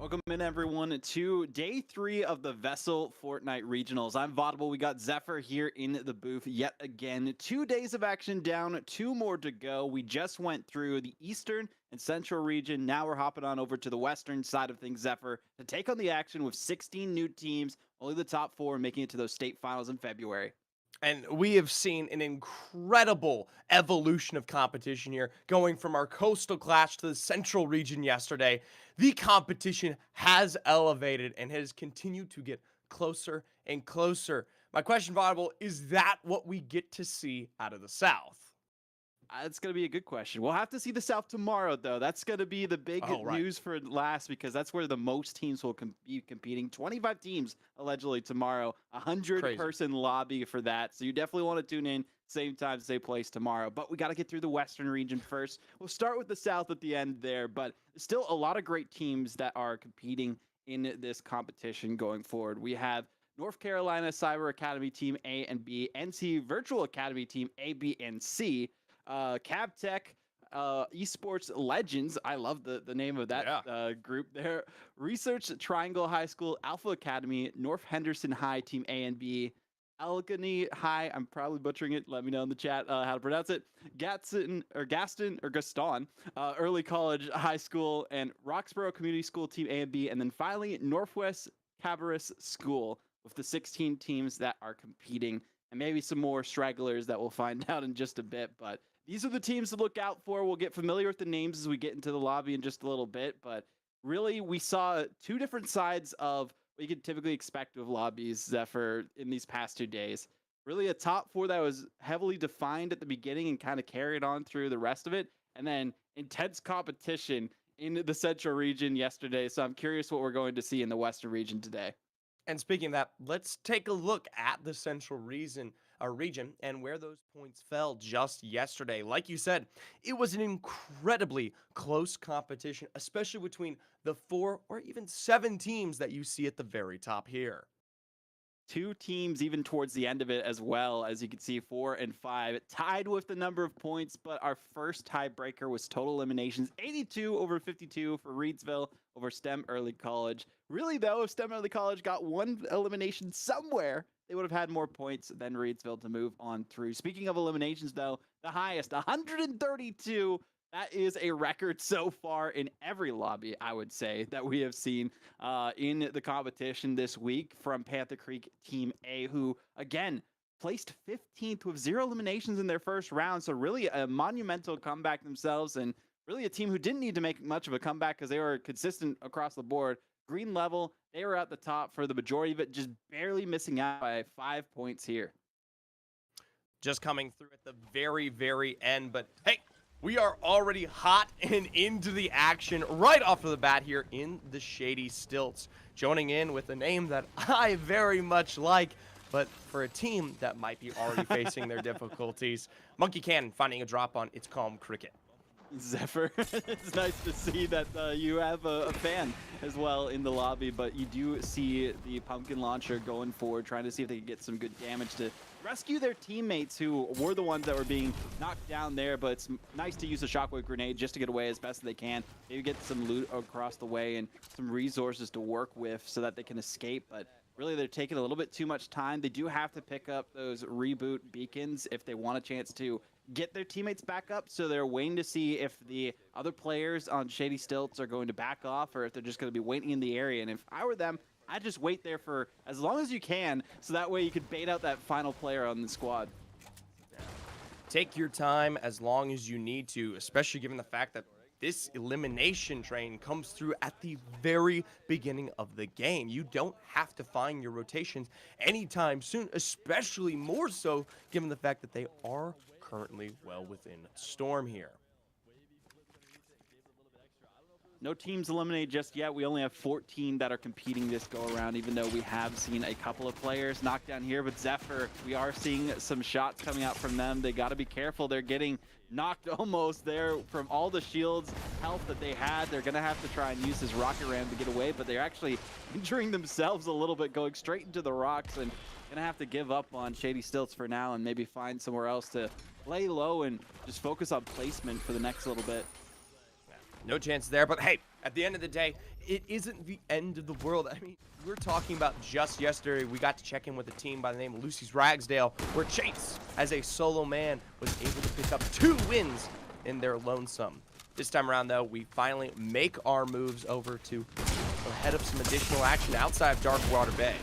Welcome in, everyone, to day 3 of the VESL Fortnite Regionals. I'm Vaudible. We got Zephyr here in the booth yet again. 2 days of action down, 2 more to go. We just went through the Eastern and Central region. Now we're hopping on over to the Western side of things, Zephyr, to take on the action with 16 new teams, only the top 4 making it to those state finals in February. And we have seen an incredible evolution of competition here, going from our coastal clash to the central region yesterday. The competition has elevated and has continued to get closer and closer. My question, Viable, is that what we get to see out of the South? It's going to be a good question. We'll have to see the South tomorrow, though. That's going to be the big Right. news for last because that's where the most teams will be competing. 25 teams, allegedly, tomorrow. A Crazy. 100-person lobby for that. So you definitely want to tune in. Same time, same place tomorrow. But we got to get through the Western region first. We'll start with the South at the end there. But still a lot of great teams that are competing in this competition going forward. We have North Carolina Cyber Academy Team A and B, NC Virtual Academy Team A, B, and C. Cabtech, Esports Legends. I love the name of that group there. Research Triangle High School, Alpha Academy, North Henderson High, Team A and B, Allegheny High. I'm probably butchering it. Let me know in the chat how to pronounce it. Gaston, Early College High School, and Roxborough Community School, Team A and B. And then finally, Northwest Cabarrus School with the 16 teams that are competing and maybe some more stragglers that we'll find out in just a bit. But these are the teams to look out for. We'll get familiar with the names as we get into the lobby in just a little bit. But really, we saw 2 different sides of what you could typically expect of lobbies, Zephyr, in these past 2 days. Really a top 4 that was heavily defined at the beginning and kind of carried on through the rest of it. And then intense competition in the Central region yesterday. So I'm curious what we're going to see in the Western region today. And speaking of that, let's take a look at the central region and where those points fell just yesterday. Like you said, it was an incredibly close competition, especially between the 4 or even 7 teams that you see at the very top here. 2 teams even towards the end of it as well, as you can see, 4 and 5 tied with the number of points, but our first tiebreaker was total eliminations, 82 over 52 for Reedsville over STEM Early College. Really, though, if STEM Early College got 1 elimination somewhere, they would have had more points than Reedsville to move on through. Speaking of eliminations, though, the highest, 132. That is a record so far in every lobby, I would say, that we have seen in the competition this week from Panther Creek Team A, who, again, placed 15th with 0 eliminations in their first round. So really a monumental comeback themselves, and really a team who didn't need to make much of a comeback because they were consistent across the board. Green level, they were at the top for the majority of it, just barely missing out by 5 points here. Just coming through at the very, very end, but hey, we are already hot and into the action right off of the bat here in the Shady Stilts. Joining in with a name that I very much like, but for a team that might be already facing their difficulties. Monkey Cannon finding a drop on It's Calm Cricket. Zephyr, it's nice to see that you have a fan as well in the lobby, but you do see the pumpkin launcher going forward, trying to see if they can get some good damage to rescue their teammates who were the ones that were being knocked down there. But it's nice to use a shockwave grenade just to get away as best as they can. Maybe get some loot across the way and some resources to work with so that they can escape. But really, they're taking a little bit too much time. They do have to pick up those reboot beacons if they want a chance to get their teammates back up. So they're waiting to see if the other players on Shady Stilts are going to back off or if they're just going to be waiting in the area. And if I were them, I'd just wait there for as long as you can, so that way you could bait out that final player on the squad. Take your time as long as you need to, especially given the fact that this elimination train comes through at the very beginning of the game. You don't have to find your rotations anytime soon, especially more so given the fact that they are currently well within storm here. No teams eliminated just yet. We only have 14 that are competing this go-around, even though we have seen a couple of players knocked down here. But Zephyr, we are seeing some shots coming out from them. They got to be careful. They're getting knocked almost there from all the shields health that they had. They're going to have to try and use this rocket ram to get away, but they're actually injuring themselves a little bit, going straight into the rocks, and going to have to give up on Shady Stilts for now and maybe find somewhere else to lay low and just focus on placement for the next little bit. No chance there, but hey, at the end of the day, it isn't the end of the world. I mean, we're talking about just yesterday, we got to check in with a team by the name of Lucy's Ragsdale, where Chase, as a solo man, was able to pick up 2 wins in their lonesome. This time around, though, we finally make our moves over to head up some additional action outside of Darkwater Bay.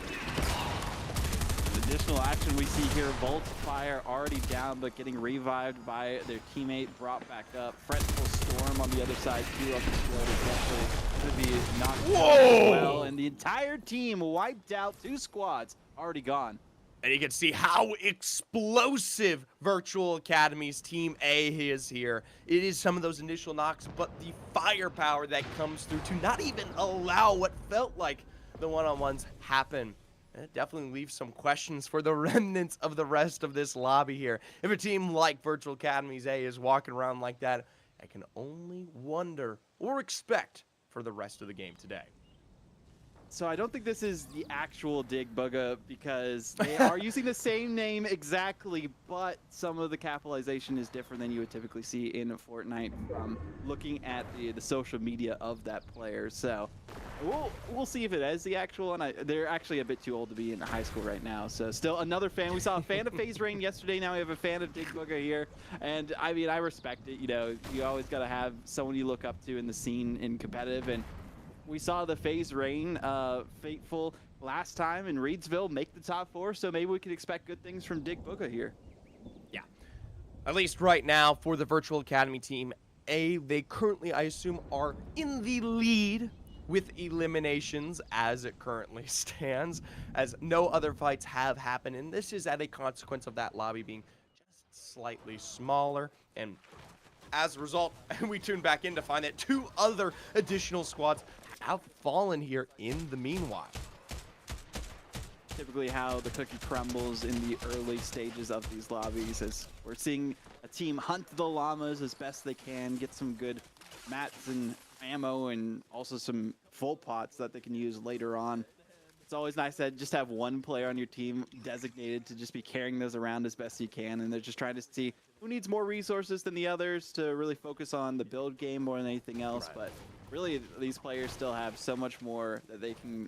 Additional action we see here, Volt Fire already down, but getting revived by their teammate, brought back up. Fretful Storm on the other side, too, up the field is actually going to be knocked out as well. And the entire team wiped out, 2 squads already gone. And you can see how explosive Virtual Academy's Team A is here. It is some of those initial knocks, but the firepower that comes through to not even allow what felt like the one-on-ones happen. And it definitely leaves some questions for the remnants of the rest of this lobby here. If a team like Virtual Academy's A is walking around like that, I can only wonder or expect for the rest of the game today. So I don't think this is the actual Dig Bugga because they are using the same name exactly, but some of the capitalization is different than you would typically see in Fortnite from looking at the social media of that player. So we'll see if it is the actual one. They're actually a bit too old to be in high school right now. So still another fan. We saw a fan of FaZe Rain yesterday. Now we have a fan of Dig Bugga here. And I mean, I respect it. You know, you always got to have someone you look up to in the scene in competitive. And we saw the FaZe Rain Fateful last time in Reedsville make the top 4, so maybe we can expect good things from Dig Bugga here. Yeah, at least right now for the Virtual Academy Team A, they currently, I assume, are in the lead with eliminations as it currently stands, as no other fights have happened, and this is at a consequence of that lobby being just slightly smaller. And as a result, we tune back in to find that 2 other additional squads have fallen here in the meanwhile. Typically how the cookie crumbles in the early stages of these lobbies, as we're seeing a team hunt the llamas as best they can, get some good mats and ammo and also some full pots that they can use later on. It's always nice to just have one player on your team designated to just be carrying those around as best you can, and they're just trying to see who needs more resources than the others to really focus on the build game more than anything else. Right. But really, these players still have so much more that they can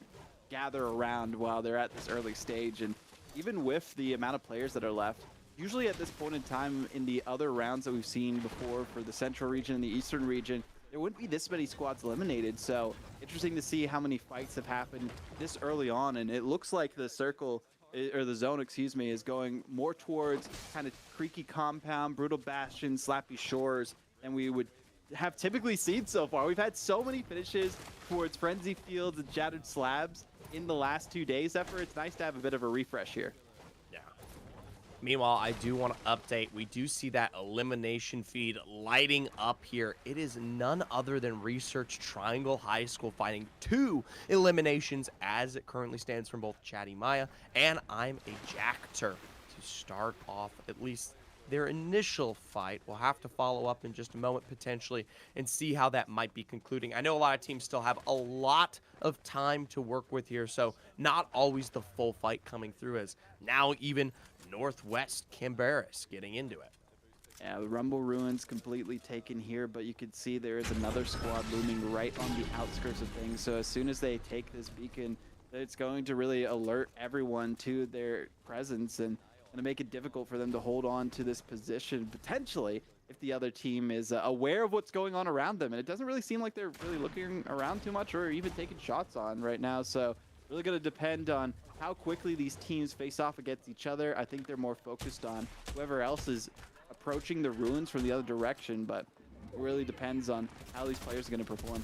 gather around while they're at this early stage. And even with the amount of players that are left, usually at this point in time in the other rounds that we've seen before for the Central region and the Eastern region, there wouldn't be this many squads eliminated. So interesting to see how many fights have happened this early on. And it looks like the circle, or the zone, excuse me, is going more towards kind of Creaky Compound, Brutal Bastion, Slappy Shores than we would have typically seen so far. We've had so many finishes towards Frenzy Fields and Shattered Slabs in the last 2 days effort. It's nice to have a bit of a refresh here. Yeah. Meanwhile, I do want to update. We do see that elimination feed lighting up here. It is none other than Research Triangle High School finding 2 eliminations as it currently stands from both Chatty Maya and I'm a Jactor to start off at least their initial fight. We'll have to follow up in just a moment potentially and see how that might be concluding. I know a lot of teams still have a lot of time to work with here, so not always the full fight coming through, as now even Northwest Cambarus getting into it. Yeah, the Rumble Ruins completely taken here, but you can see there is another squad looming right on the outskirts of things. So as soon as they take this beacon, it's going to really alert everyone to their presence and going to make it difficult for them to hold on to this position, potentially, if the other team is aware of what's going on around them. And it doesn't really seem like they're really looking around too much or even taking shots on right now. So really going to depend on how quickly these teams face off against each other. I think they're more focused on whoever else is approaching the ruins from the other direction, but it really depends on how these players are going to perform.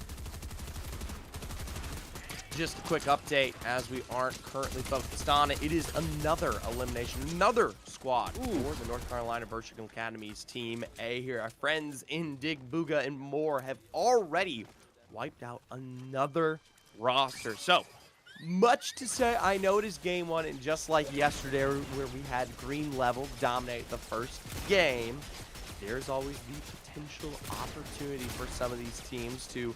Just a quick update, as we aren't currently focused on it, it is another elimination, another squad for the North Carolina Virtual Academy's Team A here. Our friends in Dig Bugga and more have already wiped out another roster. So, much to say, I know it is game 1, and just like yesterday where we had Green Level dominate the first game, there's always the potential opportunity for some of these teams to,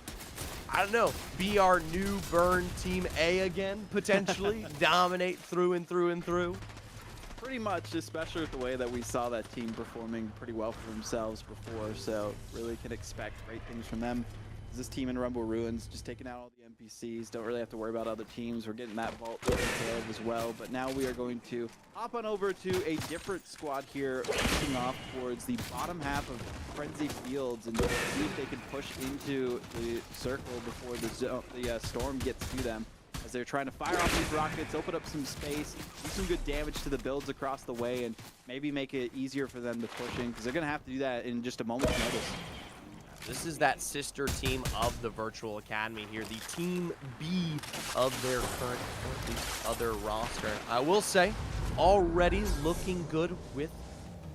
I don't know, be our new burn Team A again, potentially, dominate through and through and through. Pretty much, especially with the way that we saw that team performing pretty well for themselves before, so really can expect great things from them. This team in Rumble Ruins just taking out all the NPCs. Don't really have to worry about other teams. We're getting that vault taken care of as well. But now we are going to hop on over to a different squad here, pushing off towards the bottom half of Frenzy Fields and see if they can push into the circle before the storm gets to them. As they're trying to fire off these rockets, open up some space, do some good damage to the builds across the way, and maybe make it easier for them to push in, because they're going to have to do that in just a moment's notice. This is that sister team of the Virtual Academy here, the Team B of their current, or at least other roster. I will say, already looking good with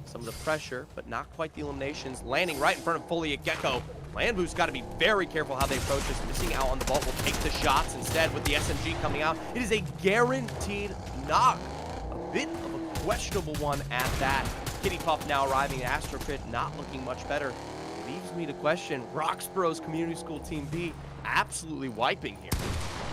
some of the pressure, but not quite the eliminations. Landing right in front of Folia Gecko. Landboo's got to be very careful how they approach this. Missing out on the vault will take the shots instead with the SMG coming out. It is a guaranteed knock. A bit of a questionable one at that. Kitty Puff now arriving at Astro Pit, not looking much better. Leaves me to question Roxborough's Community School Team B absolutely wiping here.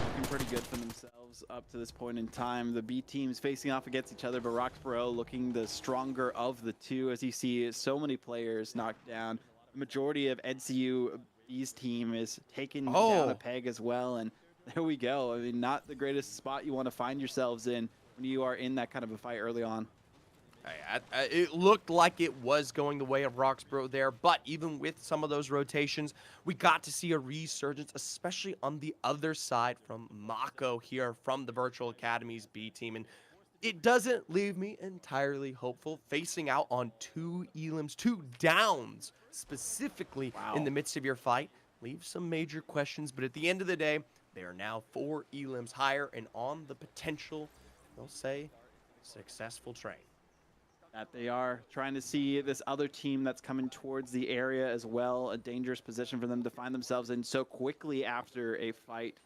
Looking pretty good for themselves up to this point in time. The B teams facing off against each other, but Roxborough looking the stronger of the two, as you see so many players knocked down. The majority of NCU B's team is taking down a peg as well, and there we go. I mean, not the greatest spot you want to find yourselves in when you are in that kind of a fight early on. It looked like it was going the way of Roxborough there, but even with some of those rotations, we got to see a resurgence, especially on the other side from Mako here from the Virtual Academy's B team. And it doesn't leave me entirely hopeful, facing out on 2 elims, 2 downs specifically in the midst of your fight. Leaves some major questions, but at the end of the day, they are now 4 elims higher and on the potential, they'll say, successful train. That they are trying to see this other team that's coming towards the area as well. A dangerous position for them to find themselves in so quickly after a fight.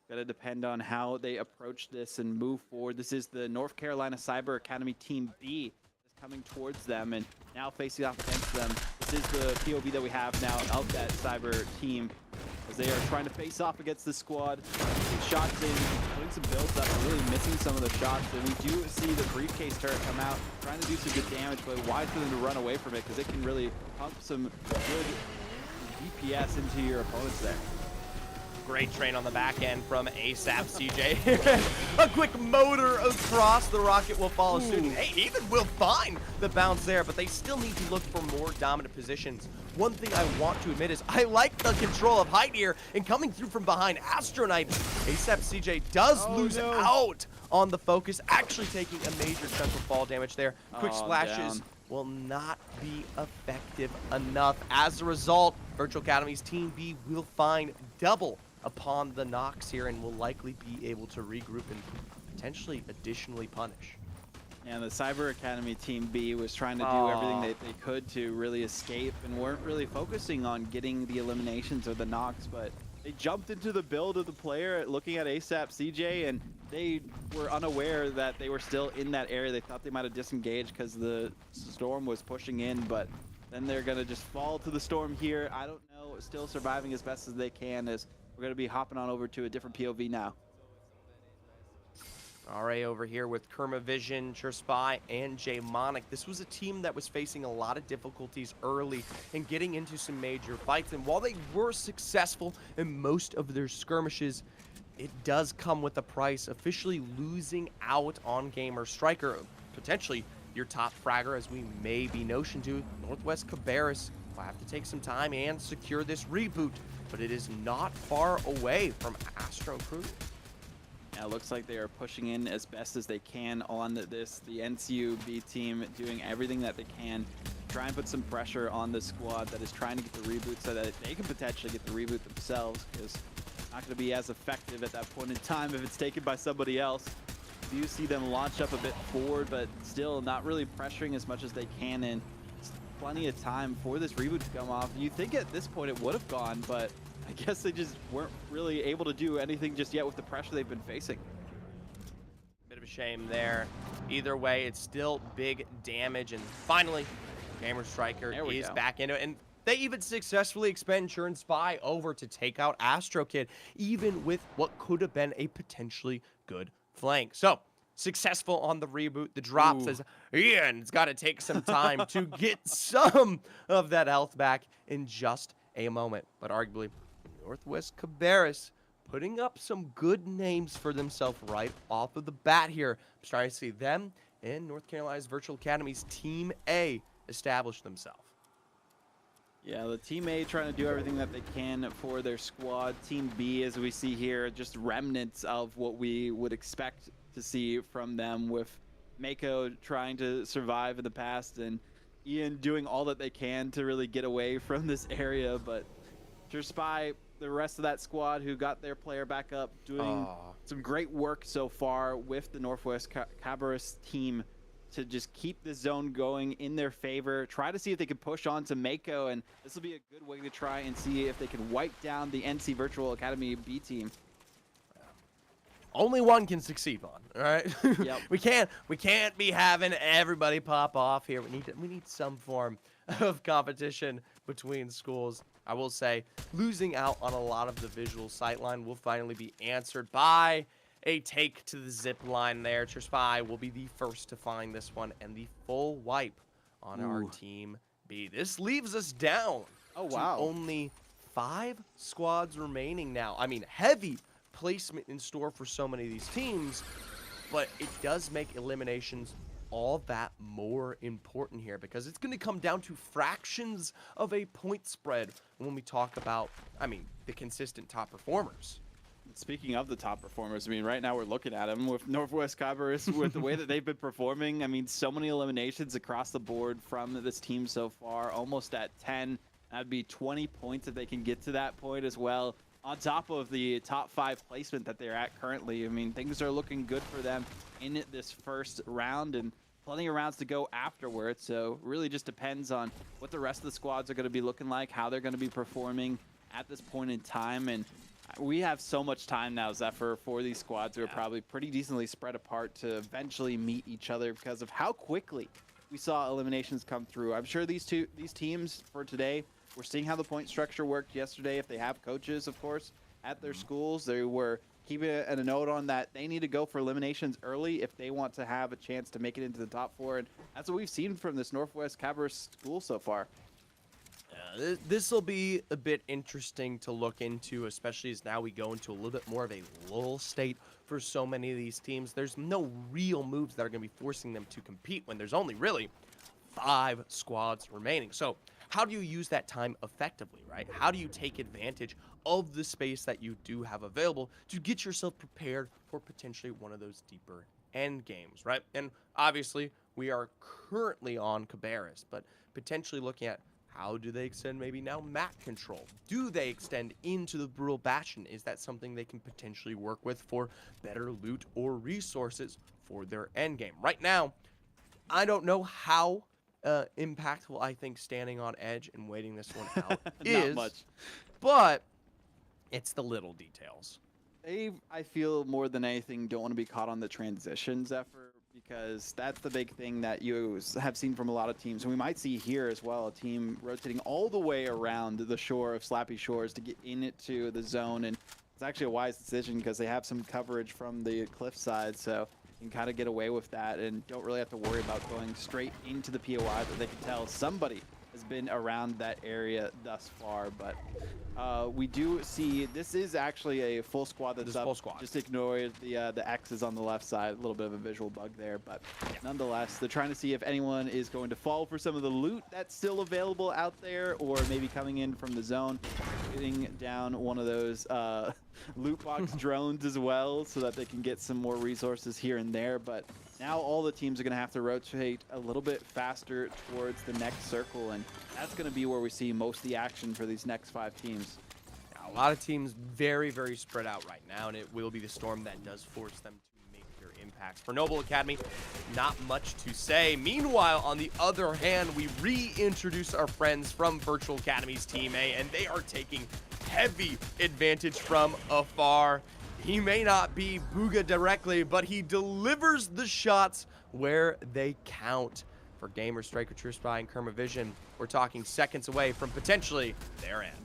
Going to depend on how they approach this and move forward. This is the North Carolina Cyber Academy Team B is coming towards them and now facing off against them. This is the POV that we have now of that Cyber team, as they are trying to face off against the squad. Shots in, putting some builds up, and really missing some of the shots. And we do see the briefcase turret come out, trying to do some good damage, but wise for them to run away from it, because it can really pump some good DPS into your opponents there. Great train on the back end from ASAP CJ. A quick motor across, the rocket will follow suit. And hey, even will find the bounce there, but they still need to look for more dominant positions. One thing I want to admit is I like the control of height here, and coming through from behind Astronite, ASAP CJ does lose out on the focus, actually taking a major chunk of fall damage there. Quick splashes will not be effective enough. As a result, Virtual Academy's Team B will find double upon the knocks here and will likely be able to regroup and potentially additionally punish. And the Cyber Academy Team B was trying to do everything they could to really escape and weren't really focusing on getting the eliminations or the knocks, but they jumped into the build of the player looking at ASAP CJ, and they were unaware that they were still in that area. They thought they might have disengaged because the storm was pushing in, but then they're going to just fall to the storm here. I don't know, still surviving as best as they can, as we're going to be hopping on over to a different POV now. RA over here with Kerma Vision, Spy, and J-Monic. This was a team that was facing a lot of difficulties early and getting into some major fights. And while they were successful in most of their skirmishes, it does come with a price, officially losing out on Gamer Striker, potentially your top fragger, as we may be notioned to. Northwest Cabarrus will have to take some time and secure this reboot, but it is not far away from Astro Crew. Yeah, it looks like they are pushing in as best as they can on this. The NCU B team doing everything that they can to try and put some pressure on the squad that is trying to get the reboot so that they can potentially get the reboot themselves, because it's not going to be as effective at that point in time if it's taken by somebody else. You see them launch up a bit forward, but still not really pressuring as much as they can, and plenty of time for this reboot to come off. You think at this point it would have gone, but I guess they just weren't really able to do anything just yet with the pressure they've been facing. Bit of a shame there. Either way, it's still big damage, and finally, Gamer Striker is back into it, and they even successfully expend Churn Spy over to take out Astro Kid, even with what could have been a potentially good flank. So, successful on the reboot. The drop says, Ian's got to take some time to get some of that health back in just a moment. But arguably, Northwest Cabarrus putting up some good names for themselves right off of the bat here. I'm starting to see them and North Carolina's Virtual Academy's Team A establish themselves. Yeah, the Team A trying to do everything that they can for their squad. Team B, as we see here, just remnants of what we would expect to see from them, with Mako trying to survive in the past and Ian doing all that they can to really get away from this area. But Spy, the rest of that squad who got their player back up, doing some great work so far with the Northwest Cabarrus team to just keep the zone going in their favor. Try to see if they can push on to Mako, and this will be a good way to try and see if they can wipe down the NC Virtual Academy B team. Only one can succeed on, all right? Yep. we can't be having everybody pop off here. We need some form of competition between schools. I will say losing out on a lot of the visual sightline will finally be answered by a take to the zip line there. Spy will be the first to find this one, and the full wipe on our Team B. This leaves us down to only 5 squads remaining now. I mean, heavy placement in store for so many of these teams, but it does make eliminations all that more important here, because it's going to come down to fractions of a point spread when we talk about, I mean, the consistent top performers. Speaking of the top performers, I mean, right now we're looking at them with Northwest Cabarrus, with the way that they've been performing. I mean, so many eliminations across the board from this team so far, almost at 10. That'd be 20 points if they can get to that point as well, on top of the top 5 placement that they're at currently. I mean, things are looking good for them in this first round, and plenty of rounds to go afterwards. So really just depends on what the rest of the squads are going to be looking like, how they're going to be performing at this point in time. And we have so much time now, Zephyr, for these squads who are probably pretty decently spread apart to eventually meet each other because of how quickly we saw eliminations come through. I'm sure these teams for today, we're seeing how the point structure worked yesterday. If they have coaches, of course, at their schools, they were keeping a note on that they need to go for eliminations early if they want to have a chance to make it into the top 4. And that's what we've seen from this Northwest Cabarrus school so far. This will be a bit interesting to look into, especially as now we go into a little bit more of a lull state for so many of these teams. There's no real moves that are going to be forcing them to compete when there's only really 5 squads remaining. So how do you use that time effectively, right? How do you take advantage of the space that you do have available to get yourself prepared for potentially one of those deeper end games, right? And obviously we are currently on Cabarrus, but potentially looking at how do they extend maybe now map control? Do they extend into the Brutal Bastion? Is that something they can potentially work with for better loot or resources for their end game? Right now, I don't know how impactful I think standing on edge and waiting this one out is. Not much. But it's the little details. I feel more than anything don't want to be caught on the transition, Zephyr, because that's the big thing that you have seen from a lot of teams. And we might see here as well, a team rotating all the way around the shore of Slappy Shores to get into the zone. And it's actually a wise decision because they have some coverage from the cliff side, so you can kind of get away with that and don't really have to worry about going straight into the POI that they can tell somebody has been around that area thus far. But we do see this is actually a full squad that's up. Full squad. Just ignore the X's on the left side. A little bit of a visual bug there, but nonetheless, they're trying to see if anyone is going to fall for some of the loot that's still available out there, or maybe coming in from the zone, getting down one of those loot box drones as well, so that they can get some more resources here and there. But now all the teams are going to have to rotate a little bit faster towards the next circle, and that's going to be where we see most of the action for these next 5 teams. A lot of teams very, very spread out right now, and it will be the storm that does force them to make their impacts. For Noble Academy, not much to say. Meanwhile, on the other hand, we reintroduce our friends from Virtual Academy's Team A, and they are taking heavy advantage from afar. He may not be Booga directly, but he delivers the shots where they count. For Gamer, Striker, True Spy, and Kerma Vision, we're talking seconds away from potentially their end.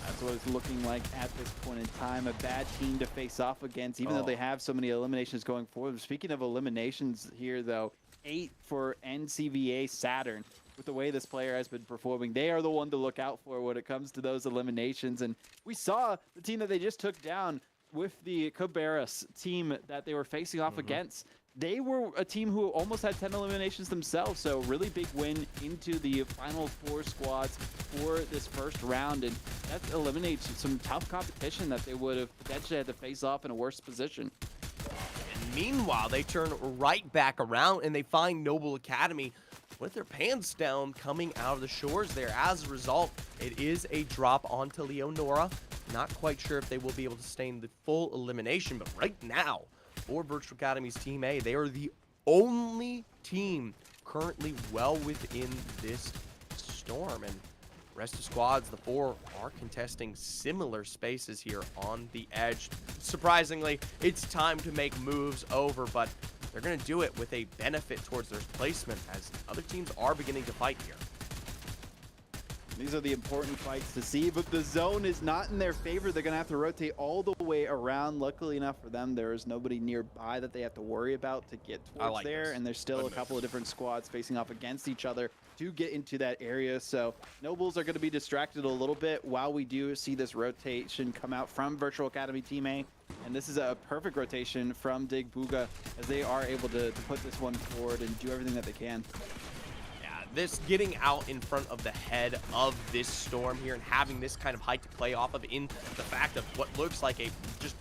That's what it's looking like at this point in time. A bad team to face off against, even though they have so many eliminations going forward. Speaking of eliminations here, though, 8 for NCVA Saturn. with the way this player has been performing. They are the one to look out for when it comes to those eliminations. And we saw the team that they just took down with the Cabarrus team that they were facing off against. They were a team who almost had 10 eliminations themselves, so really big win into the final 4 squads for this first round, and that eliminates some tough competition that they would have potentially had to face off in a worse position. And meanwhile, they turn right back around and they find Noble Academy with their pants down coming out of the shores there. As a result, it is a drop onto Leonora. Not quite sure if they will be able to sustain the full elimination, but right now, for Virtual Academy's Team A, they are the only team currently well within this storm. And rest of squads, the 4 are contesting similar spaces here on the edge. Surprisingly, it's time to make moves over, but they're going to do it with a benefit towards their placement as other teams are beginning to fight here. These are the important fights to see, but the zone is not in their favor. They're going to have to rotate all the way around. Luckily enough for them, there is nobody nearby that they have to worry about to get towards there, and there's still a couple of different squads facing off against each other to get into that area. So Nobles are going to be distracted a little bit while we do see this rotation come out from Virtual Academy Team A. And this is a perfect rotation from Dig Booga as they are able to put this one forward and do everything that they can. This getting out in front of the head of this storm here and having this kind of height to play off of in the fact of what looks like a just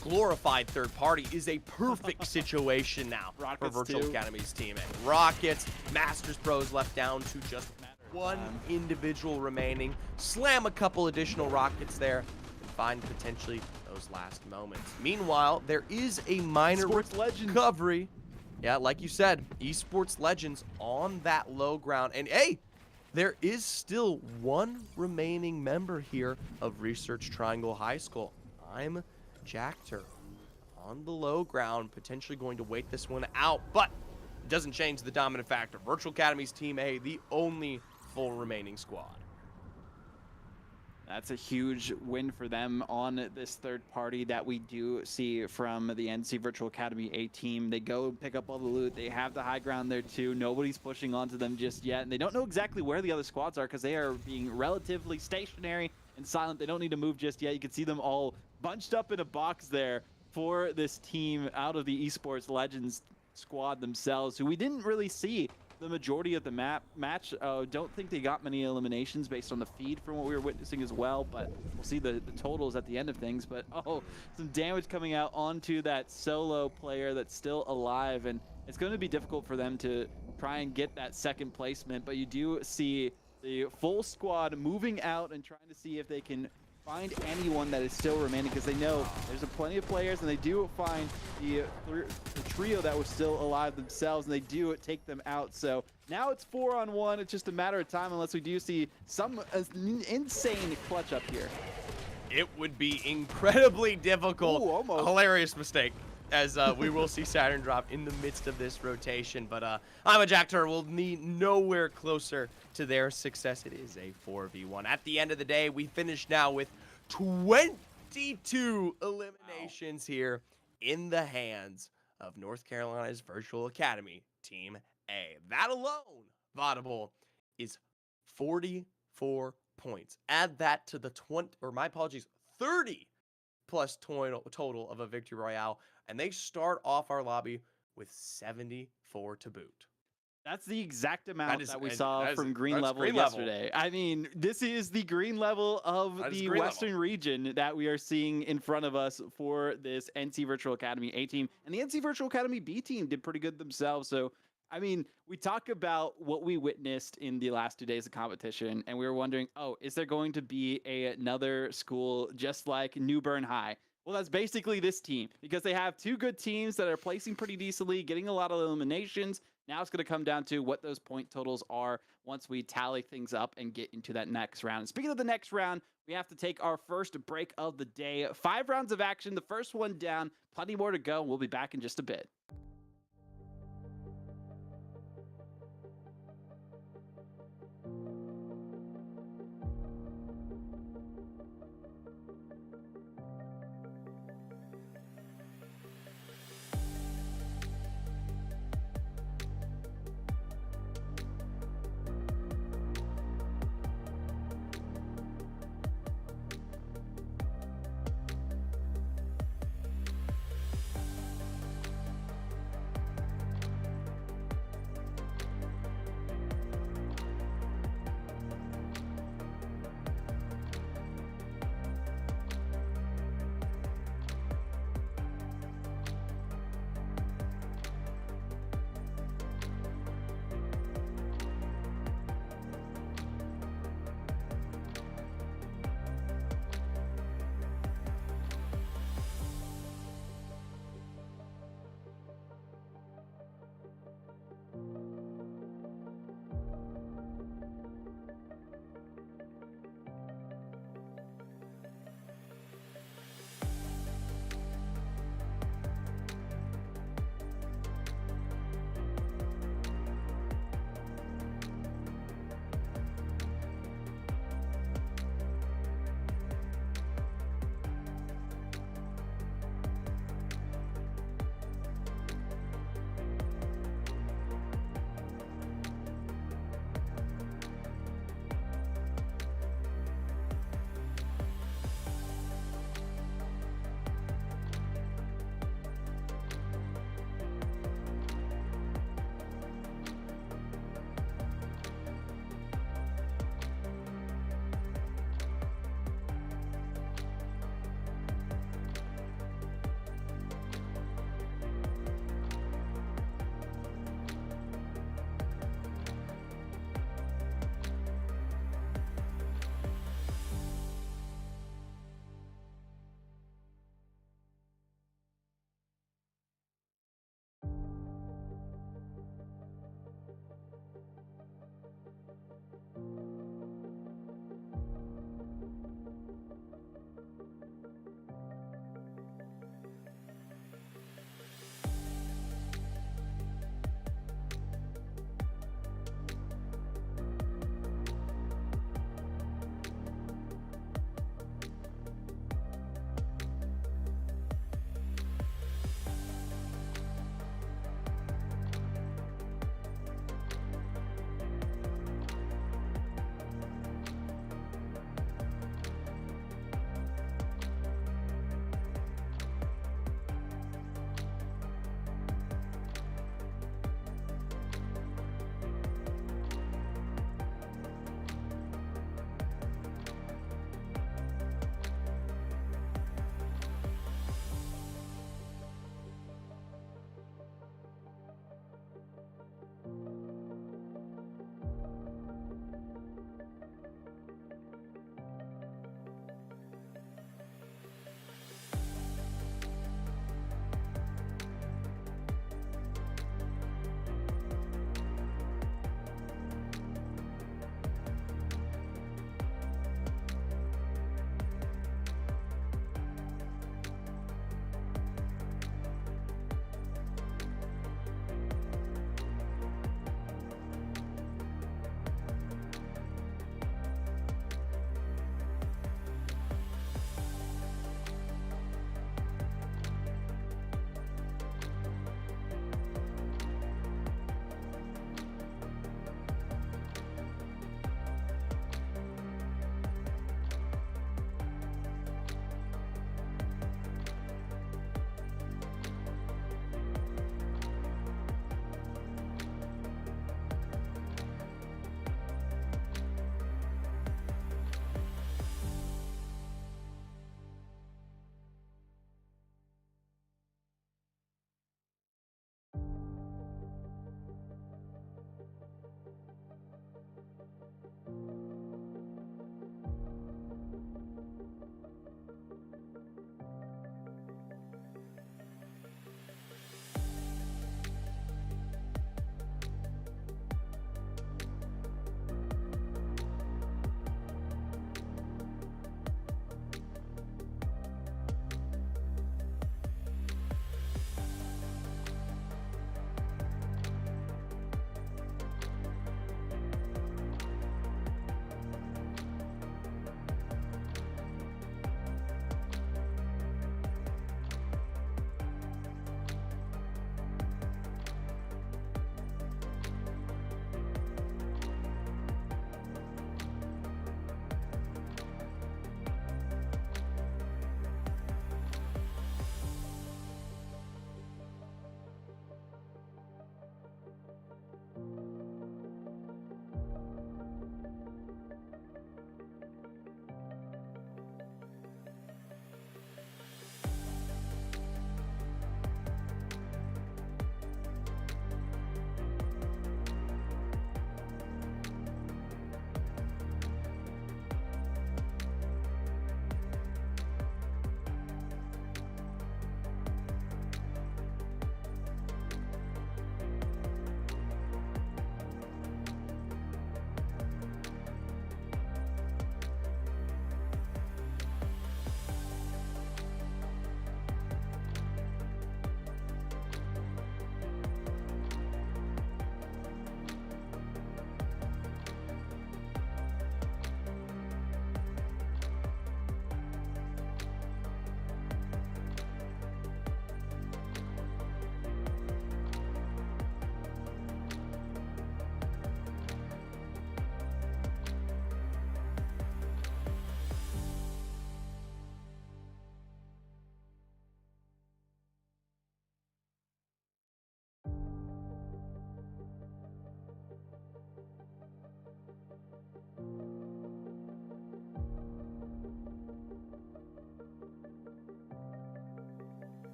glorified third party is a perfect situation now for Virtual Academy's team. And Rockets, Masters Pros left down to just one individual remaining. Slam a couple additional Rockets there and find potentially those last moments. Meanwhile, there is a minor recovery. Yeah, like you said, esports legends on that low ground. And hey, there is still one remaining member here of Research Triangle High School. I'm Jactor on the low ground, potentially going to wait this one out, but it doesn't change the dominant factor. Virtual Academy's Team A, the only full remaining squad. That's a huge win for them on this third party that we do see from the NC Virtual Academy A team. They go pick up all the loot. They have the high ground there too. Nobody's pushing onto them just yet. And they don't know exactly where the other squads are because they are being relatively stationary and silent. They don't need to move just yet. You can see them all bunched up in a box there for this team out of the Esports Legends squad themselves, who we didn't really see the majority of the match. Don't think they got many eliminations based on the feed from what we were witnessing as well, but we'll see the totals at the end of things. But some damage coming out onto that solo player that's still alive, and it's going to be difficult for them to try and get that second placement. But you do see the full squad moving out and trying to see if they can find anyone that is still remaining, because they know there's plenty of players, and they do find the trio that was still alive themselves, and they do take them out. So now it's 4-on-1. It's just a matter of time unless we do see some insane clutch up here. It would be incredibly difficult. Ooh, almost. A hilarious mistake, as we will see Saturn drop in the midst of this rotation. But I'm a Jactor will need nowhere closer to their success. It is a 4v1. At the end of the day, we finish now with 22 eliminations here in the hands of North Carolina's Virtual Academy Team A. That alone, Vaudable, is 44 points. Add that to the 30 plus total of a victory royale, and they start off our lobby with 74 to boot. That's the exact amount that we saw from green level yesterday. I mean, this is the green level of the Western region that we are seeing in front of us for this NC Virtual Academy A team. And the NC Virtual Academy B team did pretty good themselves. So, I mean, we talk about what we witnessed in the last 2 days of competition, and we were wondering, is there going to be another school just like New Bern High? Well, that's basically this team, because they have 2 good teams that are placing pretty decently, getting a lot of eliminations. Now it's going to come down to what those point totals are once we tally things up and get into that next round. And speaking of the next round, we have to take our first break of the day. 5 rounds of action, the first one down, plenty more to go. We'll be back in just a bit.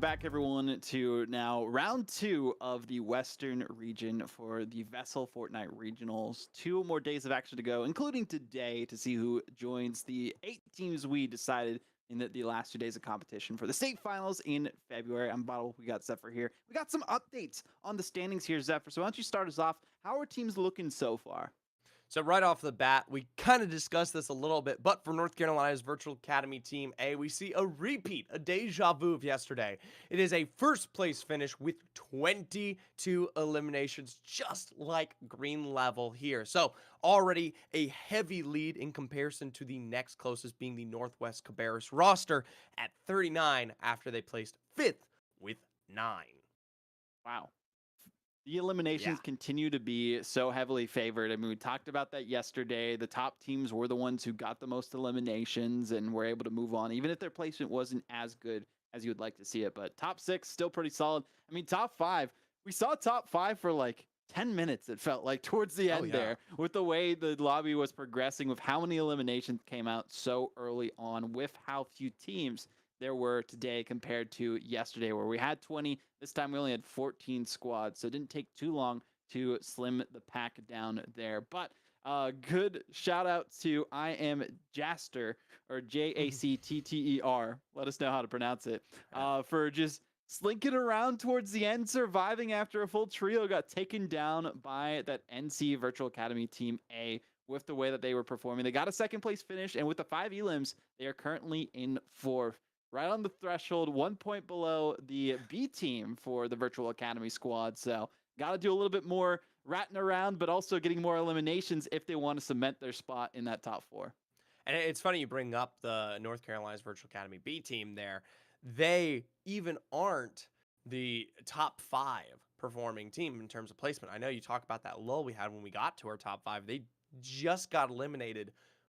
back, everyone, to now round 2 of the Western region for the VESL Fortnite Regionals. 2 more days of action to go, including today, to see who joins the 8 teams we decided in the last 2 days of competition for the state finals in February. I'm Bottle. We got Zephyr here. We got some updates on the standings here, Zephyr. So why don't you start us off? How are teams looking so far? So right off the bat, we kind of discussed this a little bit, but for North Carolina's Virtual Academy Team A, we see a repeat, a deja vu of yesterday. It is a first place finish with 22 eliminations, just like green level here. So already a heavy lead in comparison to the next closest being the Northwest Cabarrus roster at 39 after they placed 5th with 9. Wow. The eliminations continue to be so heavily favored. I mean, we talked about that yesterday. The top teams were the ones who got the most eliminations and were able to move on, even if their placement wasn't as good as you would like to see it. But top 6, still pretty solid. I mean, top 5, we saw top 5 for like 10 minutes, it felt like, towards the end there, with the way the lobby was progressing, with how many eliminations came out so early on, with how few teams there were today compared to yesterday, where we had 20. This time we only had 14 squads, so it didn't take too long to slim the pack down there. But good shout out to I am Jaster, or Jachter. Let us know how to pronounce it, for just slinking around towards the end, surviving after a full trio got taken down by that NC Virtual Academy Team A. With the way that they were performing, they got a 2nd place finish, and with the 5 elims, they are currently in 4th. Right on the threshold, 1 point below the B team for the Virtual Academy squad. So got to do a little bit more ratting around, but also getting more eliminations if they want to cement their spot in that top 4. And it's funny you bring up the North Carolina's Virtual Academy B team there. They even aren't the top 5 performing team in terms of placement. I know you talk about that lull we had when we got to our top 5. They just got eliminated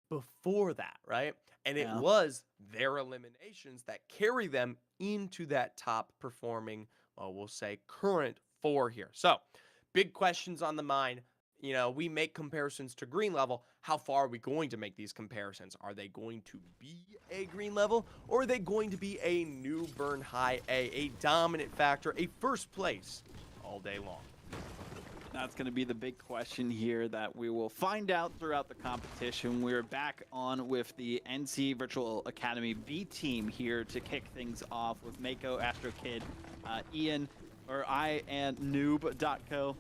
before that, right? And it was their eliminations that carry them into that top performing, well, we'll say current 4 here. So big questions on the mind. You know, we make comparisons to green level. How far are we going to make these comparisons? Are they going to be a green level, or are they going to be a New Bern High a dominant factor, a first place all day long? That's going to be the big question here that we will find out throughout the competition. We're back on with the NC Virtual Academy B team here to kick things off with Mako, Astro Kid, Ian, or I and Noob.co,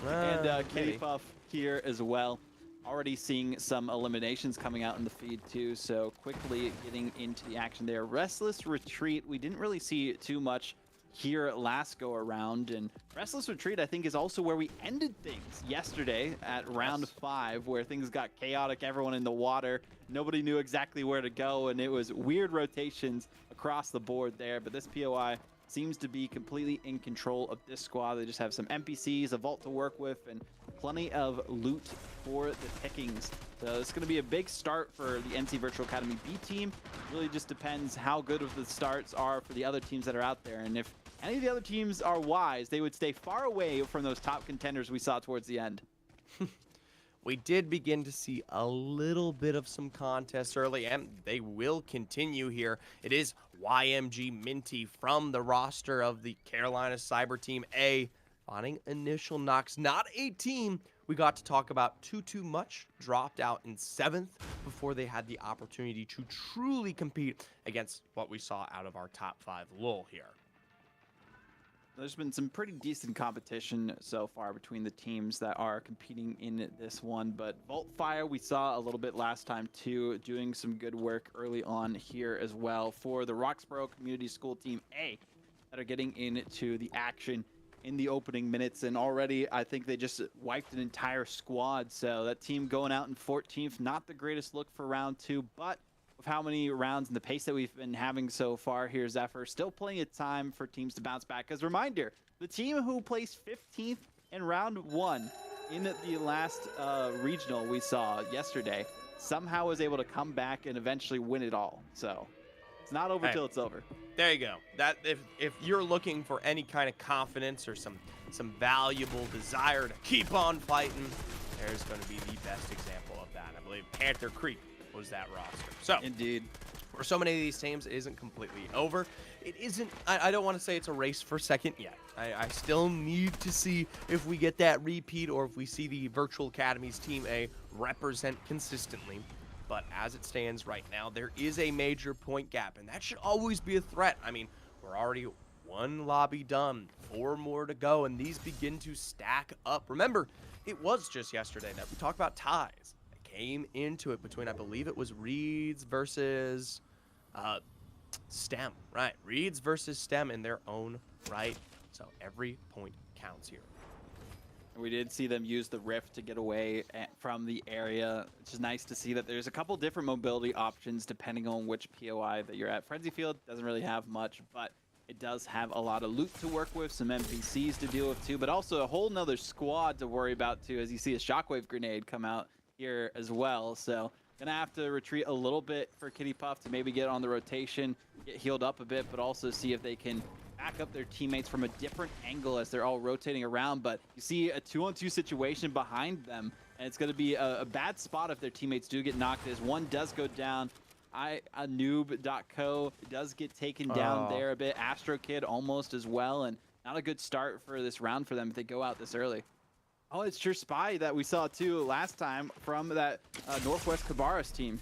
and Kitty Puff here as well. Already seeing some eliminations coming out in the feed too, so quickly getting into the action there. Restless Retreat, we didn't really see too much here last go around, and Restless Retreat I think is also where we ended things yesterday at round 5, where things got chaotic, everyone in the water, nobody knew exactly where to go, and it was weird rotations across the board there. But this POI seems to be completely in control of this squad. They just have some NPCs, a vault to work with, and plenty of loot for the pickings. So it's going to be a big start for the NC Virtual Academy B team. Really just depends how good of the starts are for the other teams that are out there. And if any of the other teams are wise, they would stay far away from those top contenders we saw towards the end. We did begin to see a little bit of some contests early, and they will continue here. It is YMG Minty from the roster of the Carolina Cyber Team A, finding initial knocks. Not a team we got to talk about too much. Dropped out in 7th before they had the opportunity to truly compete against what we saw out of our top 5 lull here. There's been some pretty decent competition so far between the teams that are competing in this one, but Vaultfire we saw a little bit last time too, doing some good work early on here as well for the Roxborough Community School Team A that are getting into the action in the opening minutes. And already I think they just wiped an entire squad, so that team going out in 14th, not the greatest look for round 2, but with how many rounds and the pace that we've been having so far here, Zephyr, still plenty of time for teams to bounce back. As a reminder, the team who placed 15th in round 1 in the last regional we saw yesterday somehow was able to come back and eventually win it all. So it's not over till it's over. There you go. That if you're looking for any kind of confidence or some valuable desire to keep on fighting, there's going to be the best example of that. I believe Panther Creek was that roster. So indeed, For so many of these teams, it isn't completely over. It isn't, I don't want to say it's a race for second yet. I still need to see if we get that repeat or if we see the Virtual Academies Team A represent consistently. But as it stands right now, there is a major point gap, and that should always be a threat. I mean, we're already one lobby done, 4 more to go, and these begin to stack up. Remember, it was just yesterday that we talked about ties that came into it between, I believe it was Reeds versus STEM. Right, Reeds versus STEM in their own right. So every point counts here. We did see them use the rift to get away from the area. It's just nice to see that there's a couple different mobility options depending on which POI that you're at. Frenzy Field doesn't really have much, but it does have a lot of loot to work with, some NPCs to deal with too, but also a whole nother squad to worry about too, as you see a shockwave grenade come out here as well. So gonna have to retreat a little bit for Kitty Puff to maybe get on the rotation, get healed up a bit, but also see if they can back up their teammates from a different angle as they're all rotating around. But you see a 2-on-2 situation behind them, and it's going to be a bad spot if their teammates do get knocked, as one does go down. Noob.co does get taken down there a bit. Astro Kid almost as well, and not a good start for this round for them if they go out this early. Oh, it's Sure Spy that we saw too last time from that Northwest Cabarrus team.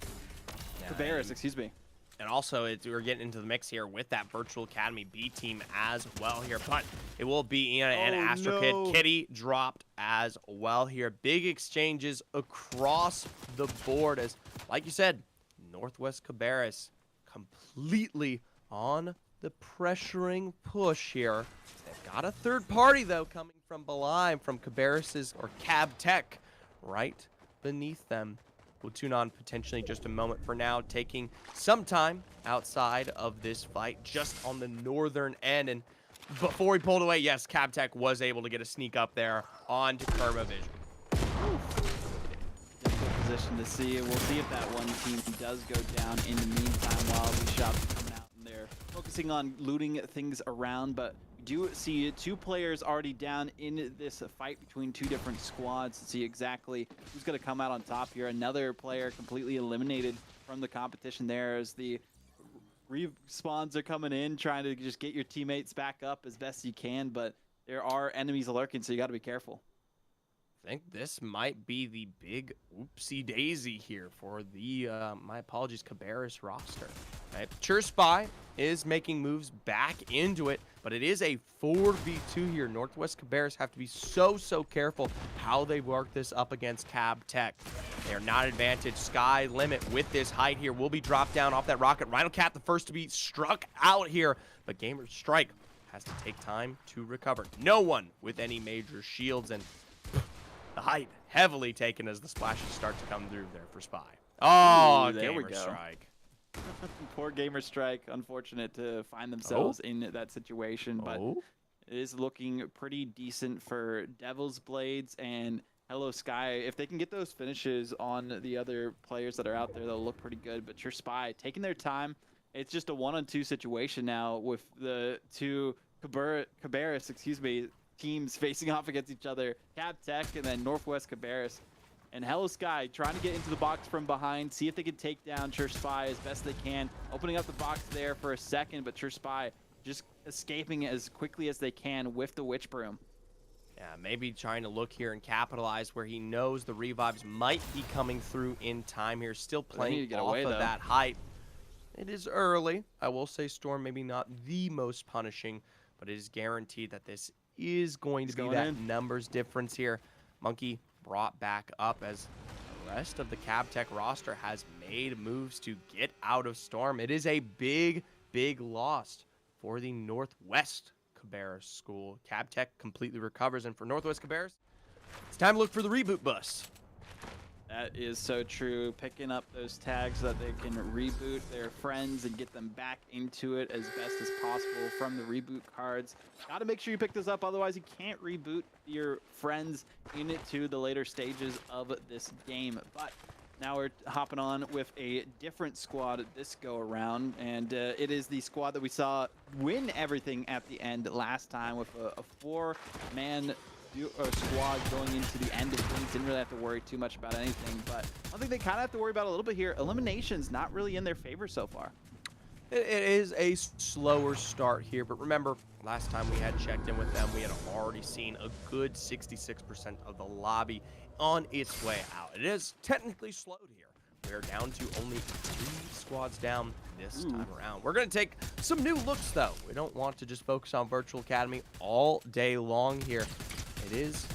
Cabarrus, excuse me. And also, we're getting into the mix here with that Virtual Academy B team as well here. But it will be Ian and Astro Kid. Kitty dropped as well here. Big exchanges across the board as, like you said, Northwest Cabarrus completely on the pressuring push here. They've got a third party, though, coming from behind, from Cabarrus's or Cab Tech right beneath them. We'll tune on potentially just a moment for now, taking some time outside of this fight just on the northern end. And before he pulled away, yes, Cab Tech was able to get a sneak up there onto Kerma Vision. Difficult position to see. We'll see if that one team does go down in the meantime while the shots are coming out and they're focusing on looting things around. But we do see 2 players already down in this fight between 2 different squads to see exactly who's going to come out on top here. Another player completely eliminated from the competition there as the respawns are coming in, trying to just get your teammates back up as best you can, but there are enemies lurking, so you got to be careful. I think this might be the big oopsie daisy here for the, my apologies, Cabarrus roster. Right? Sure Spy is making moves back into it, but it is a 4v2 here. Northwest Cabarrus have to be so careful how they work this up against Cab Tech. They are not advantaged. Sky Limit with this height here will be dropped down off that rocket. Rhino Cat the first to be struck out here, but Gamer Strike has to take time to recover. No one with any major shields, and the height heavily taken as the splashes start to come through there for Spy. Oh, there we Gamer go. Strike. Poor Gamer Strike, unfortunate to find themselves in that situation, but it is looking pretty decent for Devil's Blades and Hello Sky. If they can get those finishes on the other players that are out there, they'll look pretty good. But Sure Spy taking their time. It's just a 1-on-2 situation now with the 2 Cabarrus, excuse me, teams facing off against each other. Cab Tech and then Northwest Cabarrus. And Hello Sky trying to get into the box from behind, see if they can take down Sure Spy as best they can. Opening up the box there for a second, but Sure Spy just escaping as quickly as they can with the Witch Broom. Yeah, maybe trying to look here and capitalize where he knows the revives might be coming through in time here. Still playing off of that hype. It is early. I will say Storm maybe not the most punishing, but it is guaranteed that this is going to be that numbers difference here. Monkey brought back up as the rest of the Cab Tech roster has made moves to get out of Storm. It is a big loss for the Northwest Cabarrus school. Cab Tech completely recovers, and for Northwest Cabarrus, it's time to look for the reboot bus. That is so true. Picking up those tags so that they can reboot their friends and get them back into it as best as possible from the reboot cards. Got to make sure you pick this up, otherwise you can't reboot your friends into the later stages of this game. But now we're hopping on with a different squad this go around, and it is the squad that we saw win everything at the end last time with a 4-man squad going into the end of things. Didn't really have to worry too much about anything, but I think they kind of have to worry about a little bit here. Eliminations not really in their favor so far. It is a slower start here, but remember, last time we had checked in with them, we had already seen a good 66% of the lobby on its way out. It is technically slowed here. We're down to only 3 squads down this time around. We're going to take some new looks, though. We don't want to just focus on Virtual Academy all day long here. It is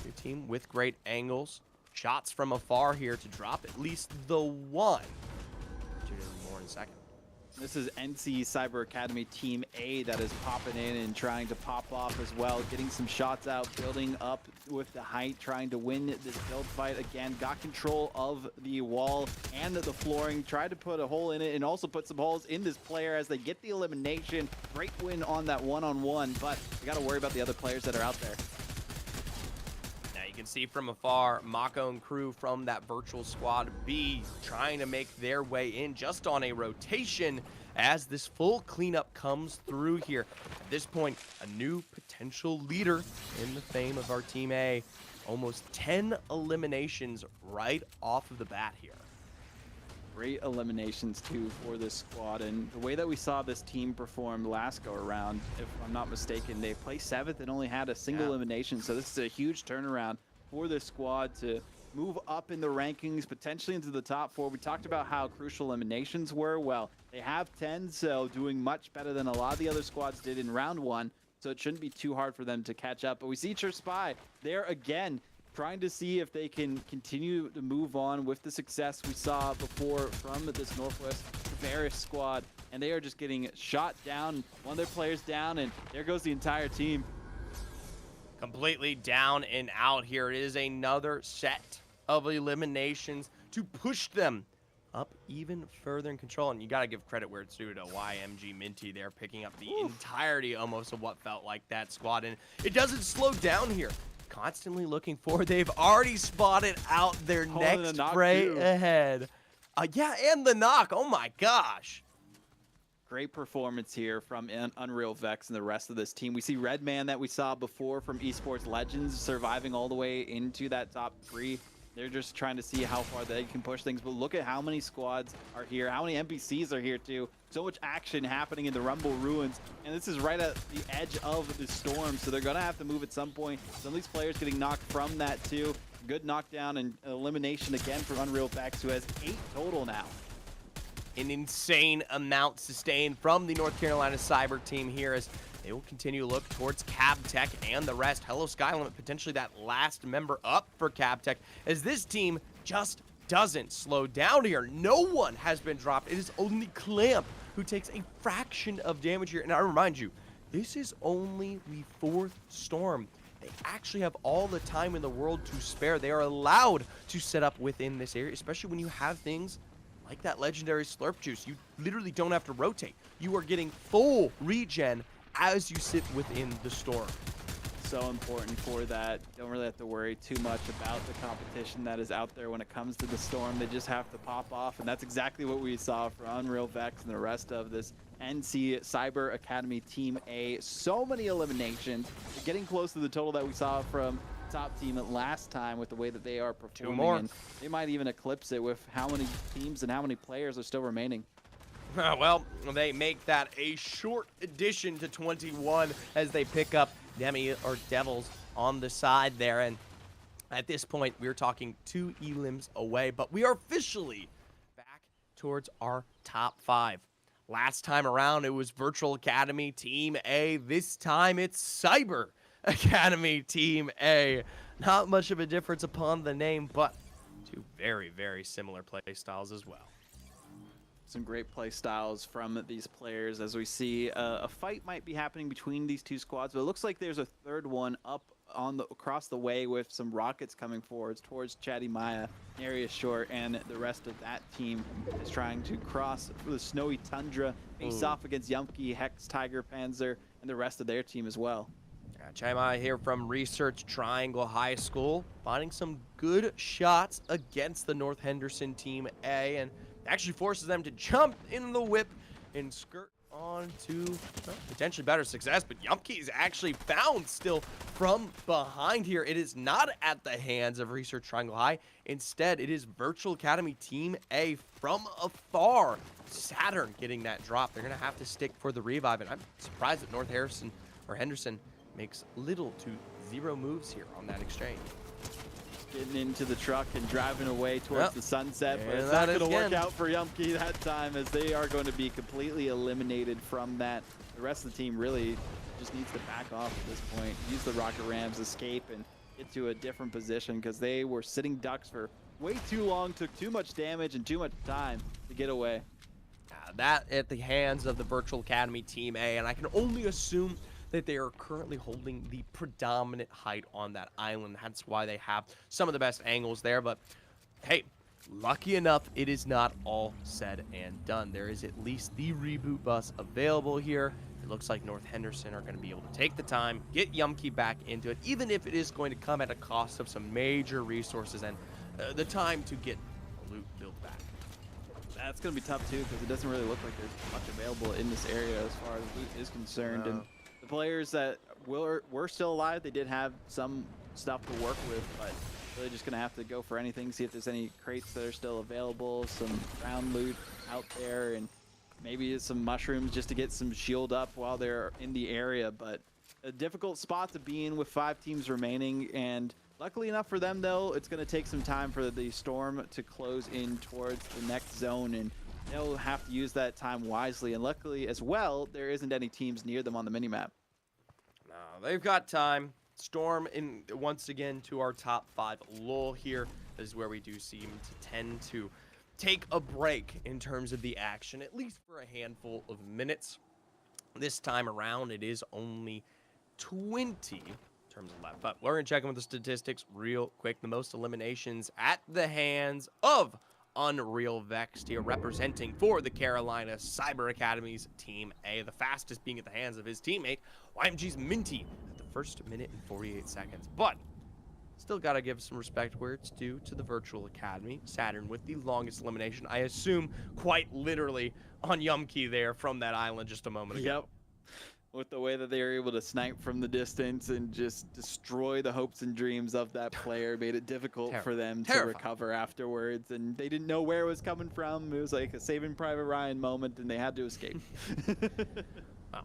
your team with great angles, shots from afar here to drop at least the one. Tune in more in a second. This is NC Cyber Academy Team A that is popping in and trying to pop off as well, getting some shots out, building up with the height, trying to win this build fight again. Got control of the wall and the flooring, tried to put a hole in it and also put some holes in this player as they get the elimination. Great win on that one-on-one, but we got to worry about the other players that are out there. Now you can see from afar, Mako and crew from that virtual squad B trying to make their way in just on a rotation as this full cleanup comes through here. At this point, a new potential leader in the fame of our Team A. Almost 10 eliminations right off of the bat here. Great eliminations too for this squad, and the way that we saw this team perform last go around, if I'm not mistaken, they placed 7th and only had a single elimination, so this is a huge turnaround for this squad to move up in the rankings, potentially into the top 4. We talked about how crucial eliminations were. Well, they have 10, so doing much better than a lot of the other squads did in round 1, so it shouldn't be too hard for them to catch up. But we see Spy there again, trying to see if they can continue to move on with the success we saw before from this Northwest Tavares squad. And they are just getting shot down, one of their players down, and there goes the entire team. Completely down and out here. It is another set of eliminations to push them up even further in control. And you got to give credit where it's due to YMG Minty there, picking up the entirety almost of what felt like that squad. And it doesn't slow down here. Constantly looking forward. They've already spotted out their next fray ahead. Yeah, and the knock. Oh my gosh. Great performance here from Unreal Vex and the rest of this team. We see Redman that we saw before from Esports Legends surviving all the way into that top 3. They're just trying to see how far they can push things. But look at how many squads are here, how many NPCs are here too. So much action happening in the Rumble Ruins. And this is right at the edge of the storm. So they're going to have to move at some point. Some of these players getting knocked from that too. Good knockdown and elimination again from Unreal Vex, who has 8 total now. An insane amount sustained from the North Carolina Cyber team here as they will continue to look towards CabTech and the rest. Hello Skylimit, potentially that last member up for CabTech, as this team just doesn't slow down here. No one has been dropped. It is only Clamp who takes a fraction of damage here. And I remind you, this is only the 4th storm. They actually have all the time in the world to spare. They are allowed to set up within this area, especially when you have things like that legendary slurp juice. You literally don't have to rotate. You are getting full regen as you sit within the storm. So important for that. Don't really have to worry too much about the competition that is out there when it comes to the storm. They just have to pop off, and that's exactly what we saw for Unreal Vex and the rest of this NC Cyber Academy Team A. So many eliminations. They're getting close to the total that we saw from top team last time with the way that they are performing. 2 more. And they might even eclipse it with how many teams and how many players are still remaining. Well, they make that a short addition to 21 as they pick up Demi or Devils on the side there. And at this point, we're talking 2 elims away, but we are officially back towards our top 5. Last time around, it was Virtual Academy Team A. This time, it's Cyber Academy Team A. Not much of a difference upon the name, but 2 very, very similar play styles as well. Some great play styles from these players as we see a fight might be happening between these 2 squads, but it looks like there's a 3rd one up on the across the way with some rockets coming forwards towards Chatty Maya, Area Short, and the rest of that team is trying to cross the snowy tundra, face off against Yumki, Hex, Tiger, Panzer, and the rest of their team as well. Chatty Maya here from Research Triangle High School, finding some good shots against the North Henderson Team A, and actually forces them to jump in the whip and skirt on to potentially better success, but Yumkey is actually found still from behind here. It is not at the hands of Research Triangle High. Instead, it is Virtual Academy Team A from afar. Saturn getting that drop. They're going to have to stick for the revive, and I'm surprised that North Henderson makes little to zero moves here on that exchange. Getting into the truck and driving away towards the sunset, but And it's not that going to is work again. out for Yumkey that time, as they are going to be completely eliminated from that. The rest of the team really just needs to back off at this point, use the rocket rams, escape, and get to a different position, because they were sitting ducks for way too long, took too much damage and too much time to get away. That at the hands of the Virtual Academy Team A, and I can only assume that they are currently holding the predominant height on that island. That's why they have some of the best angles there. But hey, lucky enough, it is not all said and done. There is at least the reboot bus available here. It looks like North Henderson are going to be able to take the time, get Yumkey back into it, even if it is going to come at a cost of some major resources and the time to get loot built back. That's going to be tough too, because it doesn't really look like there's much available in this area as far as loot is concerned. And the players that were still alive, they did have some stuff to work with, but really just going to have to go for anything, see if there's any crates that are still available, some ground loot out there, and maybe some mushrooms just to get some shield up while they're in the area. But a difficult spot to be in with 5 teams remaining, and luckily enough for them, though, it's going to take some time for the Storm to close in towards the next zone, and they'll have to use that time wisely. And luckily as well, there isn't any teams near them on the minimap. No, they've got time. Storm in once again to our top 5 lull here. This is where we do seem to tend to take a break in terms of the action, at least for a handful of minutes. This time around, it is only 20 terms of left, but we're gonna check in with the statistics real quick. The most eliminations at the hands of Unreal Vexed here, representing for the Carolina Cyber Academy's Team A. The fastest being at the hands of his teammate, YMG's Minty, at the first minute and 48 seconds. But still gotta give some respect where it's due to the Virtual Academy. Saturn with the longest elimination, I assume quite literally on Yumkey there from that island just a moment ago. Yep. With the way that they were able to snipe from the distance and just destroy the hopes and dreams of that player, made it difficult for them to recover afterwards. And they didn't know where it was coming from. It was like a Saving Private Ryan moment, and they had to escape. Well,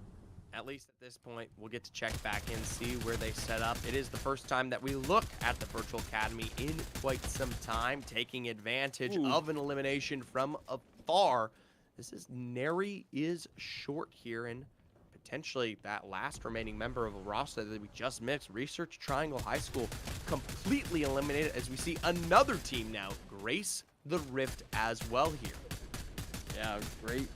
at least at this point, we'll get to check back in, see where they set up. It is the first time that we look at the Virtual Academy in quite some time, taking advantage of an elimination from afar. This is Neri is short here, and potentially that last remaining member of a roster that we just mixed, Research Triangle High School, completely eliminated, as we see another team now grace the rift as well here. Yeah, great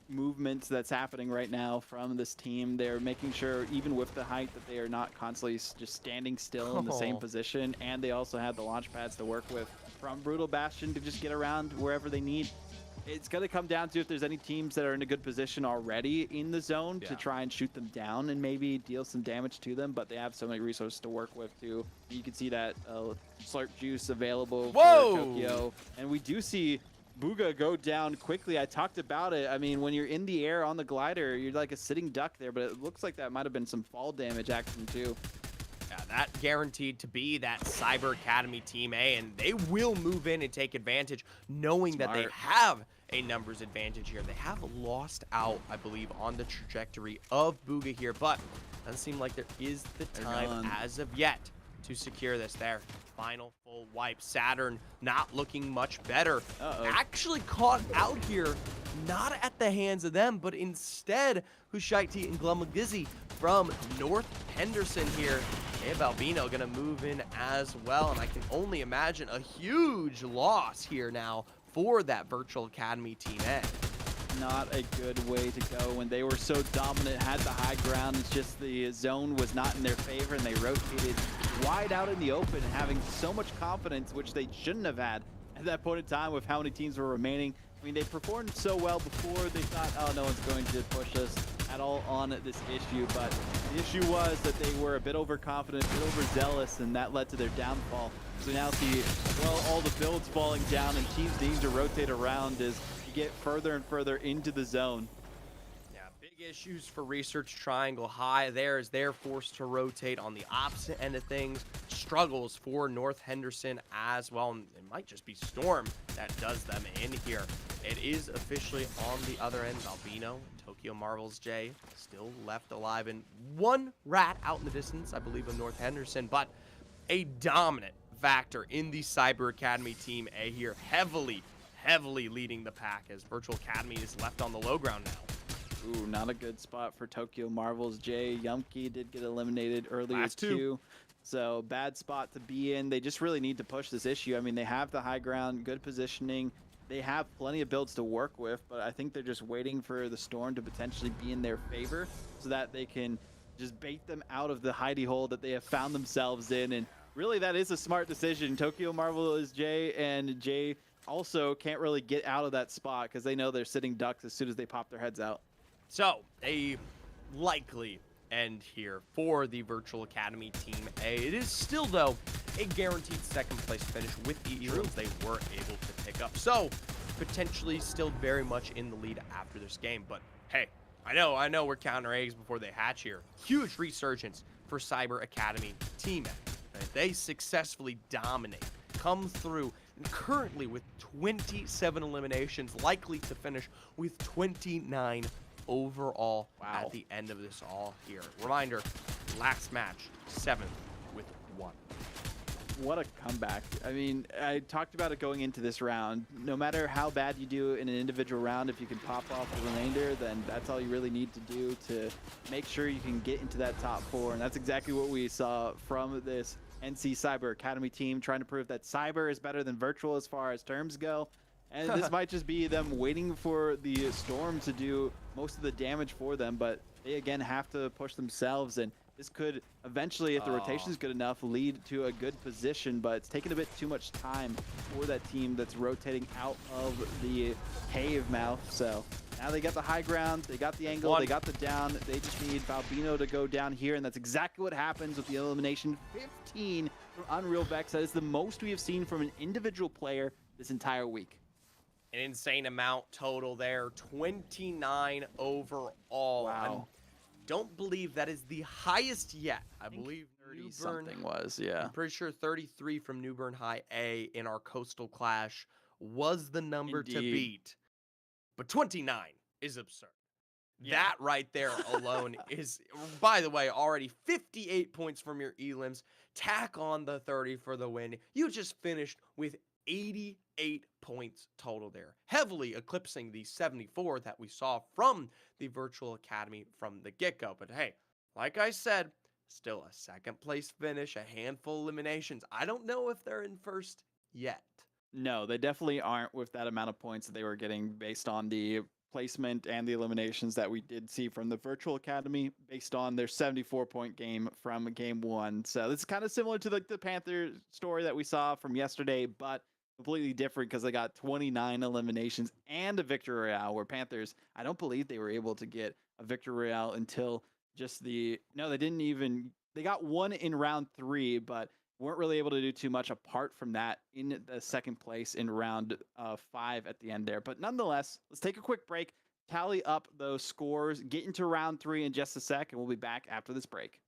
movements that's happening right now from this team. They're making sure, even with the height, that they are not constantly just standing still in the same position, and they also have the launch pads to work with from Brutal Bastion to just get around wherever they need. It's going to come down to if there's any teams that are in a good position already in the zone to try and shoot them down and maybe deal some damage to them, but they have so many resources to work with too. You can see that Slurp Juice available for Tokyo, and we do see Booga go down quickly. I talked about it. I mean, when you're in the air on the glider, you're like a sitting duck there, but it looks like that might have been some fall damage action too. Yeah, that guaranteed to be that Cyber Academy Team A, and they will move in and take advantage, knowing that they have a numbers advantage here. They have lost out, I believe, on the trajectory of Booga here, but doesn't seem like there is the time as of yet to secure this there. Final full wipe. Saturn not looking much better. Actually caught out here, not at the hands of them, but instead Hushaiti and Glumagizzi from North Henderson here. Abe Albino gonna move in as well, and I can only imagine a huge loss here now for that Virtual Academy Team A. Not a good way to go when they were so dominant, had the high ground. It's just the zone was not in their favor, and they rotated wide out in the open, having so much confidence, which they shouldn't have had at that point in time with how many teams were remaining. I mean, they performed so well before, they thought, oh, no one's going to push us at all on this issue, but the issue was that they were a bit overconfident, a bit overzealous, and that led to their downfall. So now see, well, all the builds falling down and teams needing to rotate around as you get further and further into the zone. Yeah, Big issues for Research Triangle High there as they're forced to rotate on the opposite end of things. Struggles for North Henderson as well. And it might just be Storm that does them in here. It is officially on the other end. Albino, Tokyo Marvels J, still left alive. And one rat out in the distance, I believe, of North Henderson. But a dominant factor in the Cyber Academy Team A here. Heavily leading the pack as Virtual Academy is left on the low ground now. Ooh, not a good spot for Tokyo Marvels J. Yumki did get eliminated earlier too. So bad spot to be in. They just really need to push this issue. I mean, they have the high ground, good positioning. They have plenty of builds to work with, but I think they're just waiting for the Storm to potentially be in their favor so that they can just bait them out of the hidey hole that they have found themselves in. And really, that is a smart decision. Tokyo Marvels J and J also can't really get out of that spot because they know they're sitting ducks as soon as they pop their heads out. So, a likely end here for the Virtual Academy Team A. It is still, though, a guaranteed second place finish with the elims they were able to pick up. So, potentially still very much in the lead after this game. But, hey, I know we're counting our eggs before they hatch here. Huge resurgence for Cyber Academy Team A. Right? They successfully dominate, come through, and currently with 27 eliminations, likely to finish with 29 overall at the end of this all here. Reminder, last match, 7th with 1. What a comeback. I mean, I talked about it going into this round. No matter how bad you do in an individual round, if you can pop off the remainder, then that's all you really need to do to make sure you can get into that top 4. And that's exactly what we saw from this NC Cyber Academy team, trying to prove that Cyber is better than Virtual as far as terms go. And this might just be them waiting for the Storm to do most of the damage for them, but they again have to push themselves, and this could eventually, if the rotation is good enough, lead to a good position, but it's taking a bit too much time for that team that's rotating out of the cave mouth. So now they got the high ground, they got the angle, they got the down. They just need Balbino to go down here, and that's exactly what happens with the elimination. 15 from Unreal Vex. That is the most we have seen from an individual player this entire week. An insane amount total there, 29 overall. Wow. I don't believe that is the highest yet. I believe 30 something was, yeah. I'm pretty sure 33 from Newburn High A in our Coastal Clash was the number to beat. But 29 is absurd. Yeah. That right there alone is, by the way, already 58 points from your elims. Tack on the 30 for the win. You just finished with 88 points total there, heavily eclipsing the 74 that we saw from the Virtual Academy from the get-go. But hey, like I said, still a second place finish, a handful of eliminations. I don't know if they're in first yet. No, they definitely aren't with that amount of points that they were getting based on the placement and the eliminations that we did see from the Virtual Academy based on their 74-point game from game 1. So this is kind of similar to the Panther story that we saw from yesterday, but completely different because they got 29 eliminations and a victory royale, where Panthers, I don't believe they were able to get a victory royale until just they didn't even, they got one in round 3, but weren't really able to do too much apart from that in the second place in round 5 at the end there. But nonetheless, let's take a quick break, tally up those scores, get into round 3 in just a sec, and we'll be back after this break.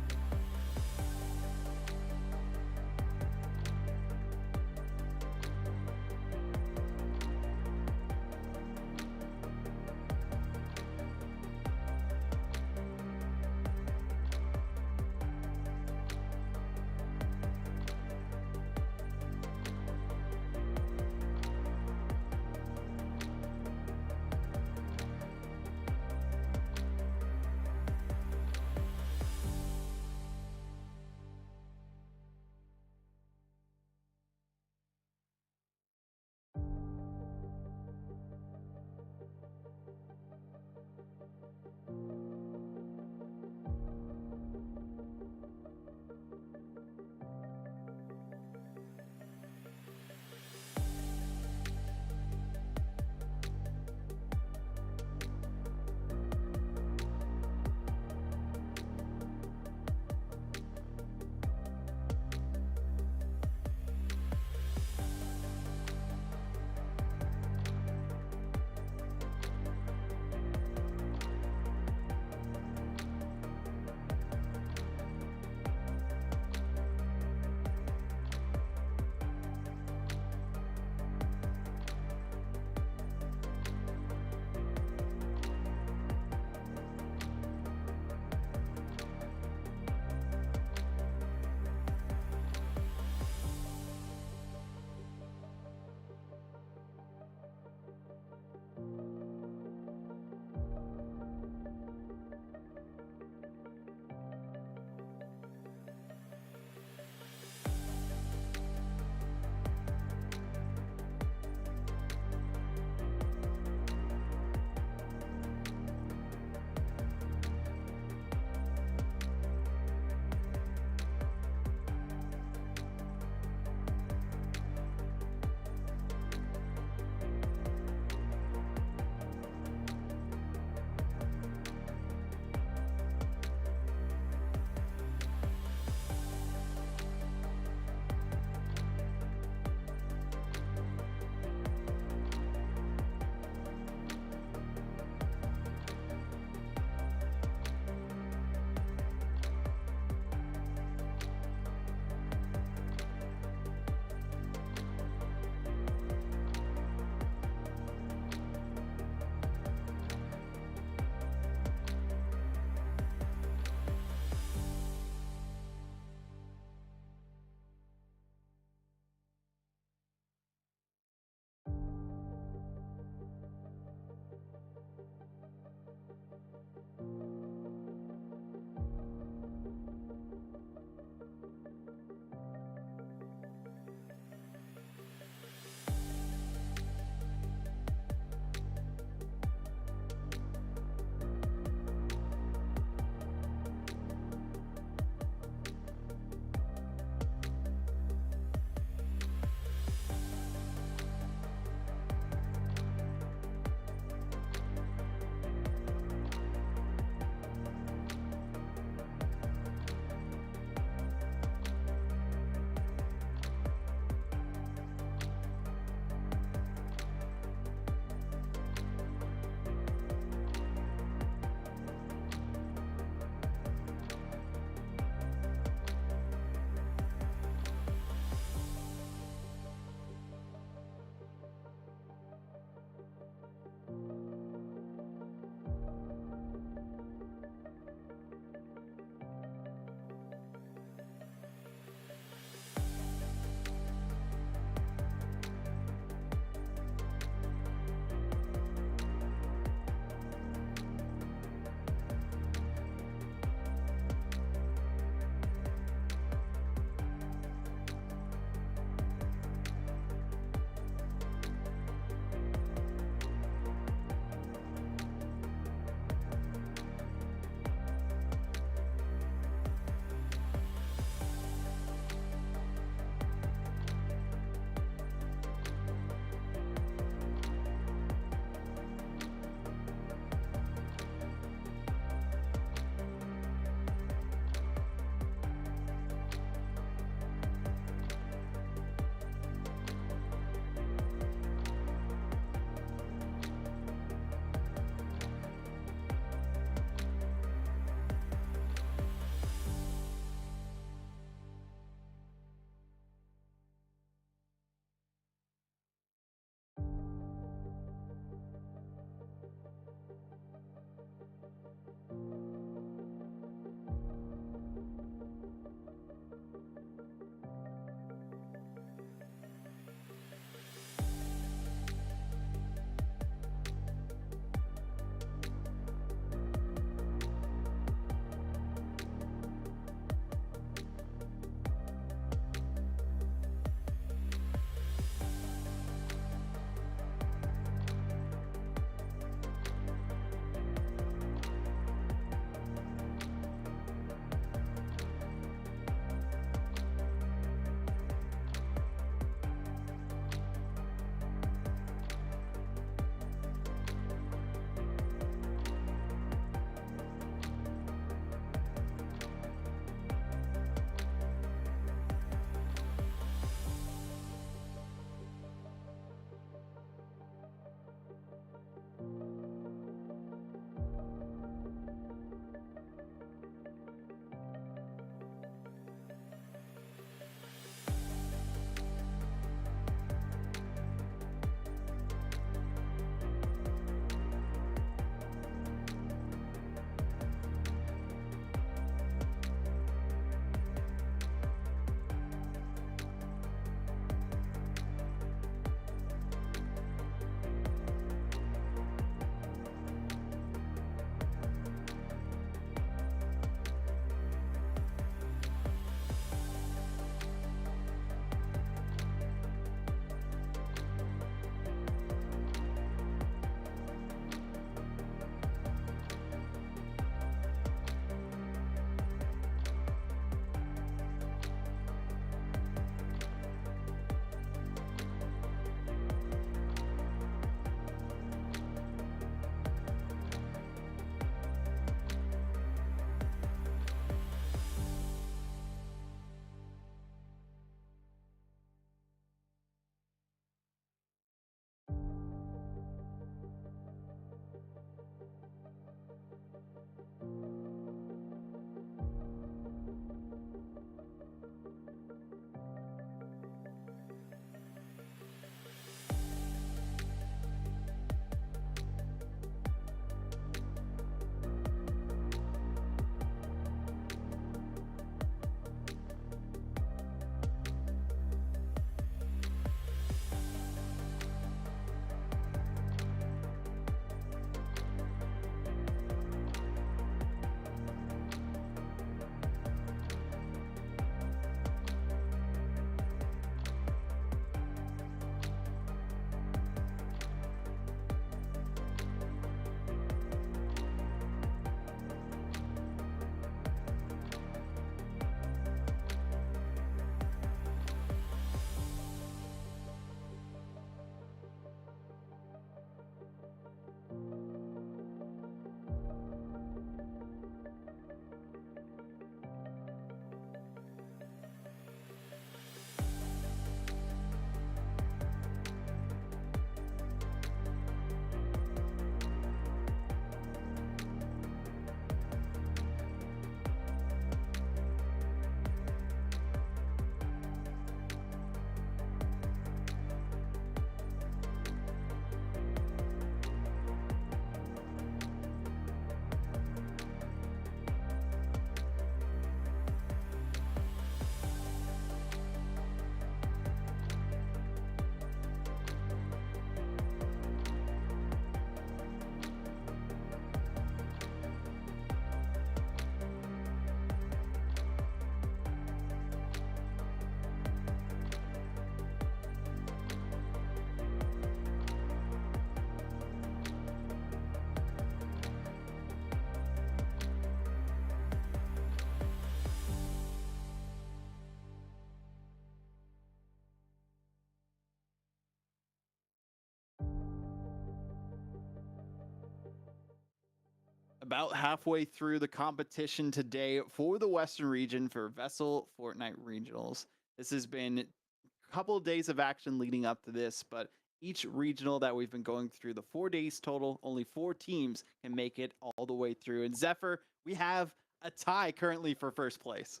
about halfway through the competition today for the Western region for VESL Fortnite Regionals. This has been a couple of days of action leading up to this, but each regional that we've been going through, the 4 days total, only 4 teams can make it all the way through. And Zephyr, we have a tie currently for first place.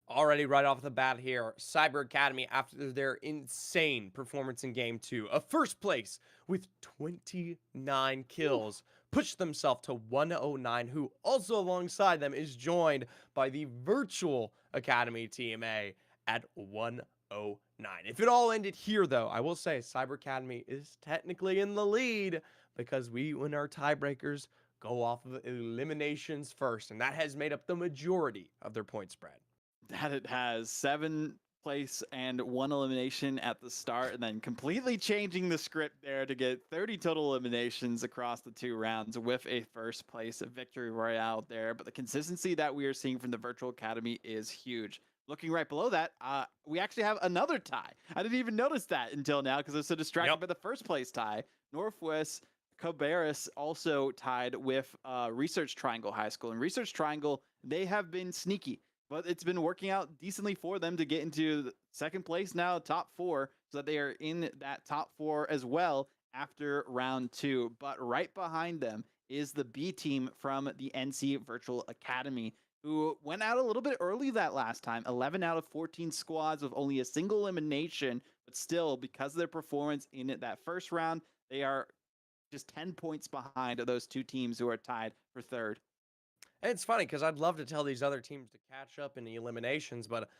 Already right off the bat here, Cyber Academy, after their insane performance in Game 2, a first place with 29 kills, pushed themselves to 109, who also alongside them is joined by the Virtual Academy Team A at 109. If it all ended here, though, I will say Cyber Academy is technically in the lead because we win our tiebreakers, go off of eliminations first, and that has made up the majority of their point spread. That it has 7th place and 1 elimination at the start, and then completely changing the script there to get 30 total eliminations across the 2 rounds with a first place victory royale there. But the consistency that we are seeing from the Virtual Academy is huge. Looking right below that, we actually have another tie. I didn't even notice that until now because I was so distracted by the first place tie. Northwest Cabarrus also tied with Research Triangle High School. And Research Triangle, they have been sneaky, but it's been working out decently for them to get into second place now, top 4, so that they are in that top 4 as well after round 2. But right behind them is the B team from the NC Virtual Academy, who went out a little bit early that last time. 11 out of 14 squads with only a single elimination, but still, because of their performance in that first round, they are just 10 points behind those 2 teams who are tied for 3rd. And it's funny because I'd love to tell these other teams to catch up in the eliminations, but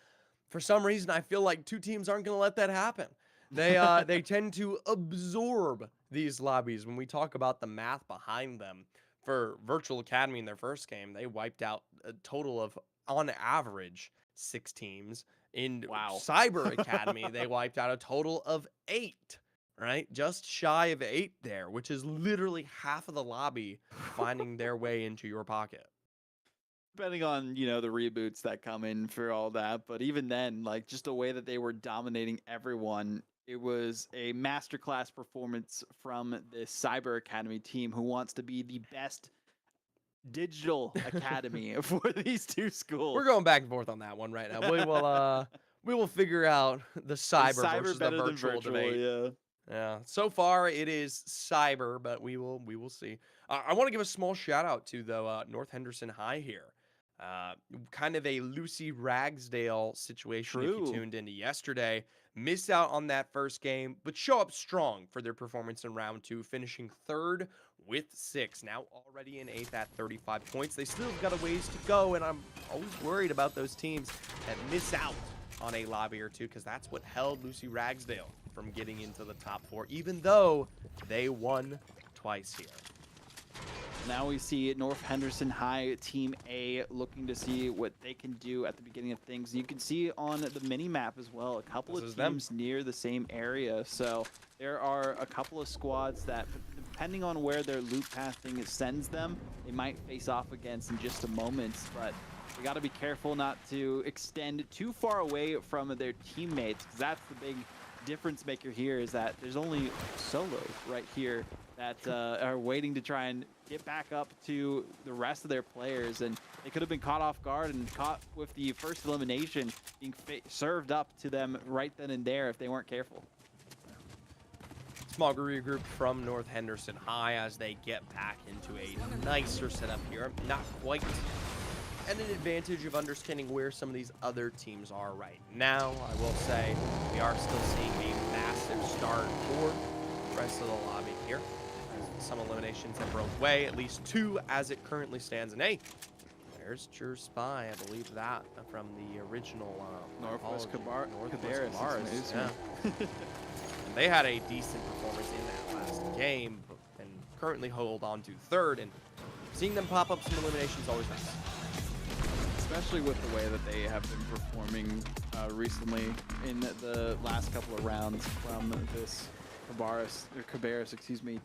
for some reason I feel like 2 teams aren't going to let that happen. They tend to absorb these lobbies. When we talk about the math behind them, for Virtual Academy in their first game, they wiped out a total of, on average, 6 teams. In Cyber Academy, they wiped out a total of 8. Right? Just shy of 8 there, which is literally half of the lobby finding their way into your pocket. Depending on, the reboots that come in for all that. But even then, like, just the way that they were dominating everyone, it was a masterclass performance from this Cyber Academy team who wants to be the best digital academy for these 2 schools. We're going back and forth on that one right now. We will figure out the cyber versus the virtual debate. Yeah. So far it is cyber, but we will see. I want to give a small shout out to North Henderson High here. Kind of a Lucy Ragsdale situation. If you tuned into yesterday, missed out on that first game, but show up strong for their performance in round 2, finishing 3rd with 6. Now already in 8th at 35 points. They still got a ways to go, and I'm always worried about those teams that miss out on a lobby or 2, because that's what held Lucy Ragsdale from getting into the top 4, even though they won twice here. Now we see North Henderson High Team A looking to see what they can do at the beginning of things. You can see on the mini map as well, a couple of teams near the same area. So there are a couple of squads that, depending on where their loot pathing sends them, they might face off against in just a moment. But we got to be careful not to extend too far away from their teammates, because that's the big difference maker here, is that there's only solos right here that are waiting to try and get back up to the rest of their players, and they could have been caught off guard and caught with the first elimination being served up to them right then and there if they weren't careful. Small regroup from North Henderson High as they get back into a nicer setup here. Not quite at an advantage of understanding where some of these other teams are right now. I will say we are still seeing a massive start for the rest of the lobby here. Some eliminations have broke away, at least 2 as it currently stands. And hey, there's your spy, I believe that from the original Northwest Cabarrus. Yeah. And they had a decent performance in that last game and currently hold on to 3rd. And seeing them pop up some eliminations is always nice. Especially with the way that they have been performing recently in the last couple of rounds from this Cabarrus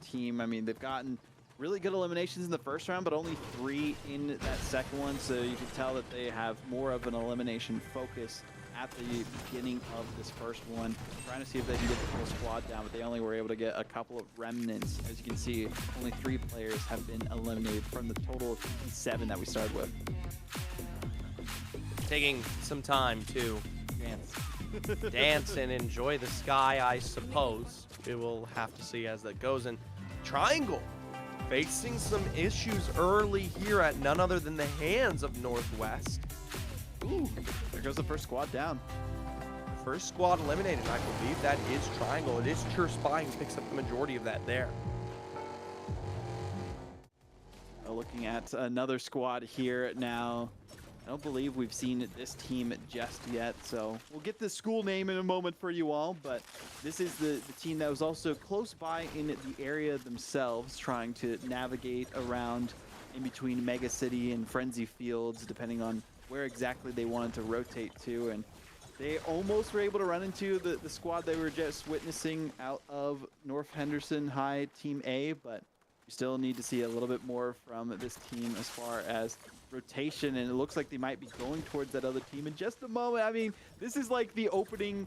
team. I mean, they've gotten really good eliminations in the first round, but only 3 in that second one. So you can tell that they have more of an elimination focus at the beginning of this first one, trying to see if they can get the full squad down, but they only were able to get a couple of remnants. As you can see, only 3 players have been eliminated from the total of 57 that we started with. Taking some time to Dance. dance and enjoy the sky, I suppose. We will have to see as that goes. And Triangle facing some issues early here at none other than the hands of Northwest. Ooh, there goes the first squad down. First squad eliminated. I believe that is Triangle. It is Pure Spy who picks up the majority of that there. Looking at another squad here now. I don't believe we've seen this team just yet, so we'll get the school name in a moment for you all, but this is the team that was also close by in the area themselves, trying to navigate around in between Mega City and Frenzy Fields, depending on where exactly they wanted to rotate to, and they almost were able to run into the squad they were just witnessing out of North Henderson High Team A, but we still need to see a little bit more from this team as far as rotation, and it looks like they might be going towards that other team in just a moment. I mean, this is like the opening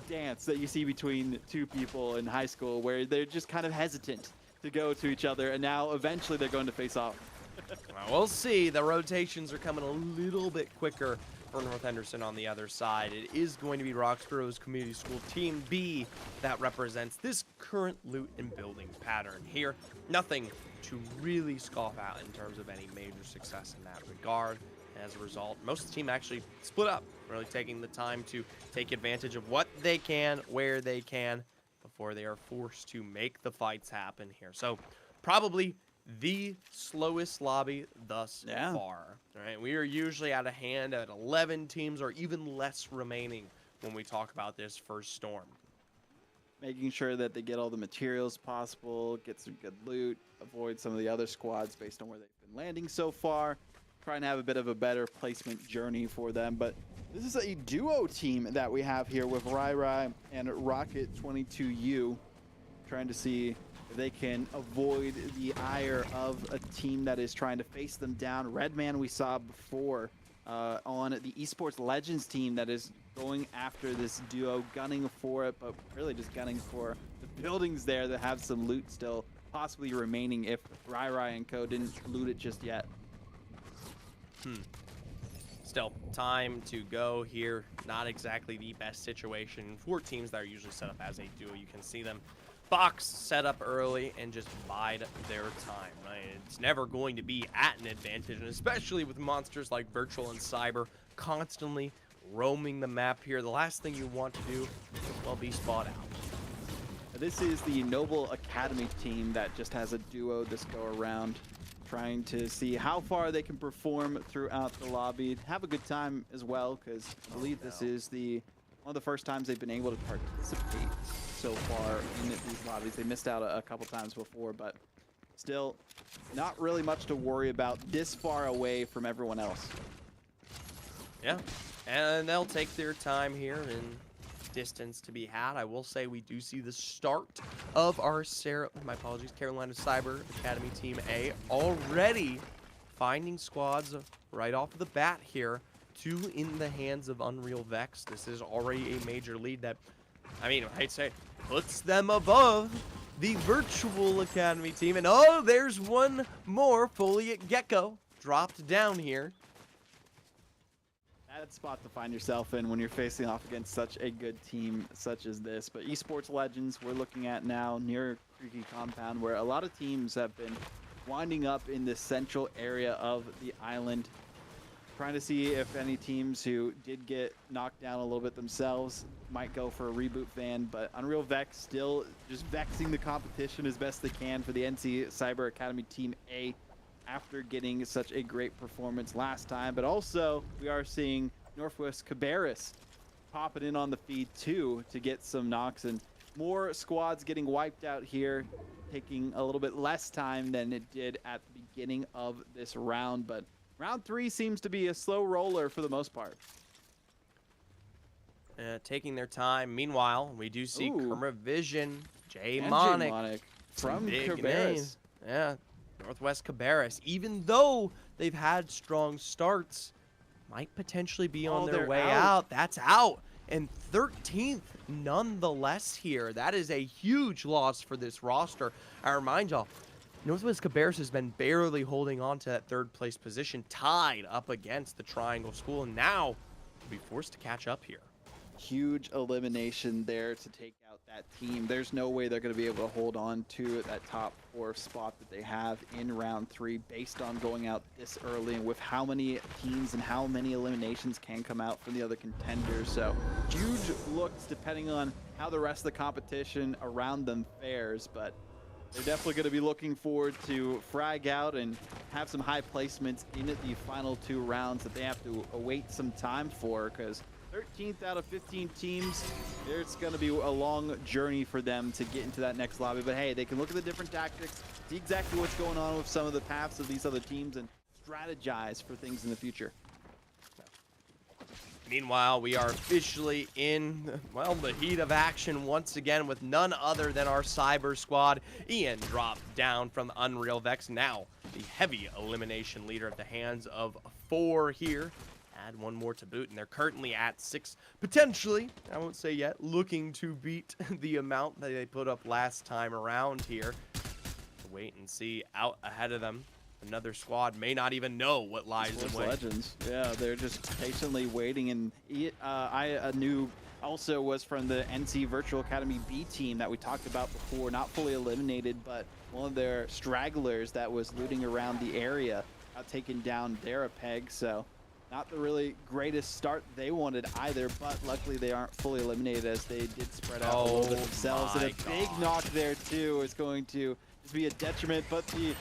dance that you see between 2 people in high school where they're just kind of hesitant to go to each other, and now eventually they're going to face off. Well, we'll see. The rotations are coming a little bit quicker for North Henderson on the other side. It is going to be Roxborough's Community School Team B that represents this current loot and building pattern here. Nothing to really scoff at in terms of any major success in that regard. As a result, most of the team actually split up, really taking the time to take advantage of what they can, where they can, before they are forced to make the fights happen here. So probably the slowest lobby thus far. All right, we are usually at a hand at 11 teams or even less remaining when we talk about this first storm. Making sure that they get all the materials possible, get some good loot, avoid some of the other squads based on where they've been landing so far, trying to have a bit of a better placement journey for them. But this is a duo team that we have here with Rai and Rocket 22U, trying to see if they can avoid the ire of a team that is trying to face them down. Redman we saw before on the Esports Legends team that is going after this duo, gunning for it, but really just gunning for the buildings there that have some loot still possibly remaining if Rai and co didn't loot it just yet. Still, time to go here. Not exactly the best situation for teams that are usually set up as a duo. You can see them box set up early and just bide their time, right? It's never going to be at an advantage, and especially with monsters like Virtual and Cyber constantly roaming the map here. The last thing you want to do is, well, be spot out. This is the Noble Academy team that just has a duo this go around, trying to see how far they can perform throughout the lobby. Have a good time as well, because I believe this is one of the first times they've been able to participate so far in these lobbies. They missed out a couple times before, but still not really much to worry about this far away from everyone else. Yeah, and they'll take their time here and distance to be had. I will say we do see the start of our Carolina Cyber Academy Team A already finding squads right off the bat here. 2 in the hands of Unreal Vex. This is already a major lead that, I mean, I'd say puts them above the Virtual Academy team. And oh, there's one more Foliate Gecko dropped down here. Bad spot to find yourself in when you're facing off against such a good team such as this. But Esports Legends we're looking at now near Creaky Compound, where a lot of teams have been winding up in the central area of the island, trying to see if any teams who did get knocked down a little bit themselves might go for a reboot van. But Unreal Vex still just vexing the competition as best they can for the NC Cyber Academy Team A after getting such a great performance last time. But also we are seeing Northwest Cabarrus popping in on the feed too to get some knocks, and more squads getting wiped out here, taking a little bit less time than it did at the beginning of this round. But round 3 seems to be a slow roller for the most part. Taking their time. Meanwhile, we do see Kerma Vision, J And Monic J-Monic from big Cabarrus. names. Yeah, Northwest Cabarrus. Even though they've had strong starts, might potentially be on Oh, their they're way out. out. That's out. And 13th nonetheless here. That is a huge loss for this roster. I remind y'all, Northwest Cabarrus has been barely holding on to that third place position, tied up against the Triangle School, and now will be forced to catch up here. Huge elimination there to take out that team. There's no way they're going to be able to hold on to that top 4 spot that they have in round 3 based on going out this early and with how many teams and how many eliminations can come out from the other contenders. So huge looks depending on how the rest of the competition around them fares, but they're definitely going to be looking forward to frag out and have some high placements in the final 2 rounds that they have to await some time for, because 13th out of 15 teams, it's going to be a long journey for them to get into that next lobby. But hey, they can look at the different tactics, see exactly what's going on with some of the paths of these other teams, and strategize for things in the future. Meanwhile, we are officially in, well, the heat of action once again with none other than our Cyber squad. Ian dropped down from Unreal Vex, now the heavy elimination leader at the hands of 4 here. Add 1 more to boot, and they're currently at 6, potentially, I won't say yet, looking to beat the amount that they put up last time around here. Wait and see out ahead of them. Another squad may not even know what lies in wait. Legends. Yeah, they're just patiently waiting. And I knew also was from the NC Virtual Academy B team that we talked about before, not fully eliminated, but one of their stragglers that was looting around the area, taking down Darapeg. So not the really greatest start they wanted either, but luckily they aren't fully eliminated as they did spread out a little bit themselves. And a big knock there too is going to just be a detriment, but the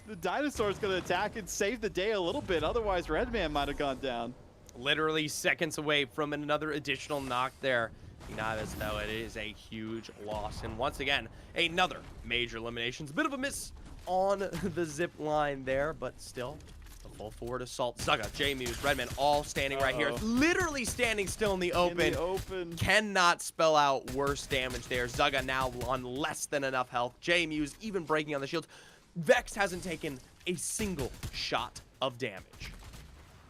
the dinosaur is going to attack and save the day a little bit. Otherwise, Redman might have gone down. Literally seconds away from another additional knock there. As though it is a huge loss. And once again, another major elimination. It's a bit of a miss on the zip line there, but still a full forward assault. Zugga, J-Muse, Redman all standing right here. Literally standing still in the open. Cannot spell out worse damage there. Zugga now on less than enough health. J-Muse even breaking on the shields. Vex hasn't taken a single shot of damage.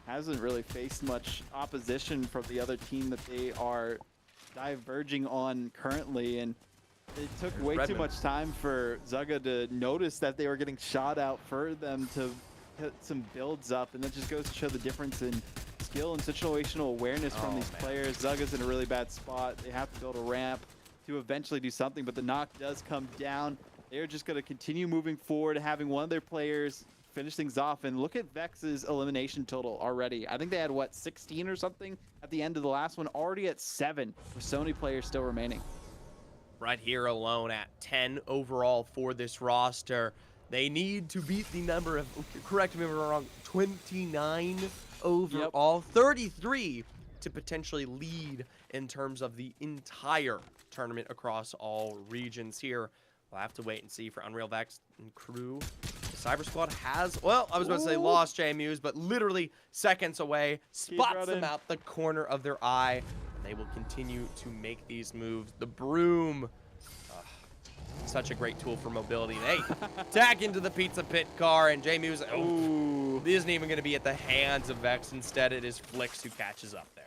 Hasn't really faced much opposition from the other team that they are diverging on currently, and it took way too much time for Zugga to notice that they were getting shot out for them to hit some builds up, and that just goes to show the difference in skill and situational awareness from these players. Zugga's in a really bad spot. They have to build a ramp to eventually do something, but the knock does come down. They're just going to continue moving forward, having one of their players finish things off. And look at Vex's elimination total already. I think they had, what, 16 or something at the end of the last one, already at 7 with so many players still remaining. Right here alone at 10 overall for this roster. They need to beat the number of, correct me if I'm wrong, 29 overall, 33 to potentially lead in terms of the entire tournament across all regions here. We'll have to wait and see for Unreal Vex and crew. The Cyber Squad has, well, I was about to say lost J-Muse, but literally seconds away, spots them out the corner of their eye. And they will continue to make these moves. The broom, such a great tool for mobility. They tack into the Pizza Pit car, and J-Muse, isn't even going to be at the hands of Vex. Instead, it is Flix who catches up there.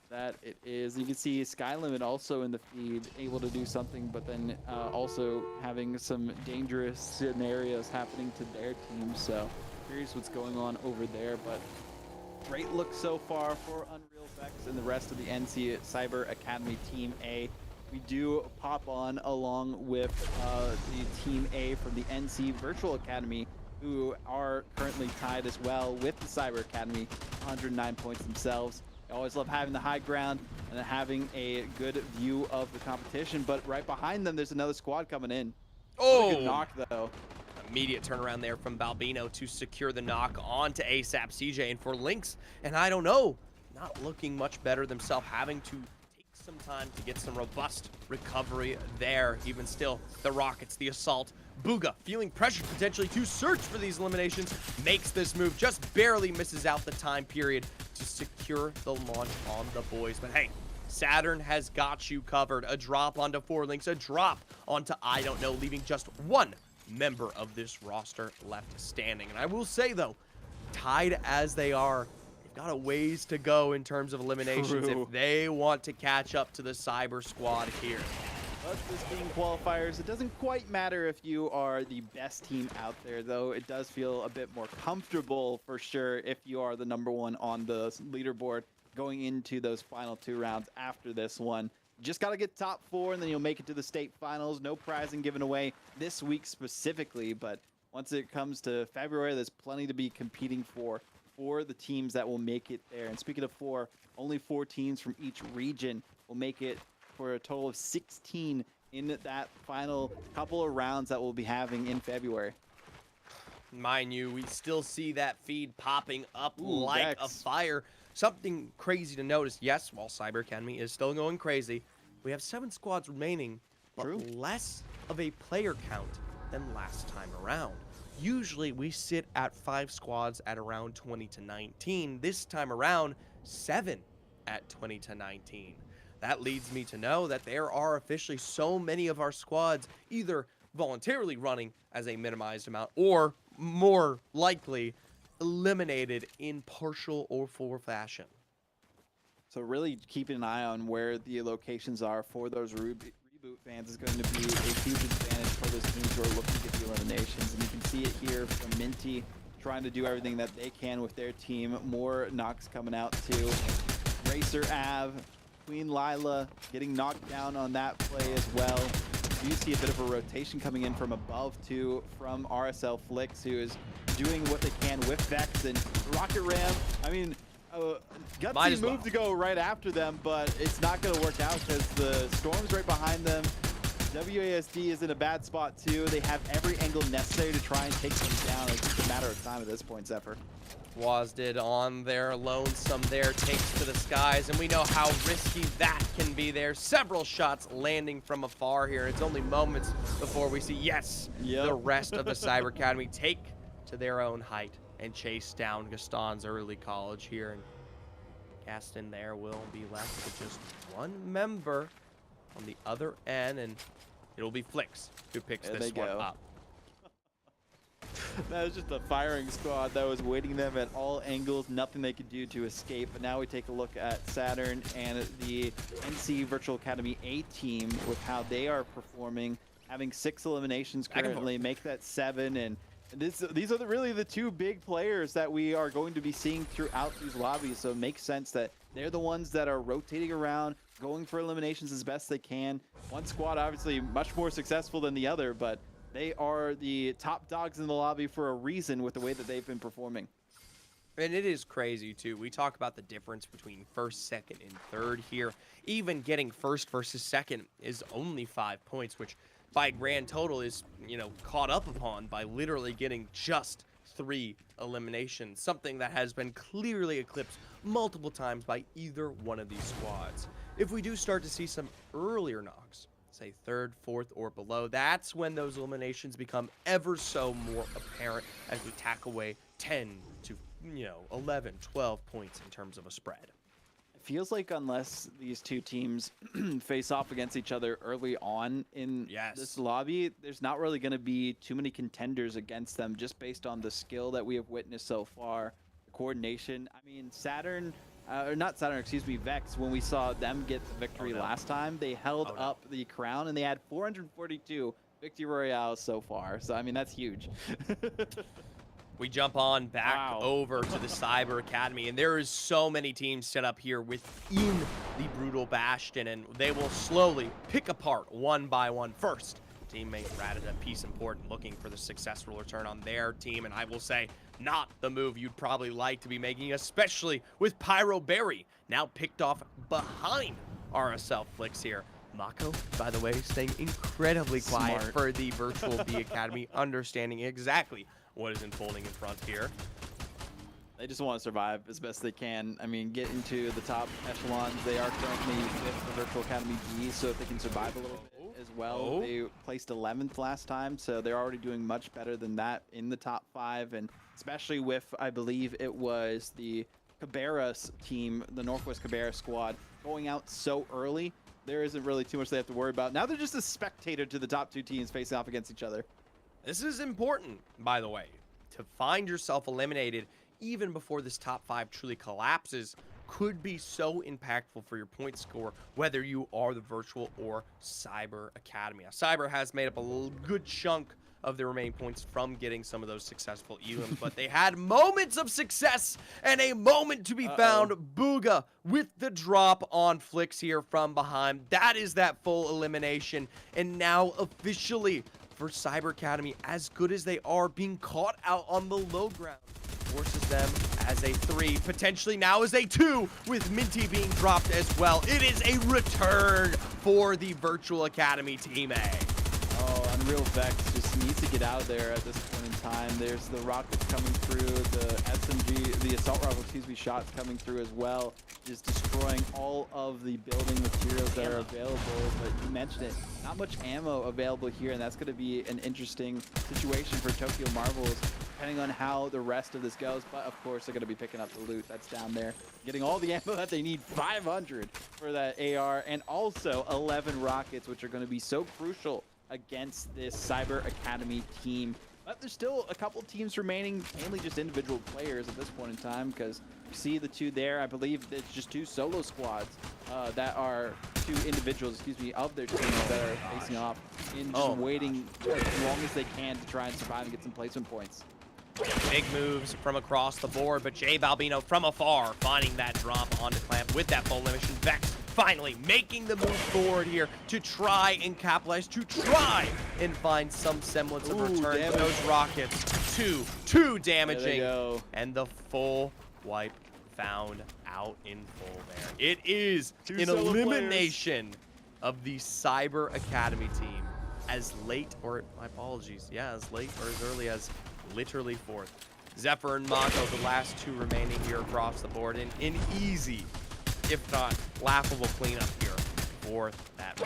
That it is. You can see Skylimit also in the feed, able to do something, but then also having some dangerous scenarios happening to their team. So curious what's going on over there, but great look so far for Unreal Vex and the rest of the NC Cyber Academy Team A. We do pop on along with the Team A from the NC Virtual Academy, who are currently tied as well with the Cyber Academy, 109 points themselves. I always love having the high ground and having a good view of the competition, but right behind them, there's another squad coming in. Good knock, though. Immediate turnaround there from Balbino to secure the knock onto ASAP CJ. And for Lynx, and I don't know, not looking much better themselves, having to take some time to get some robust recovery there. Even still, the Rockets, the assault. Booga, feeling pressure potentially to search for these eliminations, makes this move, just barely misses out the time period to secure the launch on the boys. But hey, Saturn has got you covered. A drop onto 4 Lynx, a drop onto I don't know, leaving just one member of this roster left standing. And I will say, though, tied as they are, they've got a ways to go in terms of eliminations True. if they want to catch up to the Cyber squad here. But this being qualifiers, it doesn't quite matter if you are the best team out there, though. It does feel a bit more comfortable for sure if you are the #1 on the leaderboard going into those final 2 rounds after this one. Just got to get top 4, and then you'll make it to the state finals. No prizing given away this week specifically, but once it comes to February, there's plenty to be competing for the teams that will make it there. And speaking of 4, only 4 teams from each region will make it for a total of 16 in that final couple of rounds that we'll be having in February. Mind you, we still see that feed popping up like Vex. a fire. Something crazy to notice, yes, while Cyber Academy is still going crazy, we have 7 squads remaining, but True. less of a player count than last time around. Usually we sit at 5 squads at around 20 to 19. This time around, 7 at 20 to 19. That leads me to know that there are officially so many of our squads either voluntarily running as a minimized amount or more likely eliminated in partial or full fashion. So really keeping an eye on where the locations are for those reboot fans is going to be a huge advantage for those teams who are looking to get the eliminations. And you can see it here from Minty trying to do everything that they can with their team. More knocks coming out too. Racer Av, Queen Lila getting knocked down on that play as well. You see a bit of a rotation coming in from above too from RSL Flix, who is doing what they can with Vex and Rocket Ram. I mean, gutsy move to go right after them, but it's not going to work out because the Storm's right behind them. WASD is in a bad spot too. They have every angle necessary to try and take them down. It's just a matter of time at this point, Zephyr. Wasdid on their lonesome there, takes to the skies, and we know how risky that can be there. Several shots landing from afar here. It's only moments before we see, yes, the rest of the Cyber Academy take to their own height and chase down Gaston's early college here. And Gaston there will be left with just 1 member on the other end, and it'll be Flix who picks this one up. That was just a firing squad that was waiting them at all angles, nothing they could do to escape. But now we take a look at Saturn and the NC Virtual Academy A team with how they are performing, having 6 eliminations currently, make that 7. And these are really the 2 big players that we are going to be seeing throughout these lobbies. So it makes sense that they're the ones that are rotating around, going for eliminations as best they can. One squad obviously much more successful than the other, but they are the top dogs in the lobby for a reason with the way that they've been performing. And it is crazy, too. We talk about the difference between first, second, and third here. Even getting first versus second is only 5 points, which by grand total is, caught up upon by literally getting just 3 eliminations, something that has been clearly eclipsed multiple times by either one of these squads. If we do start to see some earlier knocks, say 3rd, 4th, or below, that's when those eliminations become ever so more apparent as we tack away 10 to 11, 12 points in terms of a spread. It feels like unless these 2 teams face off against each other early on in this lobby, there's not really going to be too many contenders against them just based on the skill that we have witnessed so far, the coordination. I mean, Saturn, or not Saturn, excuse me, Vex, when we saw them get the victory last time, they held up the crown and they had 442 victory royales so far. So, I mean, that's huge. We jump on back over to the Cyber Academy, and there is so many teams set up here within the Brutal Bastion, and they will slowly pick apart one by one. First, teammate ratted a piece important, looking for the successful return on their team, and I will say, not the move you'd probably like to be making, especially with Pyro Berry now picked off behind RSL Flix here. Mako, by the way, staying incredibly quiet for the Virtual B Academy, understanding exactly what is unfolding in front here. They just want to survive as best they can. I mean, get into the top echelons. They are currently 5th for Virtual Academy B, so if they can survive a little bit as well. They placed 11th last time, so they're already doing much better than that in the top 5, and especially with, I believe it was the Cabarrus team, the Northwest Cabarrus squad, going out so early. There isn't really too much they have to worry about. Now they're just a spectator to the top 2 teams facing off against each other. This is important, by the way, to find yourself eliminated even before this top 5 truly collapses, could be so impactful for your point score, whether you are the Virtual or Cyber Academy. Now, Cyber has made up a good chunk of the remaining points from getting some of those successful elims, but they had moments of success and a moment to be found. Booga with the drop on Flicks here from behind. That is that full elimination, and now officially for Cyber Academy, as good as they are, being caught out on the low ground forces them as a 3, potentially now as a 2, with Minty being dropped as well. It is a return for the Virtual Academy Team A. Oh, Unreal Vex just needs to get out of there at this point in time. There's the rockets coming through, the SMG, the assault rifle, shots coming through as well, just destroying all of the building materials that are available. But you mentioned it, not much ammo available here, and that's going to be an interesting situation for Tokyo Marvels, depending on how the rest of this goes. But of course, they're going to be picking up the loot that's down there, getting all the ammo that they need, 500 for that AR, and also 11 rockets, which are going to be so crucial against this Cyber Academy team. But there's still a couple teams remaining, mainly just individual players at this point in time, because you see the 2 there. I believe it's just 2 solo squads that are 2 individuals, of their teams that are facing off and just waiting as long as they can to try and survive and get some placement points. Big moves from across the board, but Jay Balbino from afar finding that drop onto Clamp with that full elimination. Vex finally making the move forward here to try and capitalize, to try and find some semblance of return to those rockets. Two damaging, and the full wipe found out in full there. It is an elimination of the Cyber Academy team as late, or my apologies, yeah, as late or as early as literally 4th. Zephyr and Mako, the last 2 remaining here across the board, in an easy, if not laughable, cleanup here for that.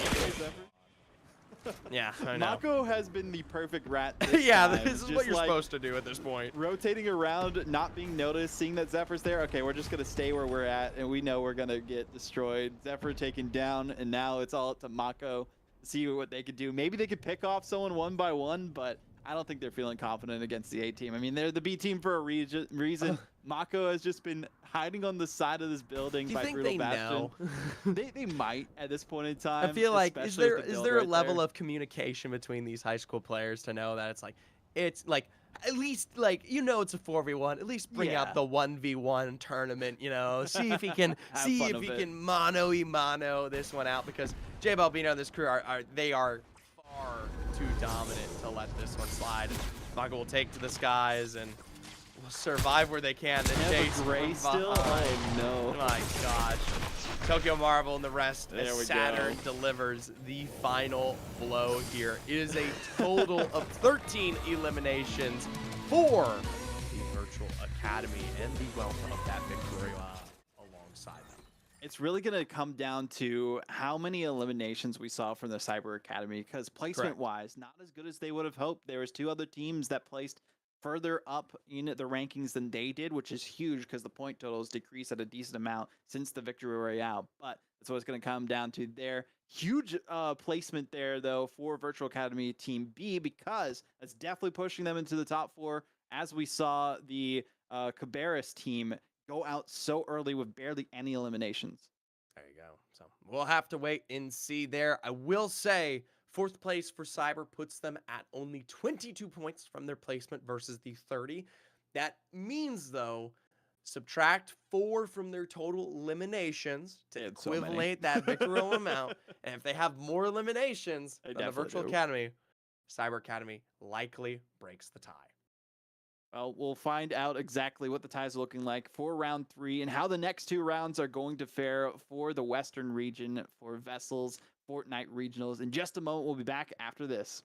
Yeah, I know. Mako has been the perfect rat this yeah, time. this is what you're supposed to do at this point. Rotating around, not being noticed, seeing that Zephyr's there. Okay, we're just going to stay where we're at, and we know we're going to get destroyed. Zephyr taken down, and now it's all up to Mako to see what they could do. Maybe they could pick off someone one by one, but I don't think they're feeling confident against the A team. I mean, they're the B team for a reason. Mako has just been hiding on the side of this building by Brutal Bastion. They might at this point in time. I feel like is there a level of communication between these high school players to know that it's like at least it's a 4v1. At least bring out the 1v1 tournament. See if he can mano this one out, because J Balbino and this crew are far too dominant to let this one slide. Mako will take to the skies and will survive where they can. Then Chase Gray still? Oh no. My gosh. Tokyo Marvel and the rest as Saturn delivers the final blow here. It is a total of 13 eliminations for the Virtual Academy, and the wealth of that victory alongside them. It's really going to come down to how many eliminations we saw from the Cyber Academy, because placement-wise, not as good as they would have hoped. There was 2 other teams that placed further up in the rankings than they did, which is huge because the point totals decreased at a decent amount since the Victory Royale. But that's what it's going to come down to there. Huge placement there, though, for Virtual Academy Team B, because that's definitely pushing them into the top 4, as we saw the Cabarrus team go out so early with barely any eliminations. There you go. So we'll have to wait and see there. I will say 4th place for Cyber puts them at only 22 points from their placement versus the 30. That means, though, subtract 4 from their total eliminations to equivalent that victorial amount. And if they have more eliminations than the Virtual Academy, Cyber Academy likely breaks the tie. Well, we'll find out exactly what the ties are looking like for round 3 and how the next 2 rounds are going to fare for the Western region for VESL's Fortnite Regionals. In just a moment, we'll be back after this.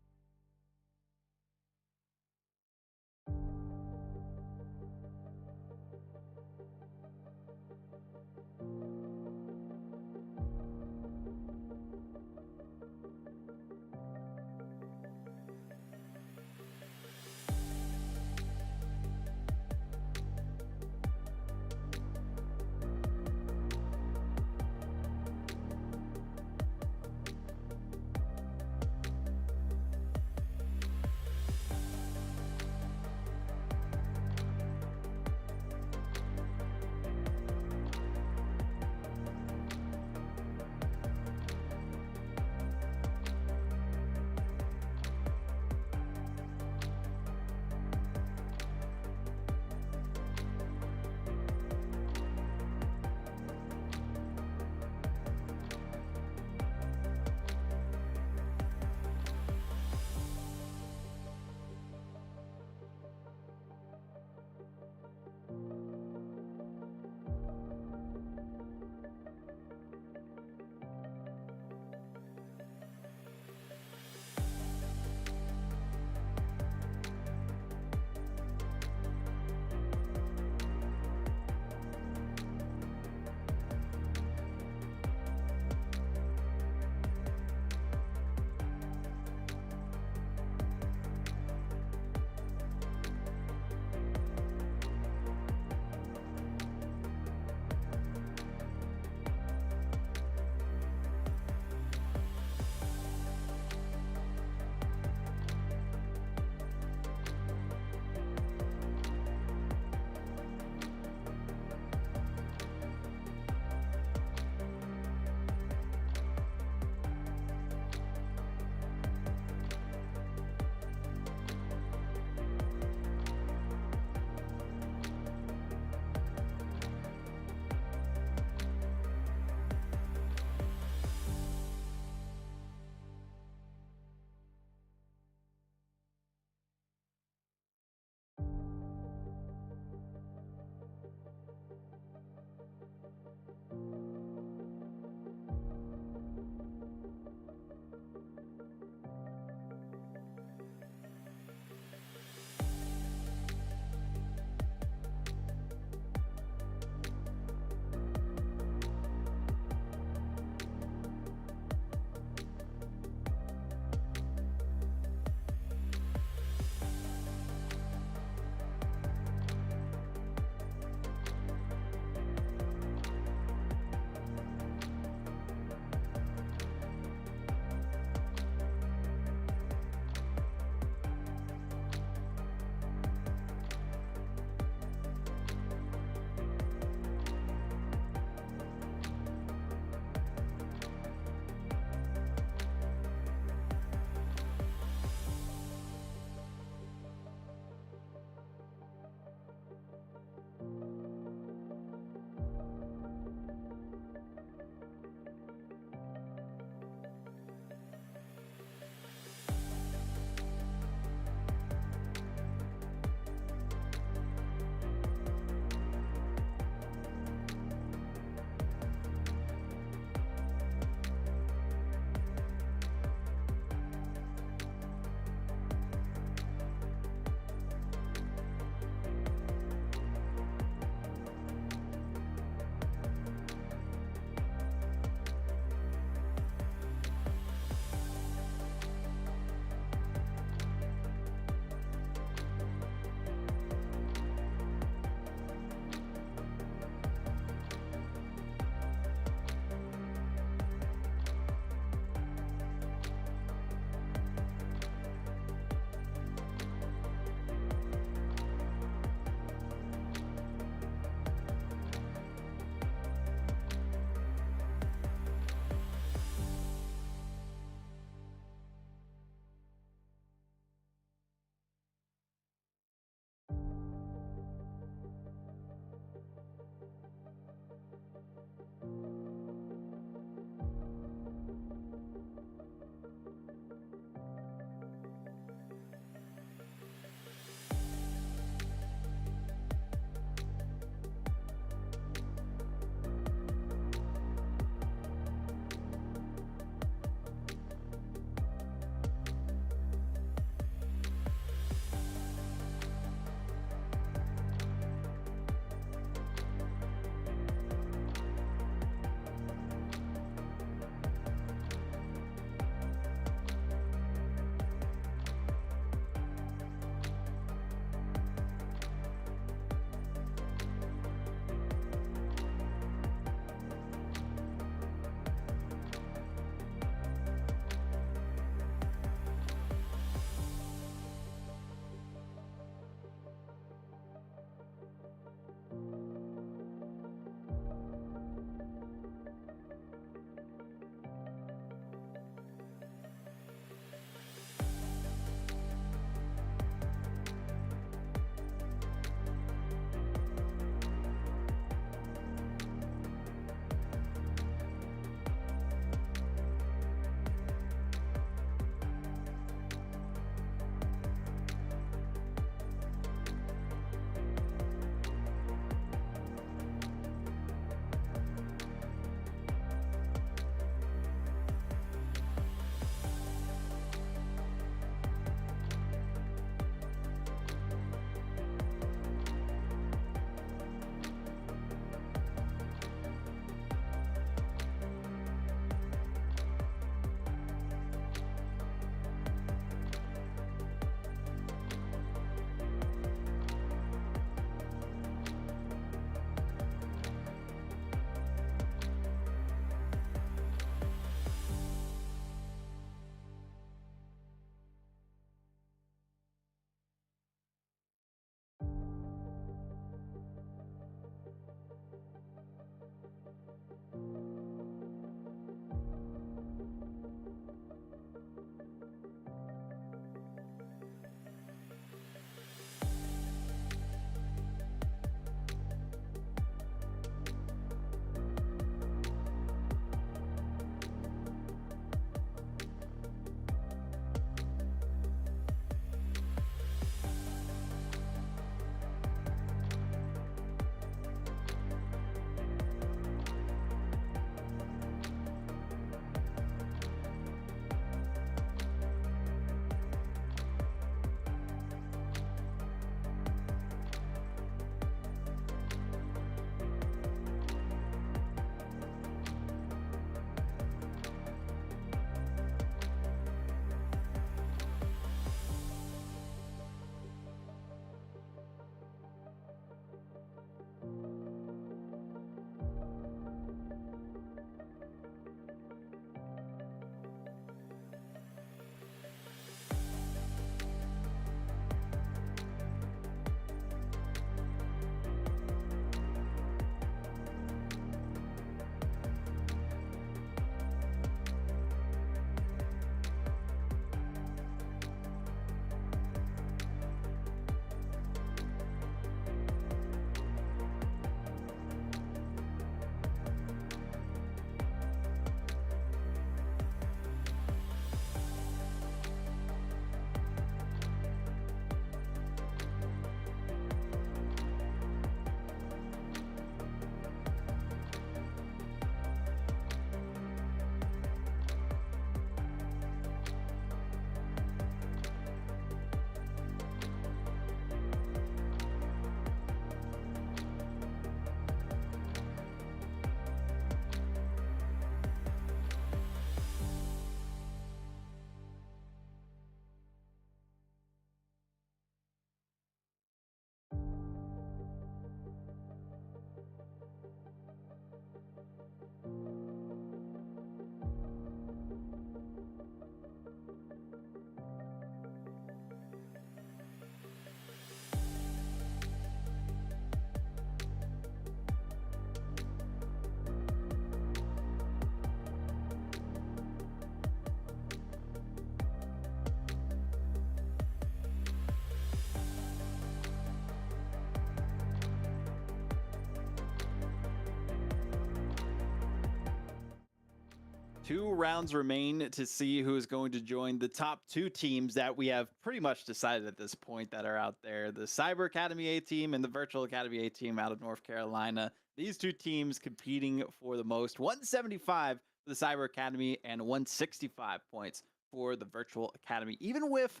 2 rounds remain to see who is going to join the top 2 teams that we have pretty much decided at this point that are out there. The Cyber Academy A team and the Virtual Academy A team out of North Carolina. These 2 teams competing for the most. 175 for the Cyber Academy and 165 points for the Virtual Academy. Even with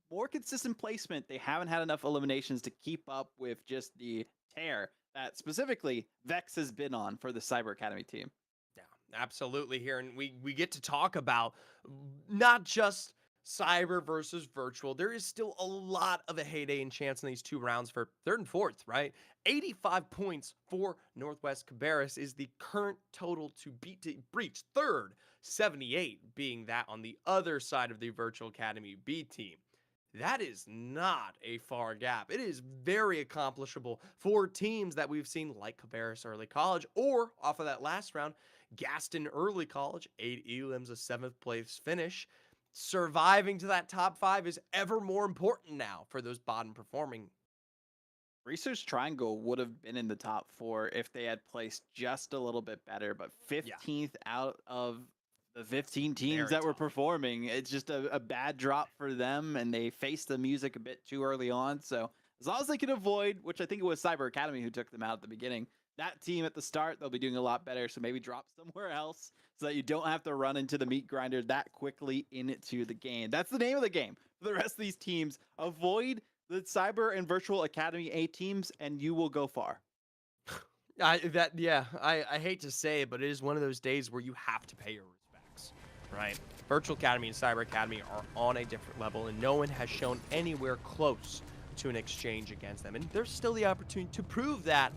more consistent placement, they haven't had enough eliminations to keep up with just the tear that specifically Vex has been on for the Cyber Academy team. Yeah, absolutely here. And we get to talk about not just cyber versus virtual. There is still a lot of a heyday and chance in these 2 rounds for 3rd and 4th, right? 85 points for Northwest Cabarrus is the current total to breach 3rd, 78 being that on the other side of the Virtual Academy B team. That is not a far gap. It is very accomplishable for teams that we've seen like Cabarrus Early College, or off of that last round, Gaston Early College, 8 elims, a 7th place finish. Surviving to that top 5 is ever more important now for those bottom performing. Research Triangle would have been in the top 4 if they had placed just a little bit better, but 15th out of the 15 teams that were performing. It's just a bad drop for them, and they faced the music a bit too early on. So as long as they can avoid, which I think it was Cyber Academy who took them out at the beginning, that team at the start, they'll be doing a lot better. So maybe drop somewhere else so that you don't have to run into the meat grinder that quickly into the game. That's the name of the game for the rest of these teams. Avoid the Cyber and Virtual Academy A teams, and you will go far. I hate to say it, but it is one of those days where you have to pay your respects, right? Virtual Academy and Cyber Academy are on a different level, and no one has shown anywhere close to an exchange against them. And there's still the opportunity to prove that.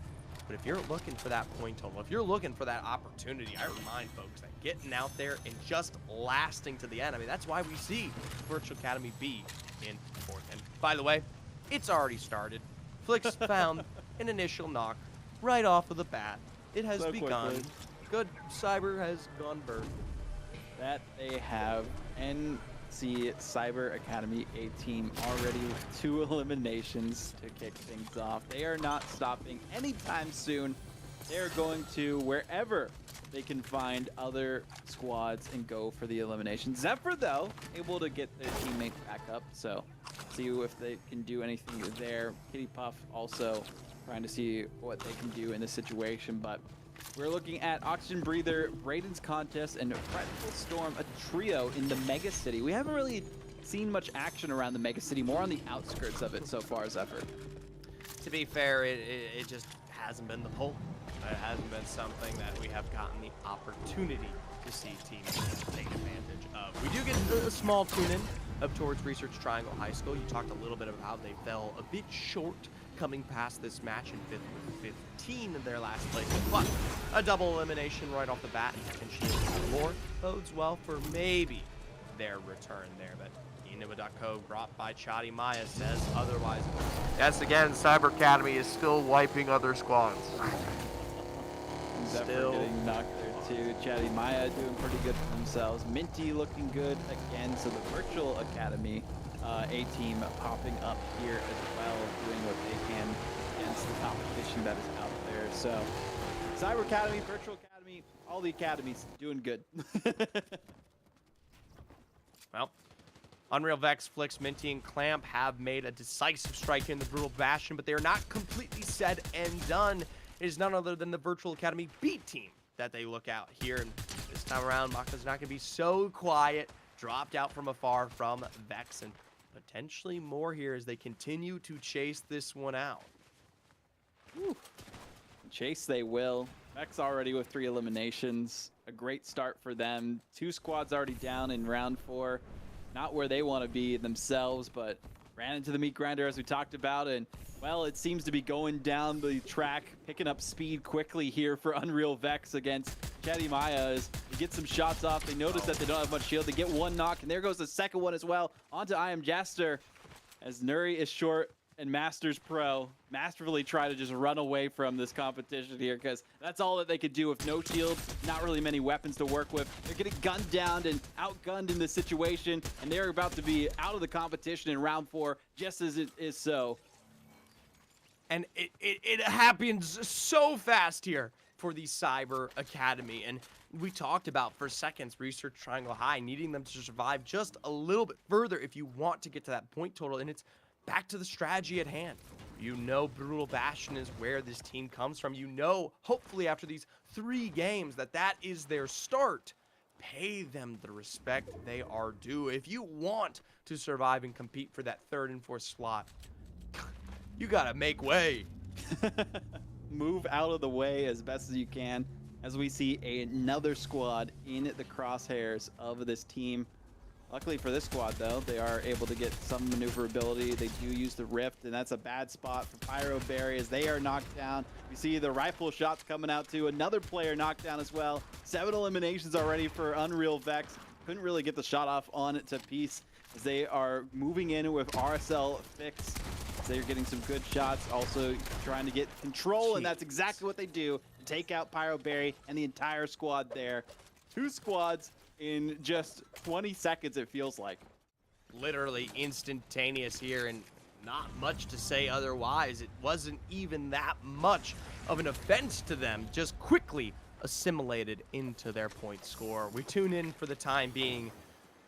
But if you're looking for that point total, if you're looking for that opportunity, I remind folks that getting out there and just lasting to the end, I mean, that's why we see Virtual Academy B in 4th. And by the way, it's already started. Flix found an initial knock right off of the bat. It has begun. Quickly. Good. Cyber has gone bird. That they have NC Cyber Academy A team already with 2 eliminations to kick things off. They are not stopping anytime soon. They're going to wherever they can find other squads and go for the elimination. Zephyr, though, able to get their teammate back up, so see if they can do anything there. Kitty Puff also trying to see what they can do in this situation, but we're looking at Oxygen Breather, Brayden's Contest, and Fretful Storm, a trio in the Mega City. We haven't really seen much action around the Mega City, more on the outskirts of it so far, Zephyr. To be fair, it just hasn't been the pull. It hasn't been something that we have gotten the opportunity to see teams take advantage of. We do get a small tune-in up towards Research Triangle High School. You talked a little bit about how they fell a bit short coming past this match in 5th with 15 in their last place. But a double elimination right off the bat, and she more bodes well for maybe their return there. But Inova.co brought by Chadi Maya says otherwise. Yes, again, Cyber Academy is still wiping other squads. Zephyr getting knocked there too. Chadi Maya doing pretty good for themselves. Minty looking good again. So the Virtual Academy A team popping up here as well, doing what they can against the competition that is out there. So Cyber Academy, Virtual Academy, all the academies doing good. Well, Unreal Vex, Flix, Minty, and Clamp have made a decisive strike in the Brutal Bastion, but they are not completely said and done. It is none other than the Virtual Academy B team that they look out here. And this time around, Maka's not going to be so quiet. Dropped out from afar from Vex, and potentially more here as they continue to chase this one out. Whew. Chase they will. Vex already with 3 eliminations. A great start for them. 2 squads already down in round 4. Not where they want to be themselves, but ran into the meat grinder as we talked about, and well, it seems to be going down the track, picking up speed quickly here for Unreal Vex against Chadi Maya as they get some shots off. They notice that they don't have much shield. They get 1 knock, and there goes the second one as well. Onto I Am Jaster as Nuri is short and Masters Pro masterfully try to just run away from this competition here because that's all that they could do with no shield, not really many weapons to work with. They're getting gunned down and outgunned in this situation, and they're about to be out of the competition in round 4 just as it is so. And it happens so fast here for the Cyber Academy. And we talked about for seconds, Research Triangle High, needing them to survive just a little bit further if you want to get to that point total, and it's back to the strategy at hand. You know Brutal Bastion is where this team comes from. You know, hopefully after these 3 games, that is their start. Pay them the respect they are due. If you want to survive and compete for that 3rd and 4th slot, you gotta make way. Move out of the way as best as you can, as we see another squad in the crosshairs of this team. Luckily for this squad, though, they are able to get some maneuverability. They do use the Rift, and that's a bad spot for Pyro Berry as they are knocked down. You see the rifle shots coming out, too. Another player knocked down as well. 7 eliminations already for Unreal Vex. Couldn't really get the shot off on to Peace as they are moving in with RSL Fix. They're getting some good shots, also trying to get control, and that's exactly what they do. Take out Pyro Berry and the entire squad there. 2 squads in just 20 seconds, it feels like. Literally instantaneous here, and not much to say otherwise. It wasn't even that much of an offense to them, just quickly assimilated into their point score. We tune in for the time being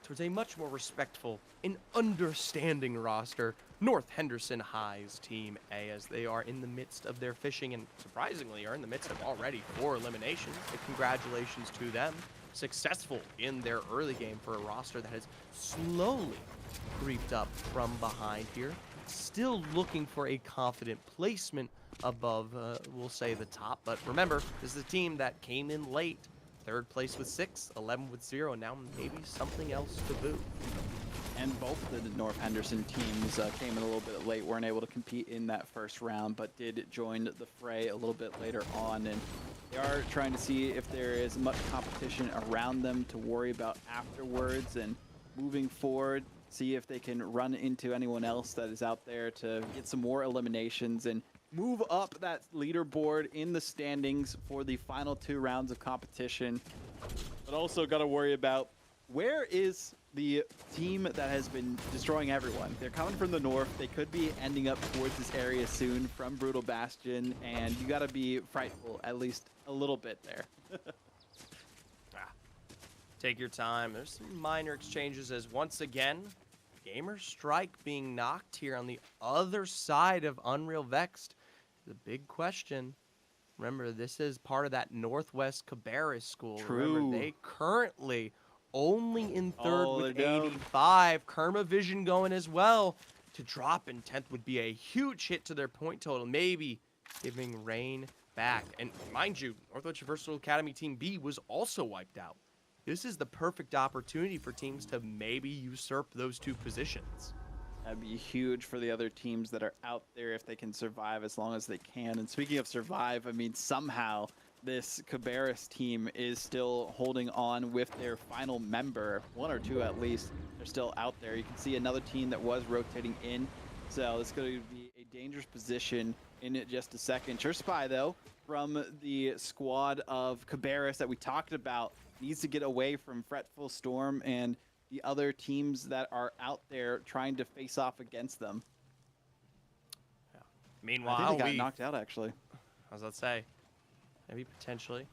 towards a much more respectful and understanding roster, North Henderson High's Team A, as they are in the midst of their fishing and surprisingly are in the midst of already 4 eliminations. And congratulations to them. Successful in their early game for a roster that has slowly creeped up from behind here. Still looking for a confident placement above, we'll say, the top. But remember, this is a team that came in late. 3rd place with 6, 11 with 0, and now maybe something else to boot. And both the North Henderson teams came in a little bit late, weren't able to compete in that first round, but did join the fray a little bit later on. And they are trying to see if there is much competition around them to worry about afterwards, and moving forward, see if they can run into anyone else that is out there to get some more eliminations and move up that leaderboard in the standings for the final 2 rounds of competition. But also got to worry about, where is the team that has been destroying everyone? They're coming from the north. They could be ending up towards this area soon from Brutal Bastion, and you got to be frightful at least a little bit there. Take your time. There's some minor exchanges as once again, Gamer Strike being knocked here on the other side of Unreal Vexed. The big question, remember, this is part of that Northwest Cabarrus school. True. Remember, they currently only in 3rd with 85. Kerma Vision going as well. To drop in 10th would be a huge hit to their point total, maybe giving Rain back. And mind you, Northwest Universal Academy Team B was also wiped out. This is the perfect opportunity for teams to maybe usurp those 2 positions. That'd be huge for the other teams that are out there if they can survive as long as they can. And speaking of survive, I mean, somehow this Cabarrus team is still holding on with their final member, 1 or 2 at least. They're still out there. You can see another team that was rotating in. So it's going to be a dangerous position in just a second. Spy, though, from the squad of Cabarrus that we talked about, needs to get away from Fretful Storm and the other teams that are out there trying to face off against them. Yeah. Meanwhile, I think they got knocked out, actually. I was about to say, maybe potentially.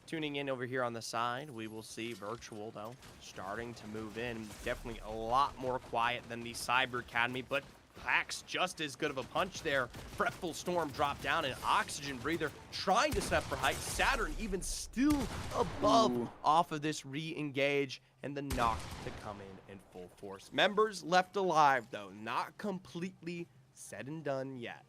Tuning in over here on the side, we will see Virtual, though, starting to move in. Definitely a lot more quiet than the Cyber Academy, but packs just as good of a punch there. Fretful Storm dropped down, and Oxygen Breather trying to set for height. Saturn even still above off of this re-engage, and the knock to come in full force. Members left alive, though, not completely said and done yet.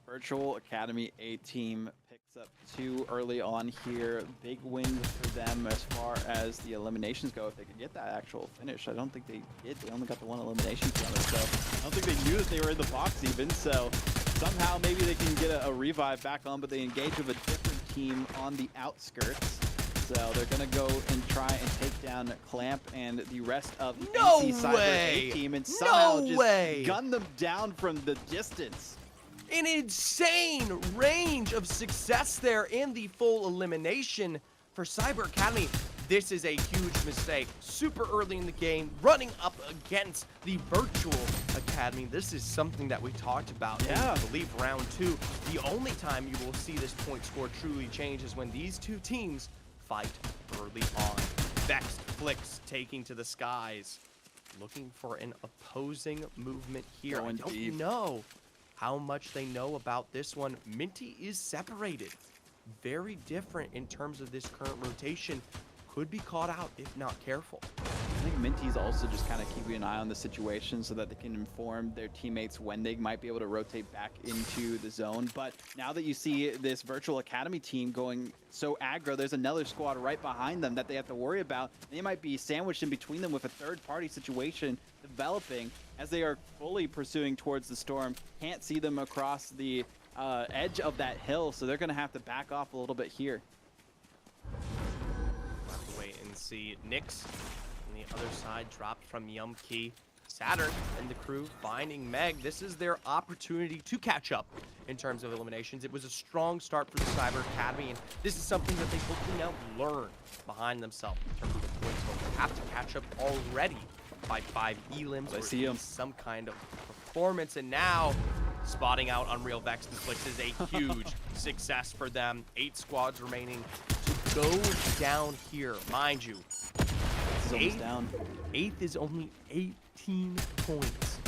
Virtual Academy A team picks up 2 early on here. Big win for them as far as the eliminations go. If they could get that actual finish, I don't think they did. They only got the 1 elimination from it, so I don't think they knew that they were in the box even. So somehow maybe they can get a revive back on, but they engage with a different team on the outskirts. So they're gonna go and try and take down Clamp and the rest of the NC Cyber A team, and somehow just gun them down from the distance. An insane range of success there in the full elimination for Cyber Academy. This is a huge mistake. Super early in the game, running up against the Virtual Academy. This is something that we talked about in, I believe, round 2. The only time you will see this point score truly change is when these 2 teams fight early on. Vexed Flicks taking to the skies, looking for an opposing movement here. I don't know how much they know about this one. Minty is separated. Very different in terms of this current rotation. Could be caught out if not careful. I think Minty's also just kind of keeping an eye on the situation so that they can inform their teammates when they might be able to rotate back into the zone. But now that you see this Virtual Academy team going so aggro, there's another squad right behind them that they have to worry about. They might be sandwiched in between them with a third-party situation developing as they are fully pursuing towards the storm. Can't see them across the edge of that hill, so they're going to have to back off a little bit here. We'll have to wait and see. Nyx on the other side dropped from Yumkey. Saturn and the crew finding Meg. This is their opportunity to catch up in terms of eliminations. It was a strong start for the Cyber Academy, and this is something that they hopefully now learn behind themselves in terms of the points. They have to catch up already by 5 elims or some kind of performance, and now spotting out Unreal Vex and Flicks is a huge success for them. 8 squads remaining to go down here. Mind you, eighth is only 18 points.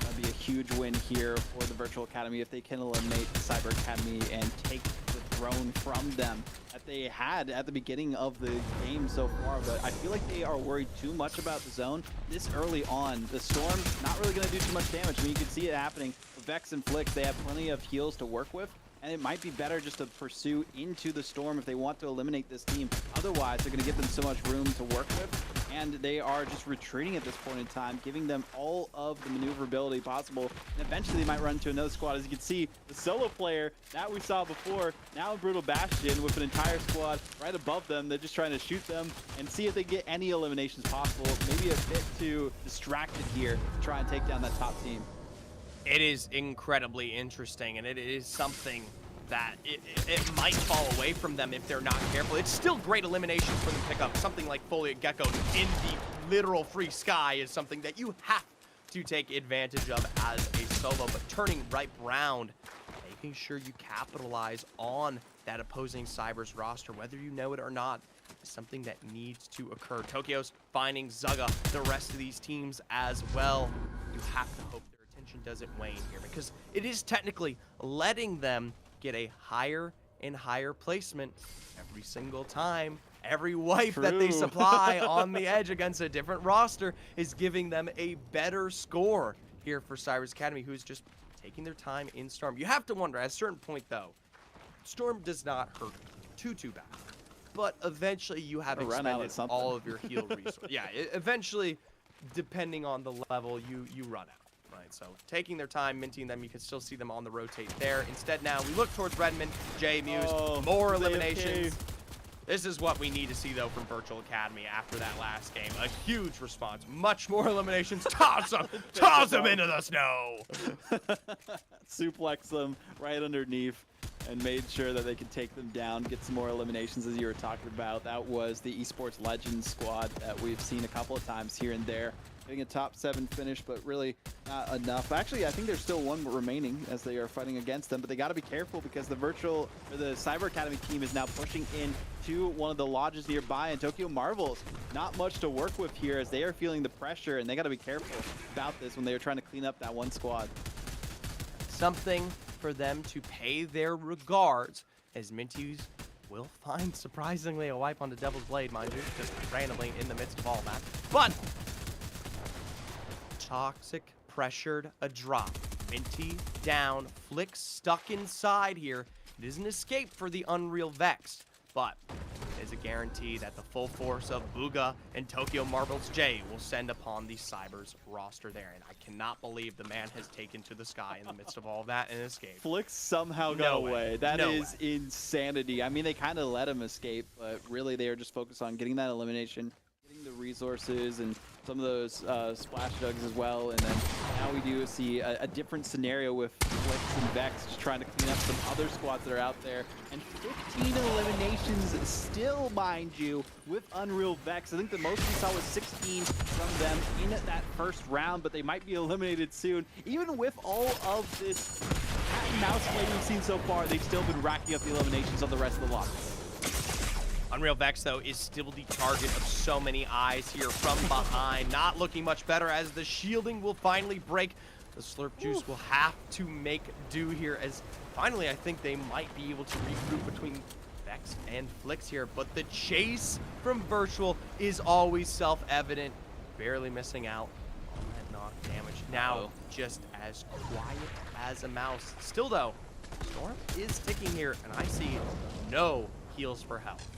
That'd be a huge win here for the Virtual Academy if they can eliminate the Cyber Academy and take the throne from them that they had at the beginning of the game so far. But I feel like they are worried too much about the zone this early on. The Storm not really going to do too much damage. I mean, you can see it happening with Vex and Flicks. They have plenty of heals to work with, and it might be better just to pursue into the Storm if they want to eliminate this team. Otherwise, they're going to give them so much room to work with, and they are just retreating at this point in time, giving them all of the maneuverability possible. And eventually, they might run into another squad. As you can see, the solo player that we saw before, now in Brutal Bastion with an entire squad right above them. They're just trying to shoot them and see if they get any eliminations possible. Maybe a bit too distracted here to try and take down that top team. It is incredibly interesting, and it is something that it might fall away from them if they're not careful. It's still great eliminations for them to pick up. Something like Foliate Gecko in the literal free sky is something that you have to take advantage of as a solo, but turning right round, making sure you capitalize on that opposing Cyber's roster, whether you know it or not, is something that needs to occur. Tokyo's finding Zugga, the rest of these teams as well. You have to hope their attention doesn't wane here, because it is technically letting them get a higher and higher placement every single time. Every wipe that they supply on the edge against a different roster is giving them a better score here for Cyber's Academy, who's just taking their time in Storm. You have to wonder, at a certain point though, Storm does not hurt too bad, but eventually you have expended all of your heal resources. Yeah, eventually, depending on the level, you run out. Right, so taking their time, minting them, you can still see them on the rotate there. Instead now, we look towards Redmond, Jay, Muse, more eliminations. This is what we need to see, though, from Virtual Academy after that last game. A huge response, much more eliminations. Toss them into the snow. Suplex them right underneath and made sure that they could take them down, get some more eliminations, as you were talking about. That was the Esports Legends squad that we've seen a couple of times here and there. Getting a top 7 finish, but really not enough. Actually, I think there's still one remaining as they are fighting against them, but they got to be careful because the Cyber Academy team is now pushing in to one of the lodges nearby, and Tokyo Marvels not much to work with here as they are feeling the pressure, and they got to be careful about this when they are trying to clean up that one squad. Something for them to pay their regards, as Minties will find surprisingly a wipe on the Devil's Blade, mind you, just randomly in the midst of all that. But Toxic pressured a drop. Minty down. Flick stuck inside here. It is an escape for the Unreal Vex, but it is a guarantee that the full force of Booga and Tokyo Marvels J will send upon the Cyber's roster there. And I cannot believe the man has taken to the sky in the midst of all of that and escaped. Flick somehow got away. That is insanity. I mean, they kind of let him escape, but really they are just focused on getting that elimination, getting the resources, and some of those splash jugs as well. And then now we do see a different scenario with Flicks and Vex just trying to clean up some other squads that are out there. And 15 eliminations still, mind you, with Unreal Vex. I think the most we saw was 16 from them in that first round, but they might be eliminated soon. Even with all of this cat and mouse play we've seen so far, they've still been racking up the eliminations of the rest of the lot. Unreal Vex, though, is still the target of so many eyes here from behind. Not looking much better as the shielding will finally break. The Slurp Juice will have to make do here as finally I think they might be able to regroup between Vex and Flix here. But the chase from Virtual is always self-evident. Barely missing out on that knock damage. Now just as quiet as a mouse. Still, though, Storm is ticking here, and I see no heals for health.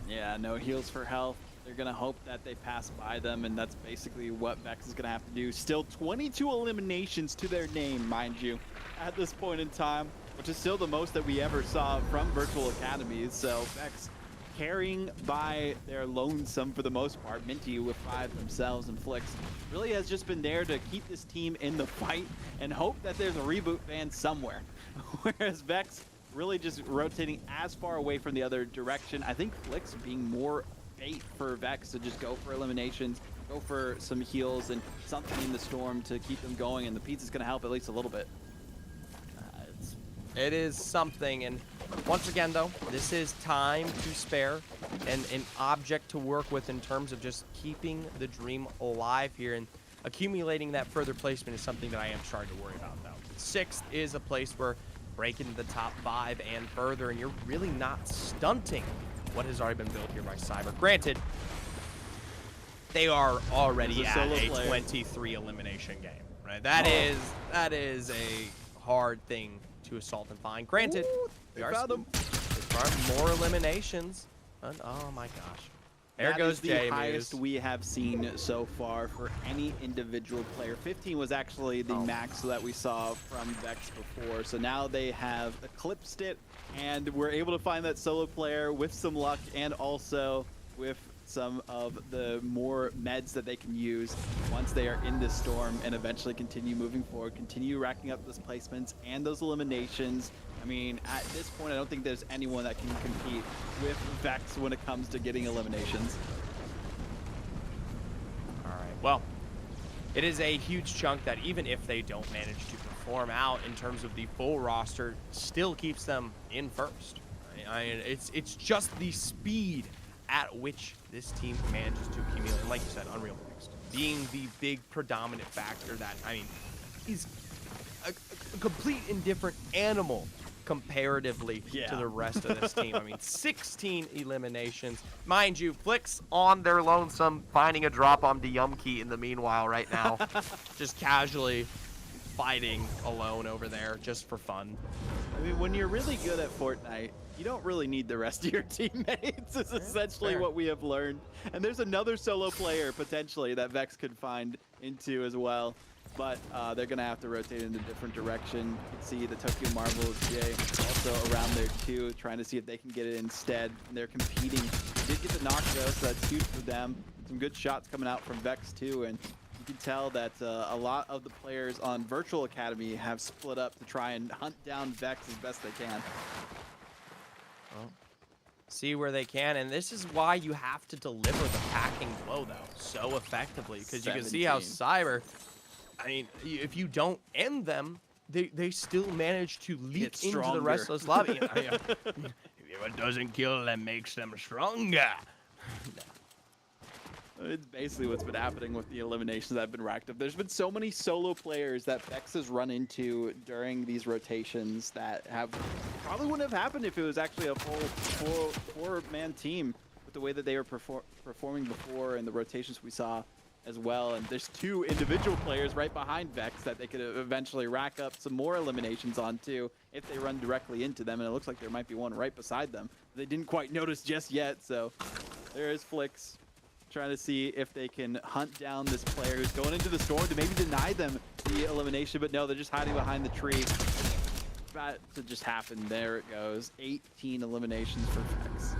Yeah, no heals for health. They're going to hope that they pass by them, and that's basically what Vex is going to have to do. Still 22 eliminations to their name, mind you, at this point in time, which is still the most that we ever saw from Virtual Academies. So Vex carrying by their lonesome for the most part. Minty with 5 themselves, and Flix really has just been there to keep this team in the fight and hope that there's a reboot van somewhere. Whereas Vex really just rotating as far away from the other direction. I think Flix being more bait for Vex to just go for eliminations, go for some heals and something in the storm to keep them going, and the pizza's going to help at least a little bit. It is something, and once again, though, this is time to spare and an object to work with in terms of just keeping the dream alive here, and accumulating that further placement is something that I am starting to worry about, though. 6th is a place where breaking the top 5 and further, and you're really not stunting what has already been built here by Cyber. Granted, they are already at a 23 elimination game, right? That is a hard thing to assault and find. Granted, they found them. There are more eliminations. And, oh my gosh. There goes the highest we have seen so far for any individual player. 15 was actually the max that we saw from Vex before. So now they have eclipsed it, and we're able to find that solo player with some luck and also with some of the more meds that they can use once they are in this storm, and eventually continue moving forward, continue racking up those placements and those eliminations. I mean, at this point, I don't think there's anyone that can compete with Vex when it comes to getting eliminations. All right, well, it is a huge chunk that even if they don't manage to perform out in terms of the full roster, still keeps them in first. I mean, it's just the speed at which this team manages to accumulate, and like you said, Unreal Vex being the big predominant factor that, I mean, is a complete and different animal comparatively to the rest of this team. I mean, 16 eliminations. Mind you, Flix On their lonesome, finding a drop on Yumkey in the meanwhile right now. just casually fighting alone over there just for fun. I mean, when you're really good at Fortnite, you don't really need the rest of your teammates. Is essentially what we have learned. And there's another solo player potentially that Vex could find into as well. But they're going to have to rotate in a different direction. You can see the Tokyo Marvels, Jay, also around there too, trying to see if they can get it instead. And they're competing. They did get the knock though, so that's huge for them. Some good shots coming out from Vex too. And you can tell that a lot of the players on Virtual Academy have split up to try and hunt down Vex as best they can. Well, see where they can, and this is why you have to deliver the packing blow, though, so effectively, because you can see how Cyber, I mean, if you don't end them, they still manage to leak into the rest of this lobby. If it doesn't kill them, makes them stronger. It's basically what's been happening with the eliminations that have been racked up. There's been so many solo players that Vex has run into during these rotations that probably wouldn't have happened if it was actually a full four-man team with the way that they were performing before and the rotations we saw as well. And there's 2 individual players right behind Vex that they could eventually rack up some more eliminations on too if they run directly into them. And it looks like there might be one right beside them. They didn't quite notice just yet, so there is Flix trying to see if they can hunt down this player who's going into the storm to maybe deny them the elimination, but no, they're just hiding behind the tree. It's about to just happen. There it goes. 18 eliminations for Vex.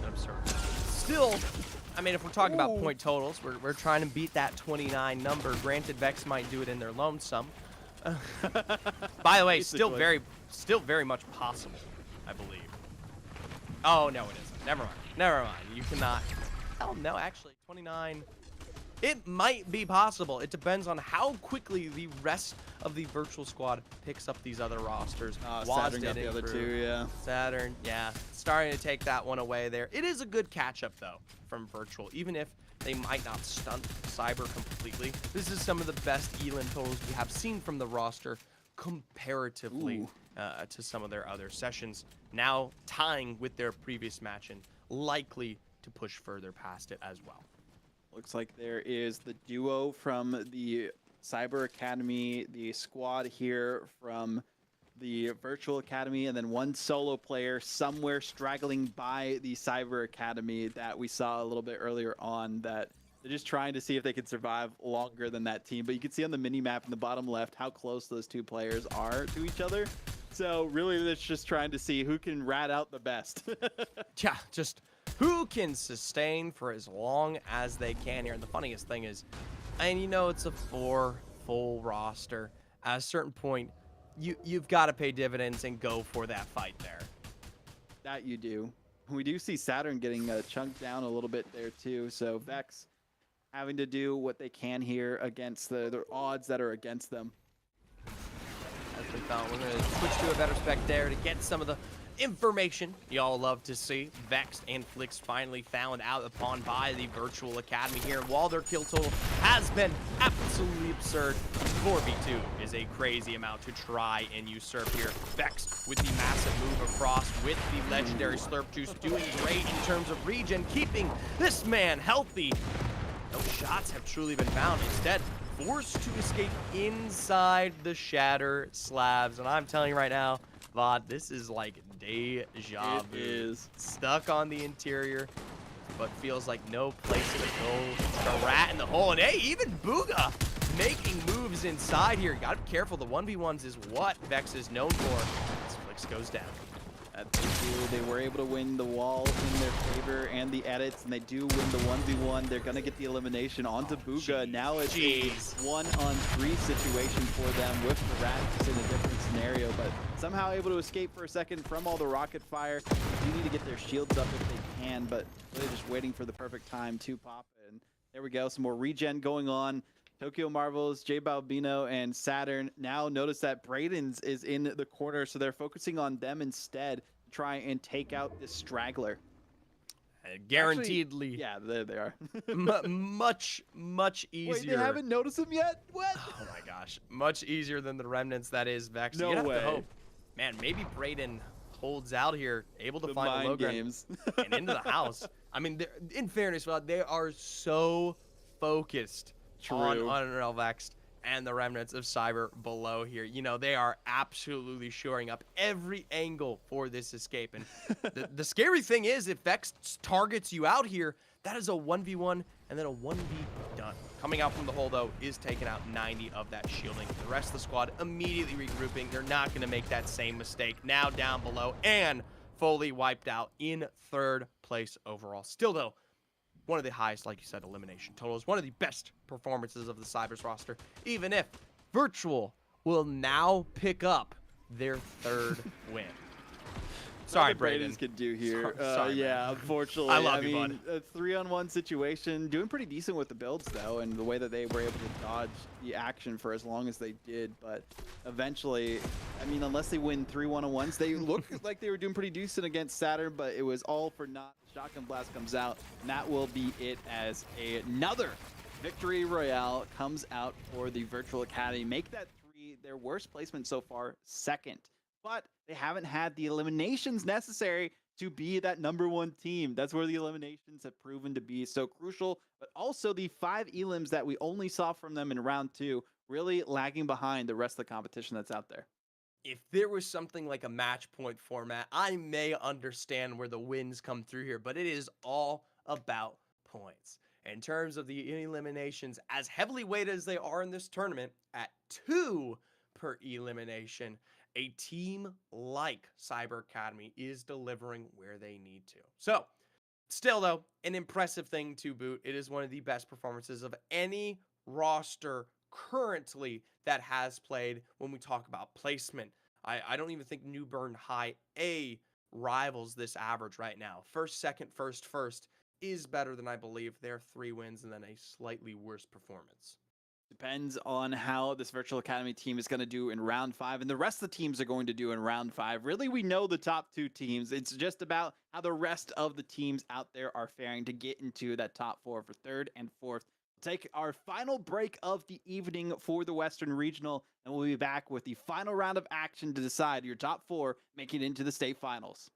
Absurd. Still, I mean, if we're talking about point totals, we're trying to beat that 29 number. Granted, Vex might do it in their lonesome. By the way, still very much possible, I believe. Oh, no, it isn't. Never mind. You cannot. Oh, no, actually, 29. It might be possible. It depends on how quickly the rest of the virtual squad picks up these other rosters. Saturn got the other two, yeah. Saturn, yeah, starting to take that one away there. It is a good catch-up, though, from virtual, even if they might not stunt Cyber completely. This is some of the best elim totals we have seen from the roster comparatively to some of their other sessions. Now tying with their previous match and likely to push further past it as well. Looks like there is the duo from the Cyber Academy, the squad here from the Virtual Academy, and then one solo player somewhere straggling by the Cyber Academy that we saw a little bit earlier on, that they're just trying to see if they can survive longer than that team. But you can see on the mini-map in the bottom left how close those two players are to each other. So really, it's just trying to see who can rat out the best. Yeah, just who can sustain for as long as they can here. And the funniest thing is, and you know it's a 4 full roster, at a certain point, you've got to pay dividends and go for that fight there. That you do. We do see Saturn getting chunked down a little bit there too. So Vex having to do what they can here against the odds that are against them. As we found, we're going to switch to a better spec there to get some of the information y'all love to see. Vex and Flix finally found out upon by the Virtual Academy here. While their kill total has been absolutely absurd, 4v2 is a crazy amount to try and usurp here. Vex with the massive move across with the legendary Slurp Juice, doing great in terms of regen, keeping this man healthy. No shots have truly been found. Instead, forced to escape inside the Shatter slabs. And I'm telling you right now, VOD, this is like deja vu. It is. Stuck on the interior, but feels like no place to go. The rat in the hole. And hey, even Booga making moves inside here. Gotta be careful. The 1v1s is what Vex is known for. As Flix goes down. They were able to win the wall in their favor and the edits, and they do win the 1v1. They're going to get the elimination onto Booga. Now it's a 1-on-3 situation for them with the rats in a different scenario, but somehow able to escape for a second from all the rocket fire. They do need to get their shields up if they can, but really just waiting for the perfect time to pop. And there we go, some more regen going on. Tokyo Marvels, J Balbino, and Saturn. Now notice that Braden's is in the corner, so they're focusing on them instead to try and take out this straggler. Guaranteedly. Actually, yeah, there they are. much easier. Wait, they haven't noticed him yet? What? Oh my gosh. Much easier than the remnants that is Vex. No You'd have way. to hope. Man, maybe Braden holds out here, able to The find mind a Logran games. and into the house. I mean, in fairness, they are so focused on Relvex and the remnants of Cyber below here. You know, they are absolutely shoring up every angle for this escape. And the scary thing is, if Vex targets you out here, that is a 1v1 and then a 1v done. Coming out from the hole, though, is taking out 90 of that shielding. The rest of the squad immediately regrouping. They're not going to make that same mistake. Now down below and fully wiped out in 3rd place overall. Still, though, one of the highest, like you said, elimination totals. One of the best performances of the Cybers roster, even if Virtual will now pick up their 3rd win. Sorry, Braden. Could do here. Sorry, yeah, unfortunately. I love you, mean, a 3-on-1 situation, doing pretty decent with the builds, though, and the way that they were able to dodge the action for as long as they did. But eventually, I mean, unless they win 3 1-on-1s, they looked like they were doing pretty decent against Saturn, but it was all for naught. Shotgun Blast comes out, and that will be it as another victory royale comes out for the Virtual Academy. Make that 3 their worst placement so far, 2nd. But they haven't had the eliminations necessary to be that #1 team. That's where the eliminations have proven to be so crucial, but also the 5 elims that we only saw from them in round 2, really lagging behind the rest of the competition that's out there. If there was something like a match point format, I may understand where the wins come through here, but it is all about points. In terms of the eliminations, as heavily weighted as they are in this tournament, at 2 per elimination, a team like Cyber Academy is delivering where they need to. So, still though, an impressive thing to boot. It is one of the best performances of any roster currently that has played when we talk about placement. I don't even think New Bern High A rivals this average right now. 1st, 2nd, 1st is better than I believe their 3 wins and then a slightly worse performance. Depends on how this Virtual Academy team is going to do in round 5 and the rest of the teams are going to do in round 5. Really, we know the top 2 teams. It's just about how the rest of the teams out there are faring to get into that top 4 for 3rd and 4th. We'll take our final break of the evening for the Western Regional, and we'll be back with the final round of action to decide your top 4 making it into the state finals.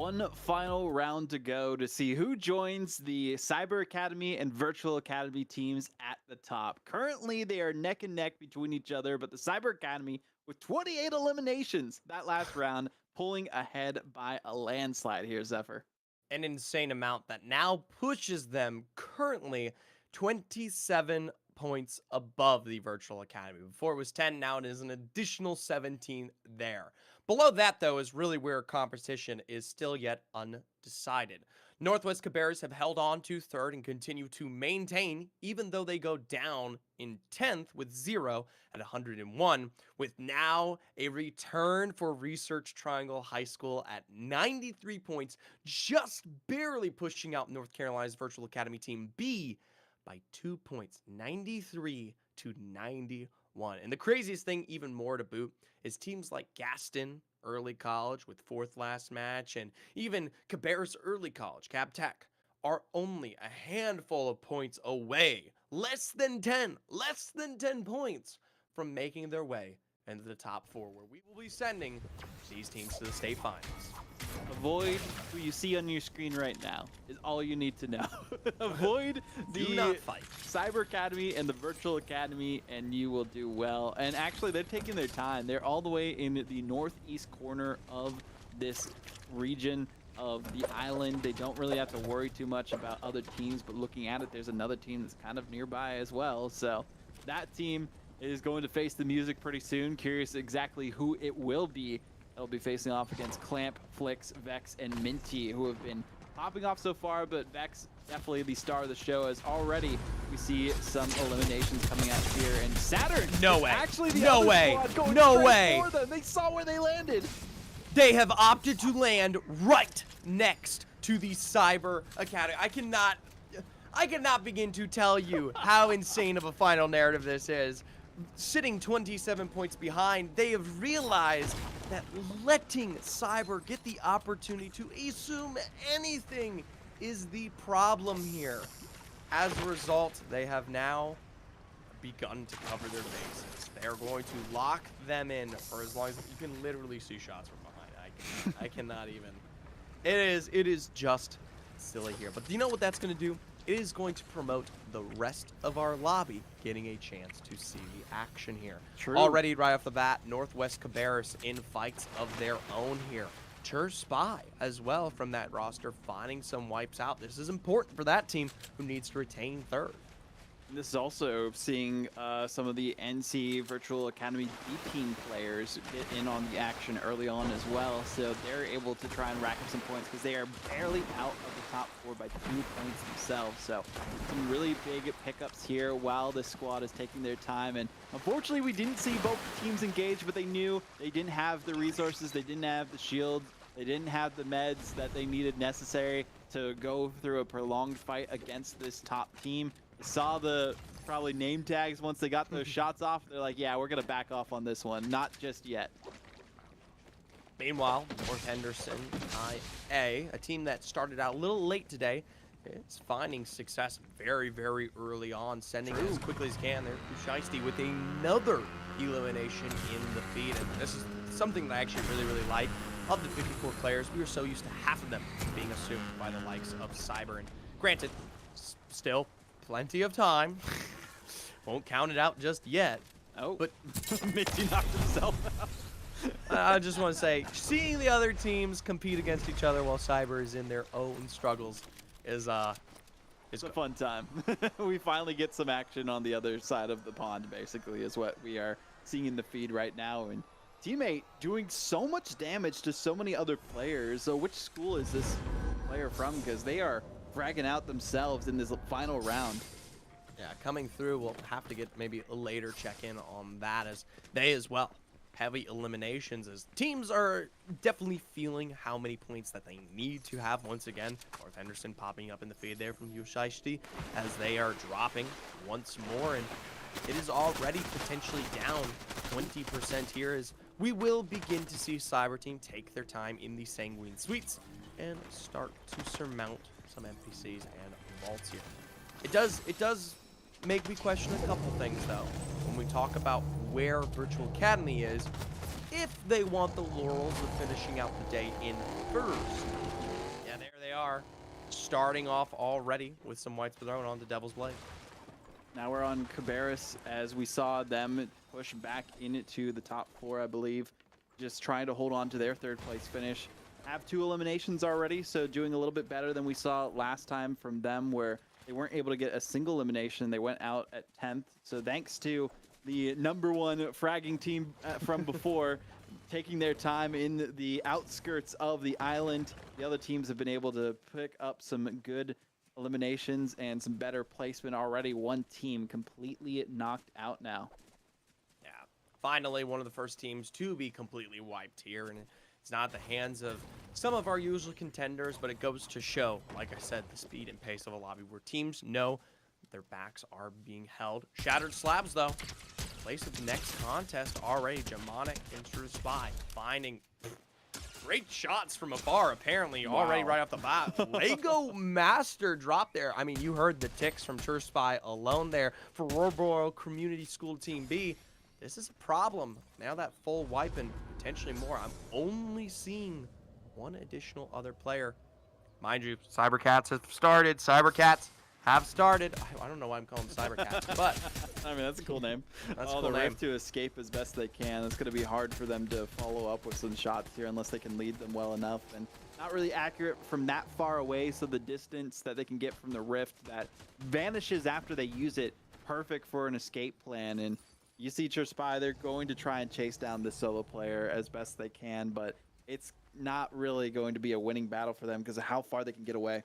One final round to go to see who joins the Cyber Academy and Virtual Academy teams at the top. Currently, they are neck and neck between each other, but the Cyber Academy, with 28 eliminations that last round, pulling ahead by a landslide here, Zephyr. An insane amount that now pushes them currently 27 points above the Virtual Academy. Before it was 10, now it is an additional 17 there. Below that, though, is really where competition is still yet undecided. Northwest Cabarrus have held on to third and continue to maintain, even though they go down in 10th with 0 at 101, with now a return for Research Triangle High School at 93 points, just barely pushing out North Carolina's Virtual Academy Team B by 2 points, 93 to 91. And the craziest thing, even more to boot, is teams like Gaston Early College with 4th last match, and even Cabarrus Early College, Cab Tech, are only a handful of points away, less than 10 points from making their way into the top 4, where we will be sending these teams to the state finals. Avoid who you see on your screen right now is all you need to know. Avoid the Do not fight. Cyber Academy and the Virtual Academy, and you will do well. And actually, they're taking their time. They're all the way in the northeast corner of this region of the island. They don't really have to worry too much about other teams, but looking at it, there's another team that's kind of nearby as well. So that team is going to face the music pretty soon. Curious exactly who it will be. They'll be facing off against Clamp, Flix, Vex, and Minty, who have been popping off so far, but Vex definitely the star of the show, as already we see some eliminations coming out here. And Saturn, No way. actually the No other way. squad going No straight way. for them. They saw where they landed. They have opted to land right next to the Cyber Academy. I cannot begin to tell you how insane of a final narrative this is. Sitting 27 points behind, they have realized that letting Cyber get the opportunity to assume anything is the problem here. As a result, they have now begun to cover their bases. They're going to lock them in for as long as you can literally see shots from behind. I cannot even. It is just silly here. But do you know what that's going to do? It is going to promote the rest of our lobby getting a chance to see the action here. True. Already right off the bat, Northwest Cabarrus in fights of their own here. Chur Spy as well from that roster, finding some wipes out. This is important for that team who needs to retain third. This is also seeing some of the NC Virtual Academy B team players get in on the action early on as well, so they're able to try and rack up some points because they are barely out of the top 4 by 2 points themselves. So some really big pickups here while this squad is taking their time. And unfortunately, we didn't see both teams engage, but they knew they didn't have the resources, they didn't have the shields, they didn't have the meds that they needed necessary to go through a prolonged fight against this top team. Saw the probably name tags once they got those shots off. They're like, yeah, we're going to back off on this one. Not just yet. Meanwhile, North Henderson IA, a team that started out a little late today, is finding success very, very early on, sending it as quickly as can. They're Shiesty with another elimination in the feed. And this is something that I actually really, really like. Of the 54 players, we were so used to half of them being assumed by the likes of Cyber. And granted, still plenty of time. Won't count it out just yet. Oh, But Mitzi knocked himself out. I just want to say, seeing the other teams compete against each other while Cyber is in their own struggles is It's a fun time. We finally get some action on the other side of the pond, basically, is what we are seeing in the feed right now. And teammate doing so much damage to so many other players. So which school is this player from? Because they are fragging out themselves in this final round. Yeah, coming through. We'll have to get maybe a later check-in on that, as they as well heavy eliminations, as teams are definitely feeling how many points that they need to have. Once again, North Henderson popping up in the feed there from Yushaishti as they are dropping once more, and it is already potentially down 20% here, as we will begin to see Cyber Team take their time in the Sanguine Suites and start to surmount some NPCs and vaults here. It does make me question a couple things, though, when we talk about where Virtual Academy is. If they want the laurels of finishing out the day in first, starting off already with some whites thrown on the Devil's Blade. Now we're on Cabarrus as we saw them push back into the top 4, I believe. Just trying to hold on to their 3rd place finish. Have 2 eliminations already, so doing a little bit better than we saw last time from them, where they weren't able to get a single elimination. They went out at 10th. So thanks to the #1 fragging team from before, taking their time in the outskirts of the island, the other teams have been able to pick up some good eliminations and some better placement already. One team completely knocked out now. Yeah, finally one of the first teams to be completely wiped here, and it's not the hands of some of our usual contenders, but it goes to show, like I said, the speed and pace of a lobby where teams know their backs are being held. Shattered Slabs, though, place of the next contest already. Jamonic and True Spy finding great shots from afar, apparently, already right off the bat. Lego Master drop there. I mean, you heard the ticks from True Spy alone there for Rorboro Community School Team B. This is a problem. Now that full wipe and potentially more, I'm only seeing one additional other player. Mind you, Cybercats have started. Cybercats have started. I don't know why I'm calling them Cybercats, but I mean, that's a cool name. That's a All cool the name. Rift to escape as best they can. It's going to be hard for them to follow up with some shots here unless they can lead them well enough. And not really accurate from that far away, so the distance that they can get from the Rift that vanishes after they use it, perfect for an escape plan. And you see True Spy, they're going to try and chase down this solo player as best they can, but it's not really going to be a winning battle for them because of how far they can get away.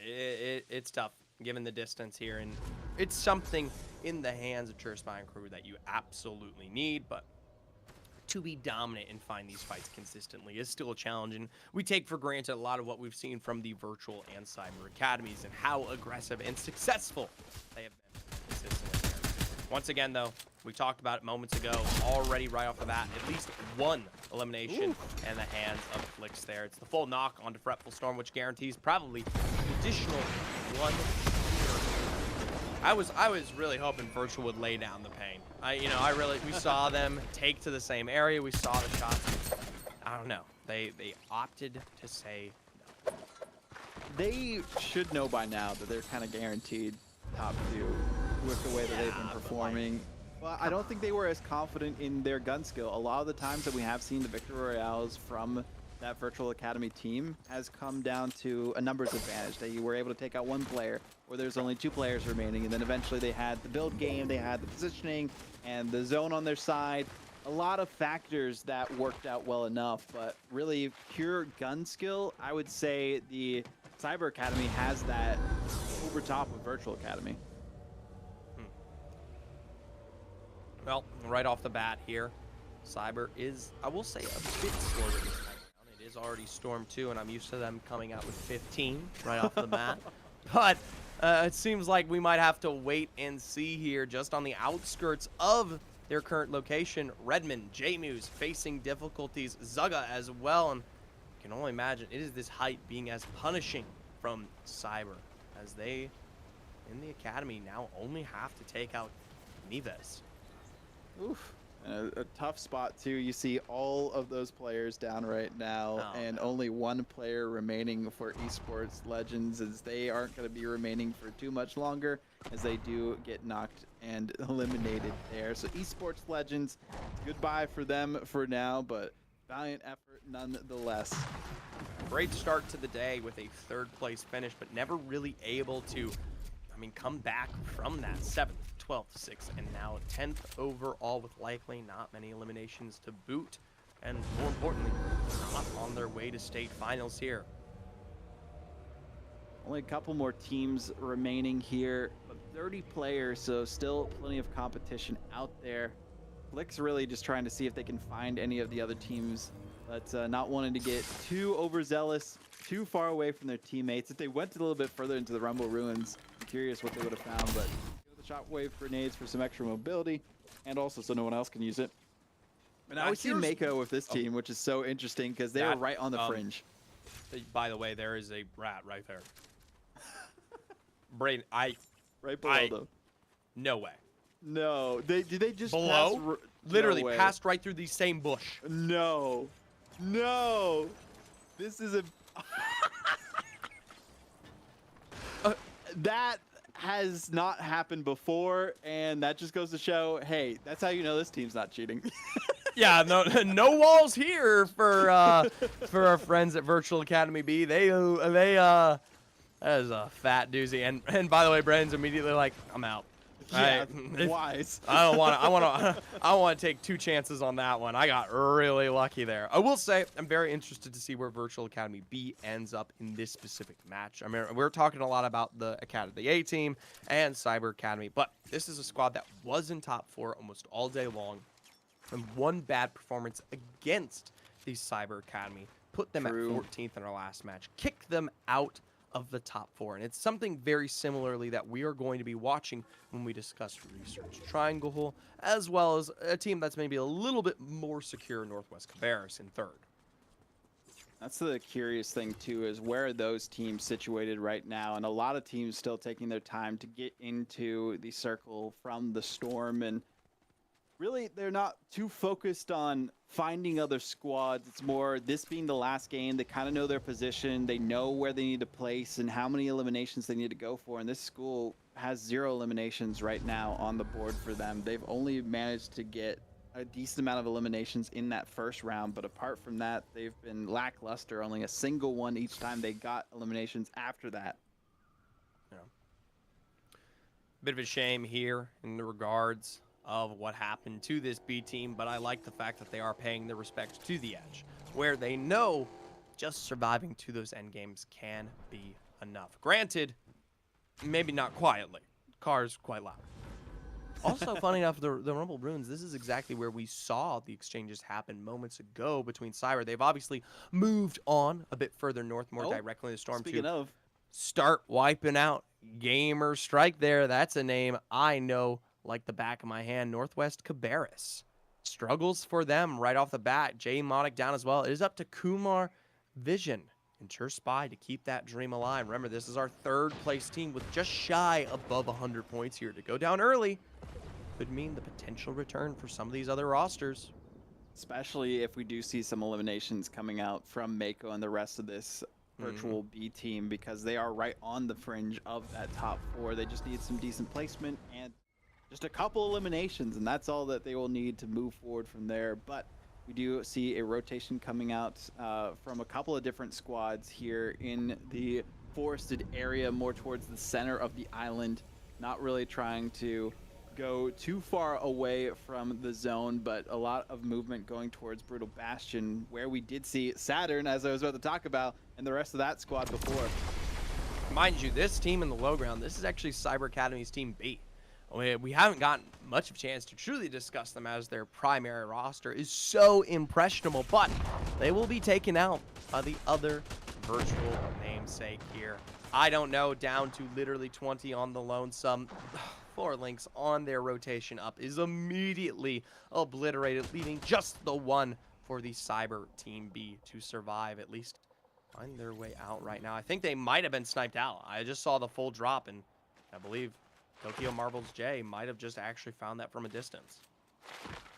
It's tough given the distance here, and it's something in the hands of True Spy and crew that you absolutely need, but to be dominant and find these fights consistently is still a challenge, and we take for granted a lot of what we've seen from the virtual and cyber academies and how aggressive and successful they have been consistently here. Once again, though, we talked about it moments ago, already right off the bat, at least one elimination in the hands of Flicks there. It's the full knock onto Fretful Storm, which guarantees probably an additional one. I was really hoping Virtual would lay down the pain. We saw them take to the same area. We saw the shots. I don't know. They opted to say no. They should know by now that they're kind of guaranteed top 2 with the way that they've been performing. Well, I don't think they were as confident in their gun skill. A lot of the times that we have seen the Victory Royales from that Virtual Academy team has come down to a numbers advantage. They were able to take out one player where there's only 2 players remaining, and then eventually they had the build game, they had the positioning, and the zone on their side. A lot of factors that worked out well enough, but really pure gun skill, I would say the Cyber Academy has that over top of Virtual Academy. Well, right off the bat here, Cyber is, I will say, a bit slower this time around. It is already Storm 2, and I'm used to them coming out with 15 right off the bat. But it seems like we might have to wait and see here just on the outskirts of their current location. Redmond, J-Muse facing difficulties, Zugga as well, and you can only imagine it is this height being as punishing from Cyber as they, in the Academy, now only have to take out Neves. Oof. A tough spot too. You see all of those players down right now, and only one player remaining for Esports Legends, as they aren't going to be remaining for too much longer, as they do get knocked and eliminated there. So Esports Legends, goodbye for them for now, but valiant effort nonetheless. Great start to the day with a 3rd place finish, but never really able to, come back from that 7th, 12th, 6th, and now 10th overall with likely not many eliminations to boot. And more importantly, not on their way to state finals here. Only a couple more teams remaining here, but 30 players, so still plenty of competition out there. Flick's really just trying to see if they can find any of the other teams, but not wanting to get too overzealous, too far away from their teammates. If they went a little bit further into the Rumble Ruins, I'm curious what they would have found, but the shockwave grenades for some extra mobility, and also so no one else can use it. And now we see Mako with this team, which is so interesting because they're right on the fringe. By the way, there is a rat right there. Braden, right below them. No way. No, did they just below? Literally passed right through the same bush. No, this is a. that has not happened before, and that just goes to show, hey, that's how you know this team's not cheating. Yeah, no walls here for our friends at Virtual Academy B. They that is a fat doozy. And by the way, Brandon's immediately like, I'm out. Yeah, wise. I want to take 2 chances on that one. I got really lucky there. I will say I'm very interested to see where Virtual Academy B ends up in this specific match. I mean, we're talking a lot about the A team and Cyber Academy, but this is a squad that was in top 4 almost all day long, and one bad performance against the Cyber Academy put them at 14th in our last match, kicked them out of the top 4, and it's something very similarly that we are going to be watching when we discuss Research Triangle, as well as a team that's maybe a little bit more secure, Northwest Cabarrus in 3rd. That's the curious thing too, is where are those teams situated right now, and a lot of teams still taking their time to get into the circle from the Storm, and really they're not too focused on finding other squads. It's more this being the last game. They kind of know their position. They know where they need to place and how many eliminations they need to go for. And this school has 0 eliminations right now on the board for them. They've only managed to get a decent amount of eliminations in that first round. But apart from that, they've been lackluster. Only a single one each time they got eliminations after that. Yeah. Bit of a shame here in the regards of what happened to this B team, but I like the fact that they are paying their respects to the Edge, where they know just surviving to those end games can be enough. Granted, maybe not quietly. Cars quite loud. Also, funny enough, the Rumble Runes, this is exactly where we saw the exchanges happen moments ago between Cyber. They've obviously moved on a bit further north, more directly in the Storm to start wiping out Gamer Strike there. That's a name I know like the back of my hand. Northwest Cabarrus. Struggles for them right off the bat. Jay Monic down as well. It is up to Kumar Vision and Chur Spy to keep that dream alive. Remember, this is our 3rd place team with just shy above 100 points here. To go down early could mean the potential return for some of these other rosters. Especially if we do see some eliminations coming out from Mako and the rest of this virtual B team, because they are right on the fringe of that top 4. They just need some decent placement and just a couple eliminations, and that's all that they will need to move forward from there. But we do see a rotation coming out from a couple of different squads here in the forested area, more towards the center of the island. Not really trying to go too far away from the zone, but a lot of movement going towards Brutal Bastion, where we did see Saturn, as I was about to talk about, and the rest of that squad before. Mind you, this team in the low ground, this is actually Cyber Academy's Team B. We haven't gotten much of a chance to truly discuss them, as their primary roster is so impressionable, but they will be taken out by the other virtual namesake here. I don't know, down to literally 20 on the lonesome. 4 links on their rotation up is immediately obliterated, leaving just the one for the Cyber Team B to survive, at least find their way out right now. I think they might have been sniped out. I just saw the full drop, and I believe Tokyo Marbles J might have just actually found that from a distance.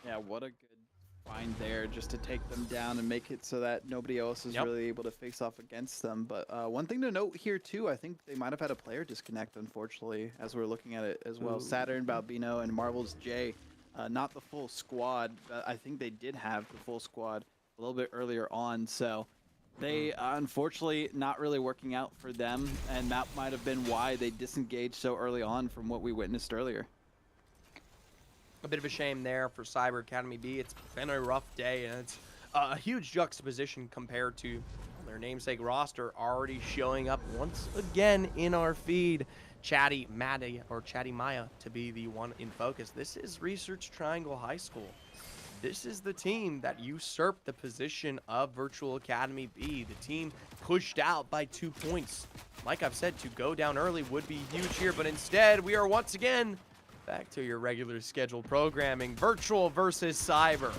Yeah, what a good find there, just to take them down and make it so that nobody else is really able to face off against them. But one thing to note here too, I think they might have had a player disconnect, unfortunately, as we're looking at it as well. Saturn, Balbino, and Marbles J, not the full squad. I think they did have the full squad a little bit earlier on, so they unfortunately not really working out for them, and that might have been why they disengaged so early on from what we witnessed earlier. A bit of a shame there for Cyber Academy B. It's been a rough day, and it's a huge juxtaposition compared to their namesake roster already showing up once again in our feed. Chatty Maya to be the one in focus. This is Research Triangle High School. This is the team that usurped the position of Virtual Academy B. The team pushed out by 2 points. Like I've said, to go down early would be huge here, but instead we are once again back to your regular scheduled programming. Virtual versus Cyber.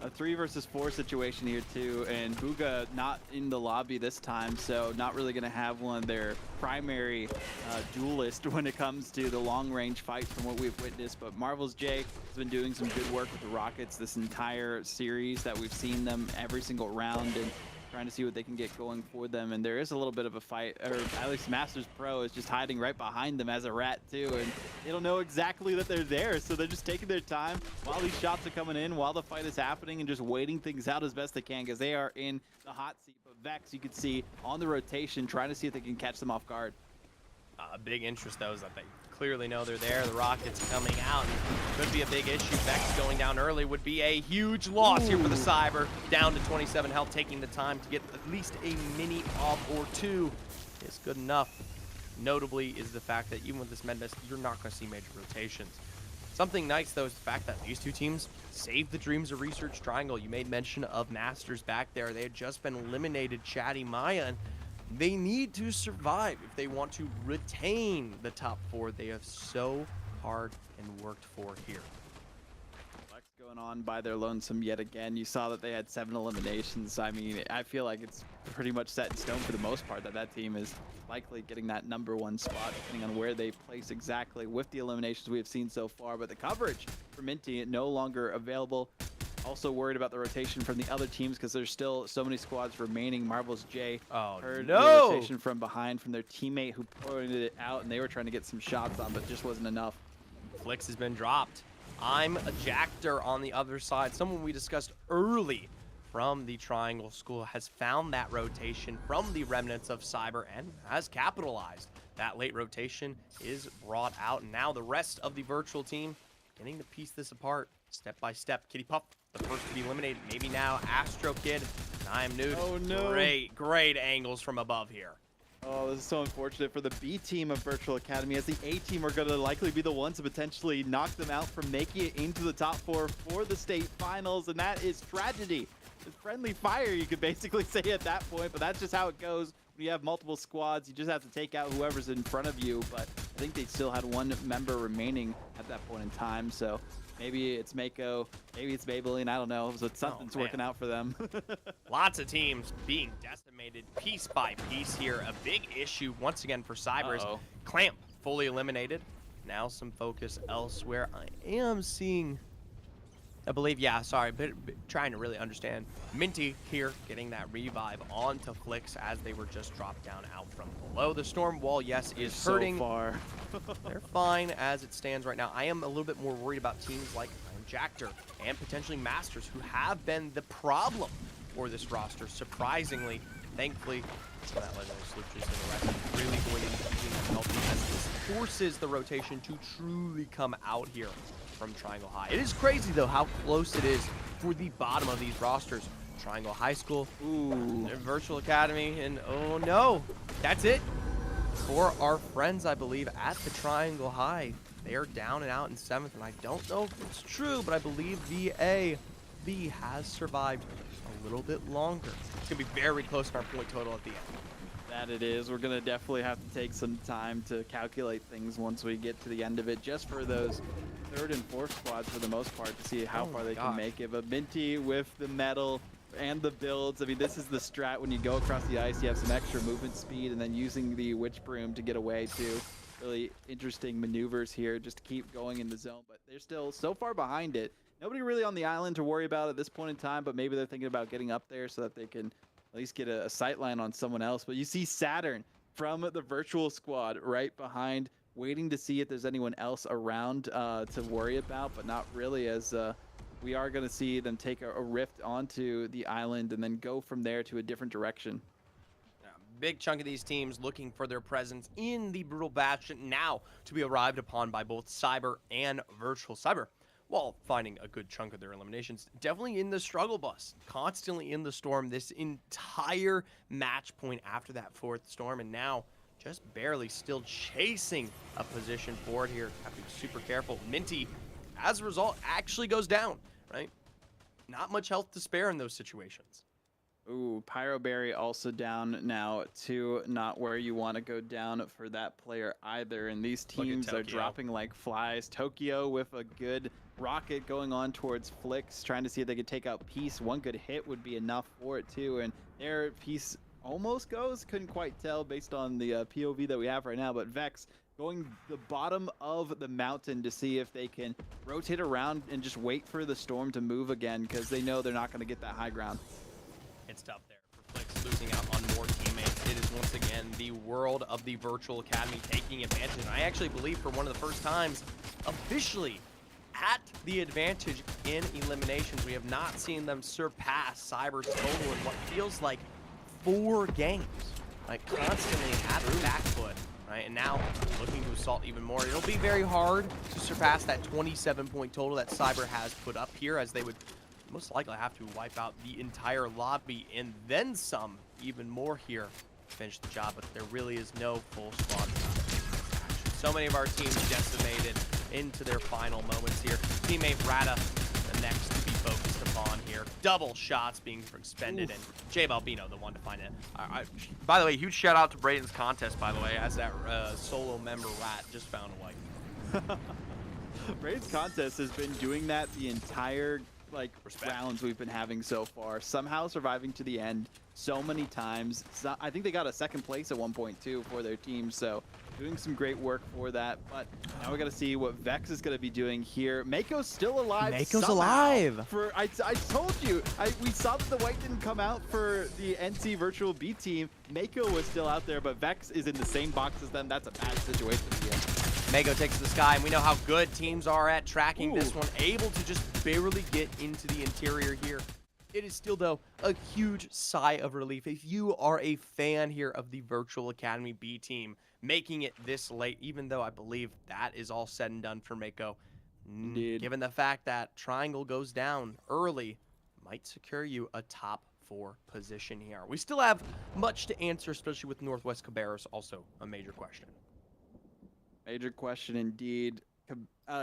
A 3 versus 4 situation here too, and Booga not in the lobby this time, so not really going to have one of their primary duelists when it comes to the long-range fight from what we've witnessed. But Marvel's J has been doing some good work with the Rockets this entire series that we've seen them every single round, and trying to see what they can get going for them. And there is a little bit of a fight, or at least Masters Pro is just hiding right behind them as a rat too, and they don't know exactly that they're there, so they're just taking their time while these shots are coming in, while the fight is happening, and just waiting things out as best they can, because they are in the hot seat. But Vex, you can see on the rotation, trying to see if they can catch them off guard. A big interest, though, is that they clearly know they're there. The rocket's coming out. Could be a big issue. Vex going down early would be a huge loss here for the Cyber. Down to 27 health, taking the time to get at least a mini off or two is good enough. Notably is the fact that even with this Medmist, you're not going to see major rotations. Something nice, though, is the fact that these two teams saved the dreams of Research Triangle. You made mention of Masters back there. They had just been eliminated, Chatty Maya, and they need to survive if they want to retain the top 4 they have so hard and worked for here. Flex going on by their lonesome yet again. You saw that they had 7 eliminations. I mean, I feel like it's pretty much set in stone for the most part that that team is likely getting that #1 spot, depending on where they place exactly with the eliminations we have seen so far. But the coverage for Minty no longer available. Also worried about the rotation from the other teams because there's still so many squads remaining. Marvel's J heard the rotation from behind from their teammate who pointed it out, and they were trying to get some shots on, but just wasn't enough. Flix has been dropped. I'm a Jactor on the other side. Someone we discussed early from the Triangle School has found that rotation from the remnants of Cyber and has capitalized. That late rotation is brought out, and now the rest of the virtual team getting to piece this apart step by step. Kitty Pup, the first to be eliminated. Maybe now Astro Kid. I am nude. Oh no. Great angles from above here. Oh, this is so unfortunate for the B team of Virtual Academy, as the A team are going to likely be the ones to potentially knock them out from making it into the top 4 for the state finals, and that is tragedy. It's friendly fire, you could basically say at that point, but that's just how it goes. When you have multiple squads, you just have to take out whoever's in front of you, but I think they still had 1 member remaining at that point in time, so maybe it's Mako, maybe it's Maybelline, I don't know, but something's working out for them. Lots of teams being decimated piece by piece here. A big issue once again for Cybers. Clamp fully eliminated. Now some focus elsewhere. I am seeing, I believe, yeah, sorry, but trying to really understand. Minty here getting that revive onto Flix as they were just dropped down out from below. The storm wall, yes, is hurting. So far. They're fine as it stands right now. I am a little bit more worried about teams like Jactor and potentially Masters, who have been the problem for this roster. Surprisingly, thankfully, that legendary slip is going to rest. Really going to be keeping healthy as this forces the rotation to truly come out here from Triangle High. It is crazy, though, how close it is for the bottom of these rosters. Triangle High School, Virtual Academy, and oh no, that's it for our friends, I believe, at the Triangle High. They are down and out in 7th, and I don't know if it's true, but I believe VAB has survived a little bit longer. It's going to be very close to our point total at the end. That it is. We're going to definitely have to take some time to calculate things once we get to the end of it, just for those 3rd and 4th squads for the most part, to see how far they can make it. But Minty with the medal and the builds, I mean, this is the strat when you go across the ice, you have some extra movement speed, and then using the Witch Broom to get away too. Really interesting maneuvers here just to keep going in the zone, but they're still so far behind it. Nobody really on the island to worry about at this point in time, but maybe they're thinking about getting up there so that they can at least get a sight line on someone else. But you see Saturn from the virtual squad right behind, waiting to see if there's anyone else around to worry about, but not really, as we are going to see them take a rift onto the island and then go from there to a different direction. Big chunk of these teams looking for their presence in the Brutal Bastion now to be arrived upon by both Cyber and Virtual. Cyber, while finding a good chunk of their eliminations, definitely in the struggle bus, constantly in the storm this entire match point after that 4th storm, and now just barely still chasing a position forward here. Have to be super careful. Minty, as a result, actually goes down, right? Not much health to spare in those situations. Ooh, Pyroberry also down now to not where you want to go down for that player either. And these teams are dropping like flies. Tokyo with a good rocket going on towards Flix, trying to see if they could take out Peace. One good hit would be enough for it too. And there Peace almost goes. Couldn't quite tell based on the POV that we have right now. But Vex going the bottom of the mountain to see if they can rotate around and just wait for the storm to move again, because they know they're not going to get that high ground. It's tough there for Flix losing out on more teammates. It is once again the world of the Virtual Academy taking advantage. And I actually believe for one of the first times officially at the advantage in eliminations. We have not seen them surpass Cyber's total in what feels like 4 games. Like constantly at the back foot. Right, and now looking to assault even more. It'll be very hard to surpass that 27-point total that Cyber has put up here, as they would most likely have to wipe out the entire lobby and then some, even more here, to finish the job. But there really is no full squad. So many of our teams decimated into their final moments here. Teammate Rata, the next to be focused upon here. Double shots being expended, and J Balbino, the one to find it. By the way, huge shout out to Braden's contest, by the way. As that solo member Rat just found a wipe. Braden's contest has been doing that the entire rounds we've been having so far, somehow surviving to the end so many times. I think they got a second place at one point too for their team, so doing some great work for that. But now we got to see what Vex is going to be doing here. Mako's still alive. Mako's somehow. alive. I told you, we saw that the white didn't come out for the NC Virtual B team. Mako was still out there, but Vex is in the same box as them. That's a bad situation to be in. Mako takes to the sky, and we know how good teams are at tracking this one, able to just barely get into the interior here. It is still, though, a huge sigh of relief if you are a fan here of the Virtual Academy B team, making it this late, even though I believe that is all said and done for Mako. Indeed. Given the fact that Triangle goes down early, might secure you a top 4 position here. We still have much to answer, especially with Northwest Cabarrus, also a major question. Major question indeed.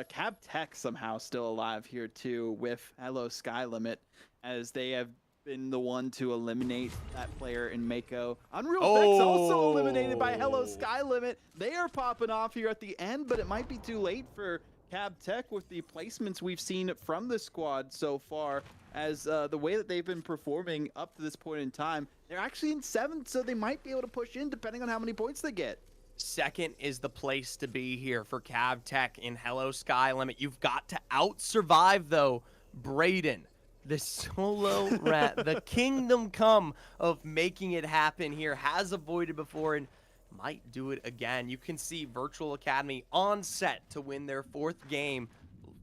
Cab Tech somehow still alive here too with Hello Sky Limit, as they have been the one to eliminate that player in Mako. Unreal Vex also eliminated by Hello Sky Limit. They are popping off here at the end, but it might be too late for Cab Tech with the placements we've seen from the squad so far, as the way that they've been performing up to this point in time. They're actually in 7th, so they might be able to push in depending on how many points they get. Second is the place to be here for Cav Tech in Hello Sky Limit. You've got to out-survive, though, Braden, the solo rat, the kingdom come of making it happen here, has avoided before and might do it again. You can see Virtual Academy on set to win their 4th game,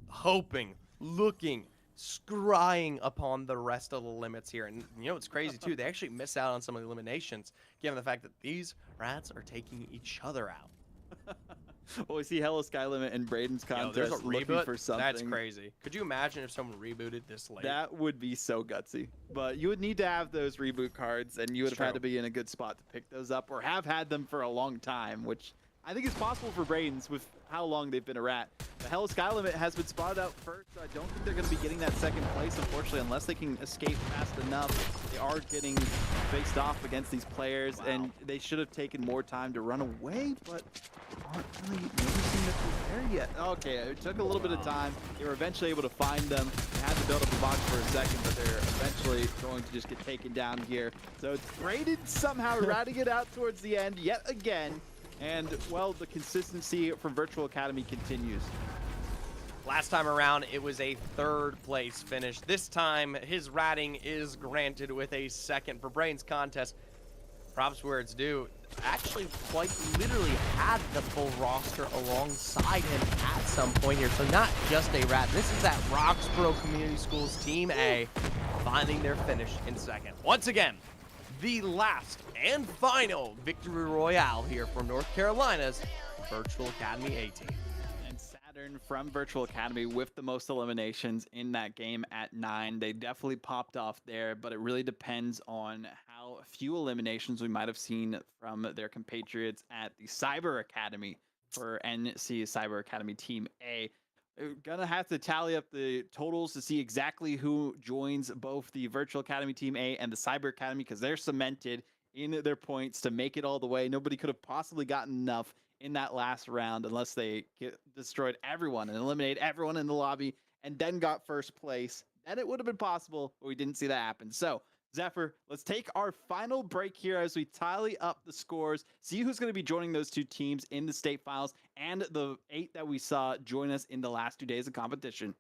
hoping, looking, scrying upon the rest of the limits here. And you know, it's crazy too, they actually miss out on some of the eliminations, given the fact that these rats are taking each other out. Well, we see Hello Sky Limit and Braden's contest looking for something. That's crazy. Could you imagine if someone rebooted this late? That would be so gutsy. But you would need to have those reboot cards, and you would have had to be in a good spot to pick those up, or have had them for a long time, which I think is possible for Braden's with how long they've been a rat. The Hello Sky Limit has been spotted out first, so I don't think they're going to be getting that second place, unfortunately, unless they can escape fast enough. They are getting faced off against these players, and they should have taken more time to run away, but aren't really noticing that they're there yet. Okay, it took a little bit of time. They were eventually able to find them. They had to build up a box for a second, but they're eventually going to just get taken down here. So it's Braden somehow ratting it out towards the end yet again. And, well, the consistency from Virtual Academy continues. Last time around, it was a 3rd place finish. This time, his ratting is granted with a 2nd for Braden's contest. Props where it's due. Actually, quite literally had the full roster alongside him at some point here. So not just a rat. This is that Roxborough Community Schools Team A finding their finish in 2nd. Once again, the last and final victory royale here from North Carolina's Virtual Academy A team. And Saturn from Virtual Academy with the most eliminations in that game at 9. They definitely popped off there, but it really depends on how few eliminations we might have seen from their compatriots at the Cyber Academy for NC Cyber Academy Team A. We're gonna have to tally up the totals to see exactly who joins both the Virtual Academy Team A and the Cyber Academy, because they're cemented in their points to make it all the way. Nobody could have possibly gotten enough in that last round unless they destroyed everyone and eliminated everyone in the lobby and then got first place. Then it would have been possible, but we didn't see that happen. So, Zephyr, let's take our final break here as we tally up the scores, see who's going to be joining those 2 teams in the state finals and the 8 that we saw join us in the last 2 days of competition.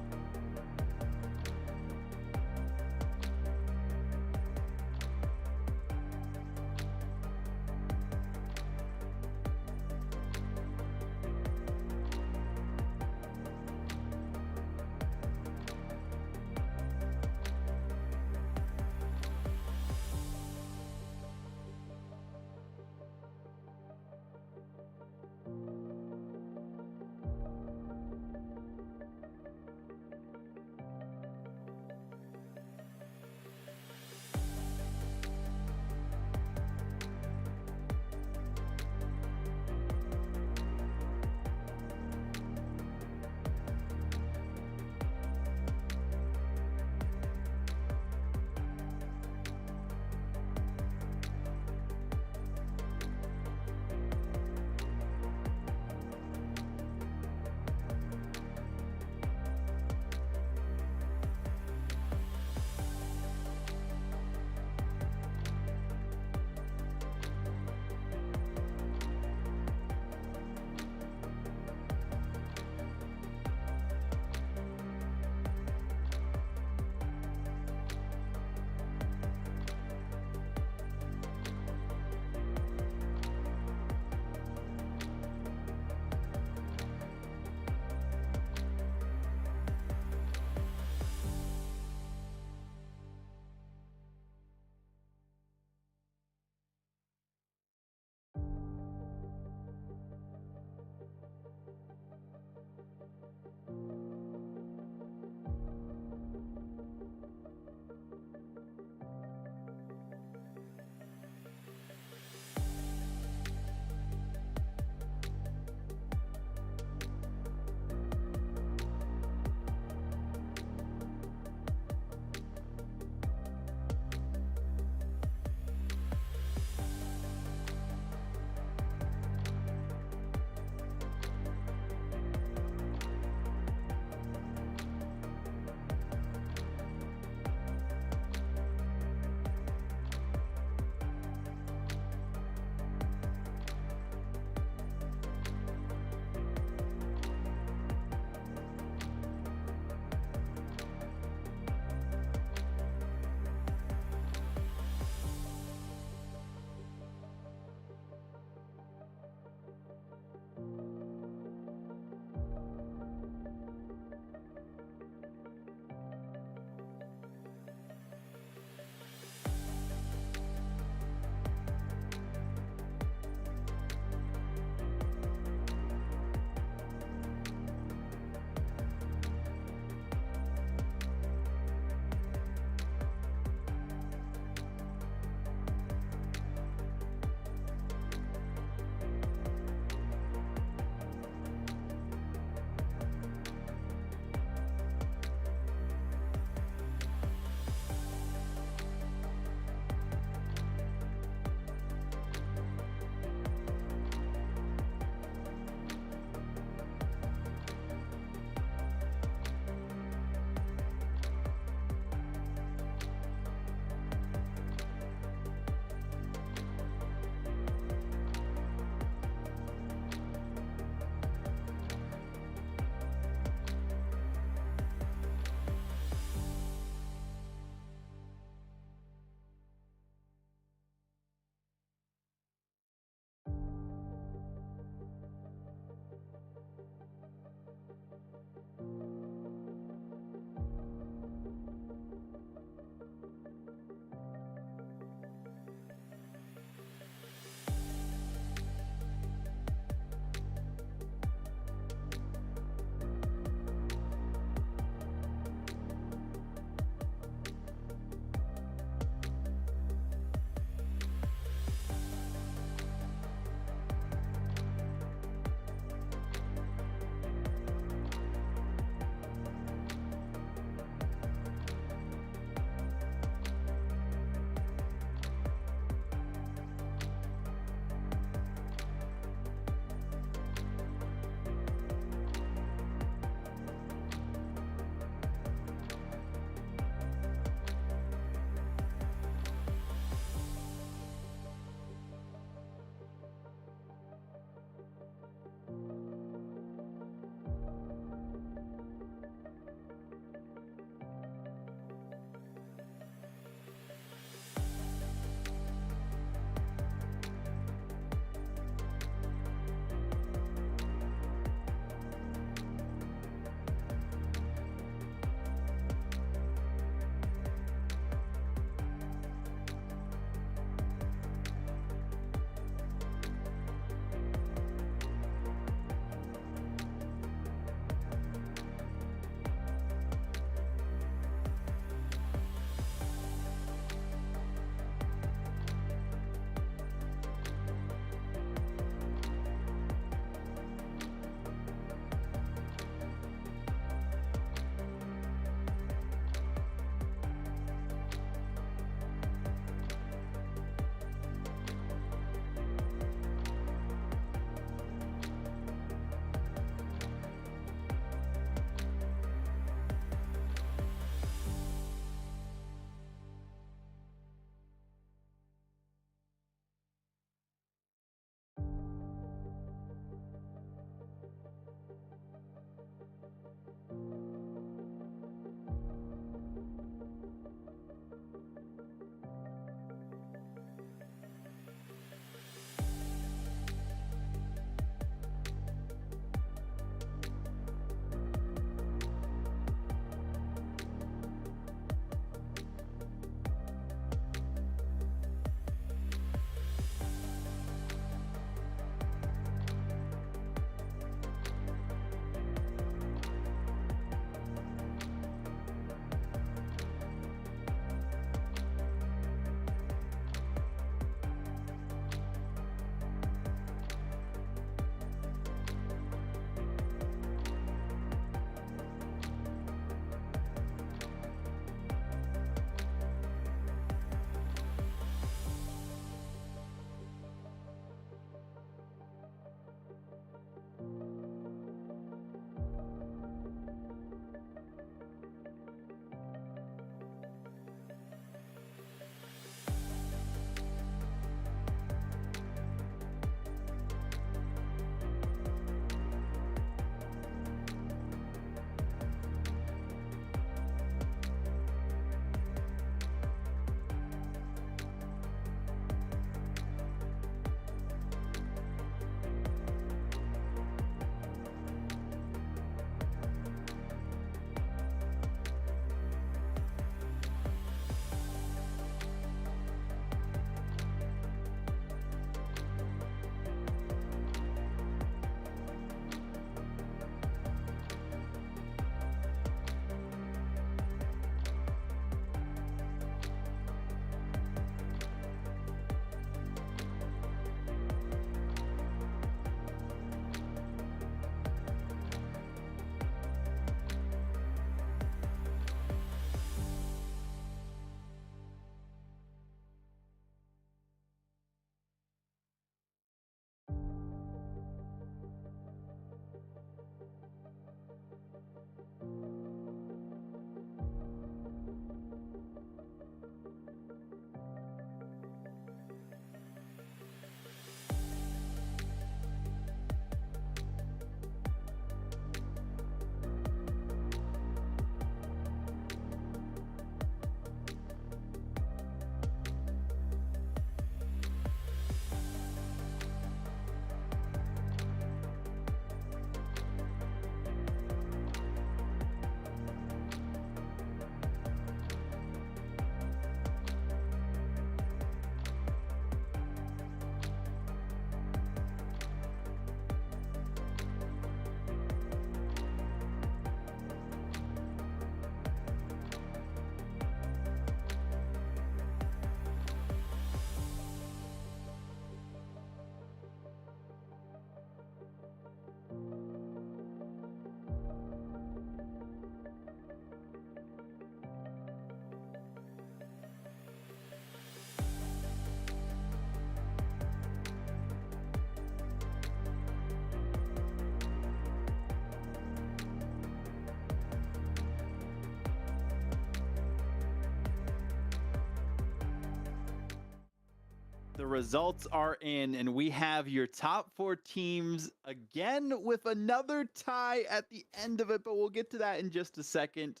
The results are in, and we have your top 4 teams again with another tie at the end of it, but we'll get to that in just a second.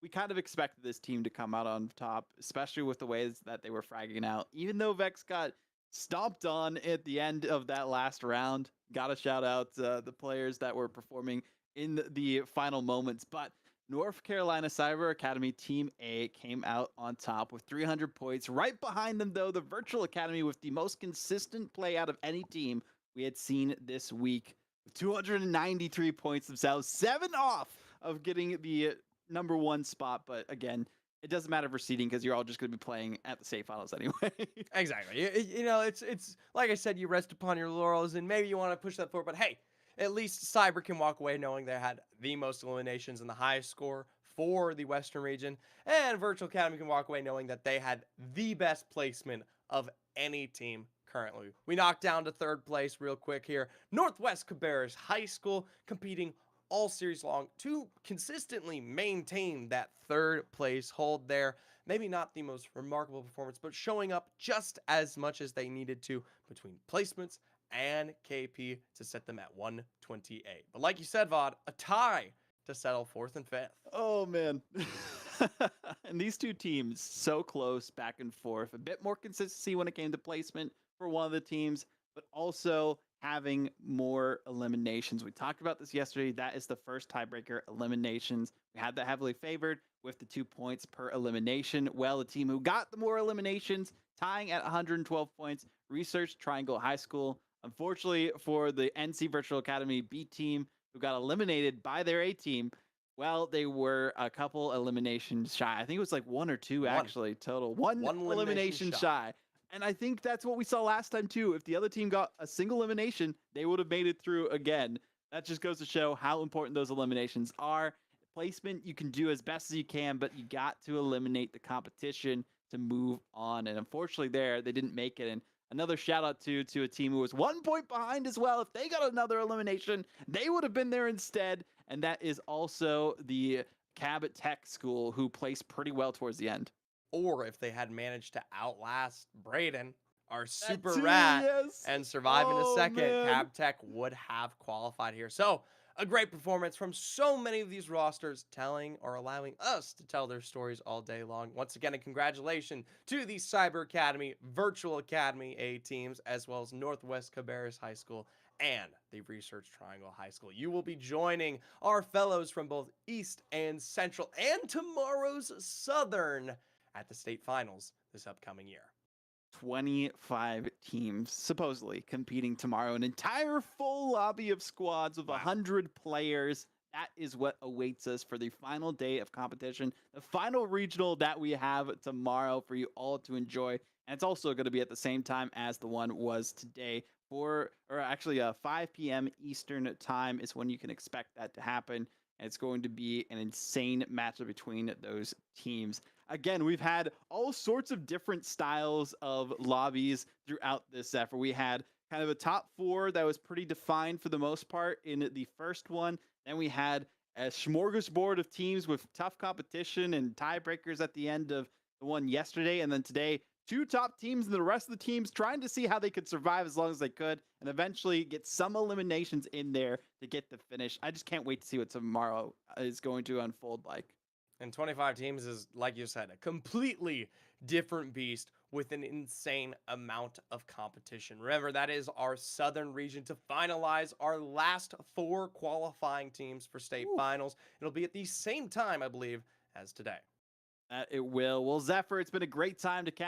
We kind of expected this team to come out on top, especially with the ways that they were fragging out. Even though Vex got stomped on at the end of that last round, gotta shout out the players that were performing in the final moments. But North Carolina Cyber Academy Team A came out on top with 300 points. Right behind them, though, the Virtual Academy with the most consistent play out of any team we had seen this week. With 293 points themselves, 7 off of getting the number 1 spot. But again, it doesn't matter for seeding because you're all just going to be playing at the state finals anyway. Exactly. You know, it's like I said, you rest upon your laurels, and maybe you want to push that forward. But hey, at least Cyber can walk away knowing they had the most eliminations and the highest score for the Western region, and Virtual Academy can walk away knowing that they had the best placement of any team currently. We knocked down to 3rd place real quick here. Northwest Cabarrus High School competing all series long to consistently maintain that 3rd place hold there. Maybe not the most remarkable performance, but showing up just as much as they needed to between placements and KP to set them at 128. But like you said, Vod, a tie to settle 4th and 5th. Oh, man. And these two teams, so close back and forth. A bit more consistency when it came to placement for one of the teams, but also having more eliminations. We talked about this yesterday. That is the first tiebreaker, eliminations. We had that heavily favored with the 2 points per elimination. Well, the team who got the more eliminations, tying at 112 points, Research Triangle High School. Unfortunately for the NC Virtual Academy B team, who got eliminated by their A team, well, they were a couple eliminations shy. I think it was like 1 or 2 actually total. One elimination shy. And I think that's what we saw last time too. If the other team got a single elimination, they would have made it through again. That just goes to show how important those eliminations are. Placement you can do as best as you can, but you got to eliminate the competition to move on. And unfortunately there, they didn't make it. And another shout out to a team who was 1 point behind as well. If they got another elimination, they would have been there instead. And that is also the Cabot Tech School, who placed pretty well towards the end. Or if they had managed to outlast Braden, our super rat, and survive in a second, Cab Tech would have qualified here. So a great performance from so many of these rosters, telling or allowing us to tell their stories all day long. Once again, a congratulations to the Cyber Academy, Virtual Academy A teams, as well as Northwest Cabarrus High School and the Research Triangle High School. You will be joining our fellows from both East and Central and tomorrow's Southern at the state finals this upcoming year. 25 teams supposedly competing tomorrow. An entire full lobby of squads with 100 players. That is what awaits us for the final day of competition, the final regional that we have tomorrow for you all to enjoy. And it's also going to be at the same time as the one was today. 5 p.m. Eastern time is when you can expect that to happen. And it's going to be an insane matchup between those teams. Again, we've had all sorts of different styles of lobbies throughout this effort. We had kind of a top 4 that was pretty defined for the most part in the first one. Then we had a smorgasbord of teams with tough competition and tiebreakers at the end of the one yesterday. And then today, 2 top teams and the rest of the teams trying to see how they could survive as long as they could and eventually get some eliminations in there to get the finish. I just can't wait to see what tomorrow is going to unfold like. And 25 teams is, like you said, a completely different beast with an insane amount of competition. Remember, that is our Southern region to finalize our last 4 qualifying teams for state finals. It'll be at the same time, I believe, as today. It will. Well, Zephyr, it's been a great time to catch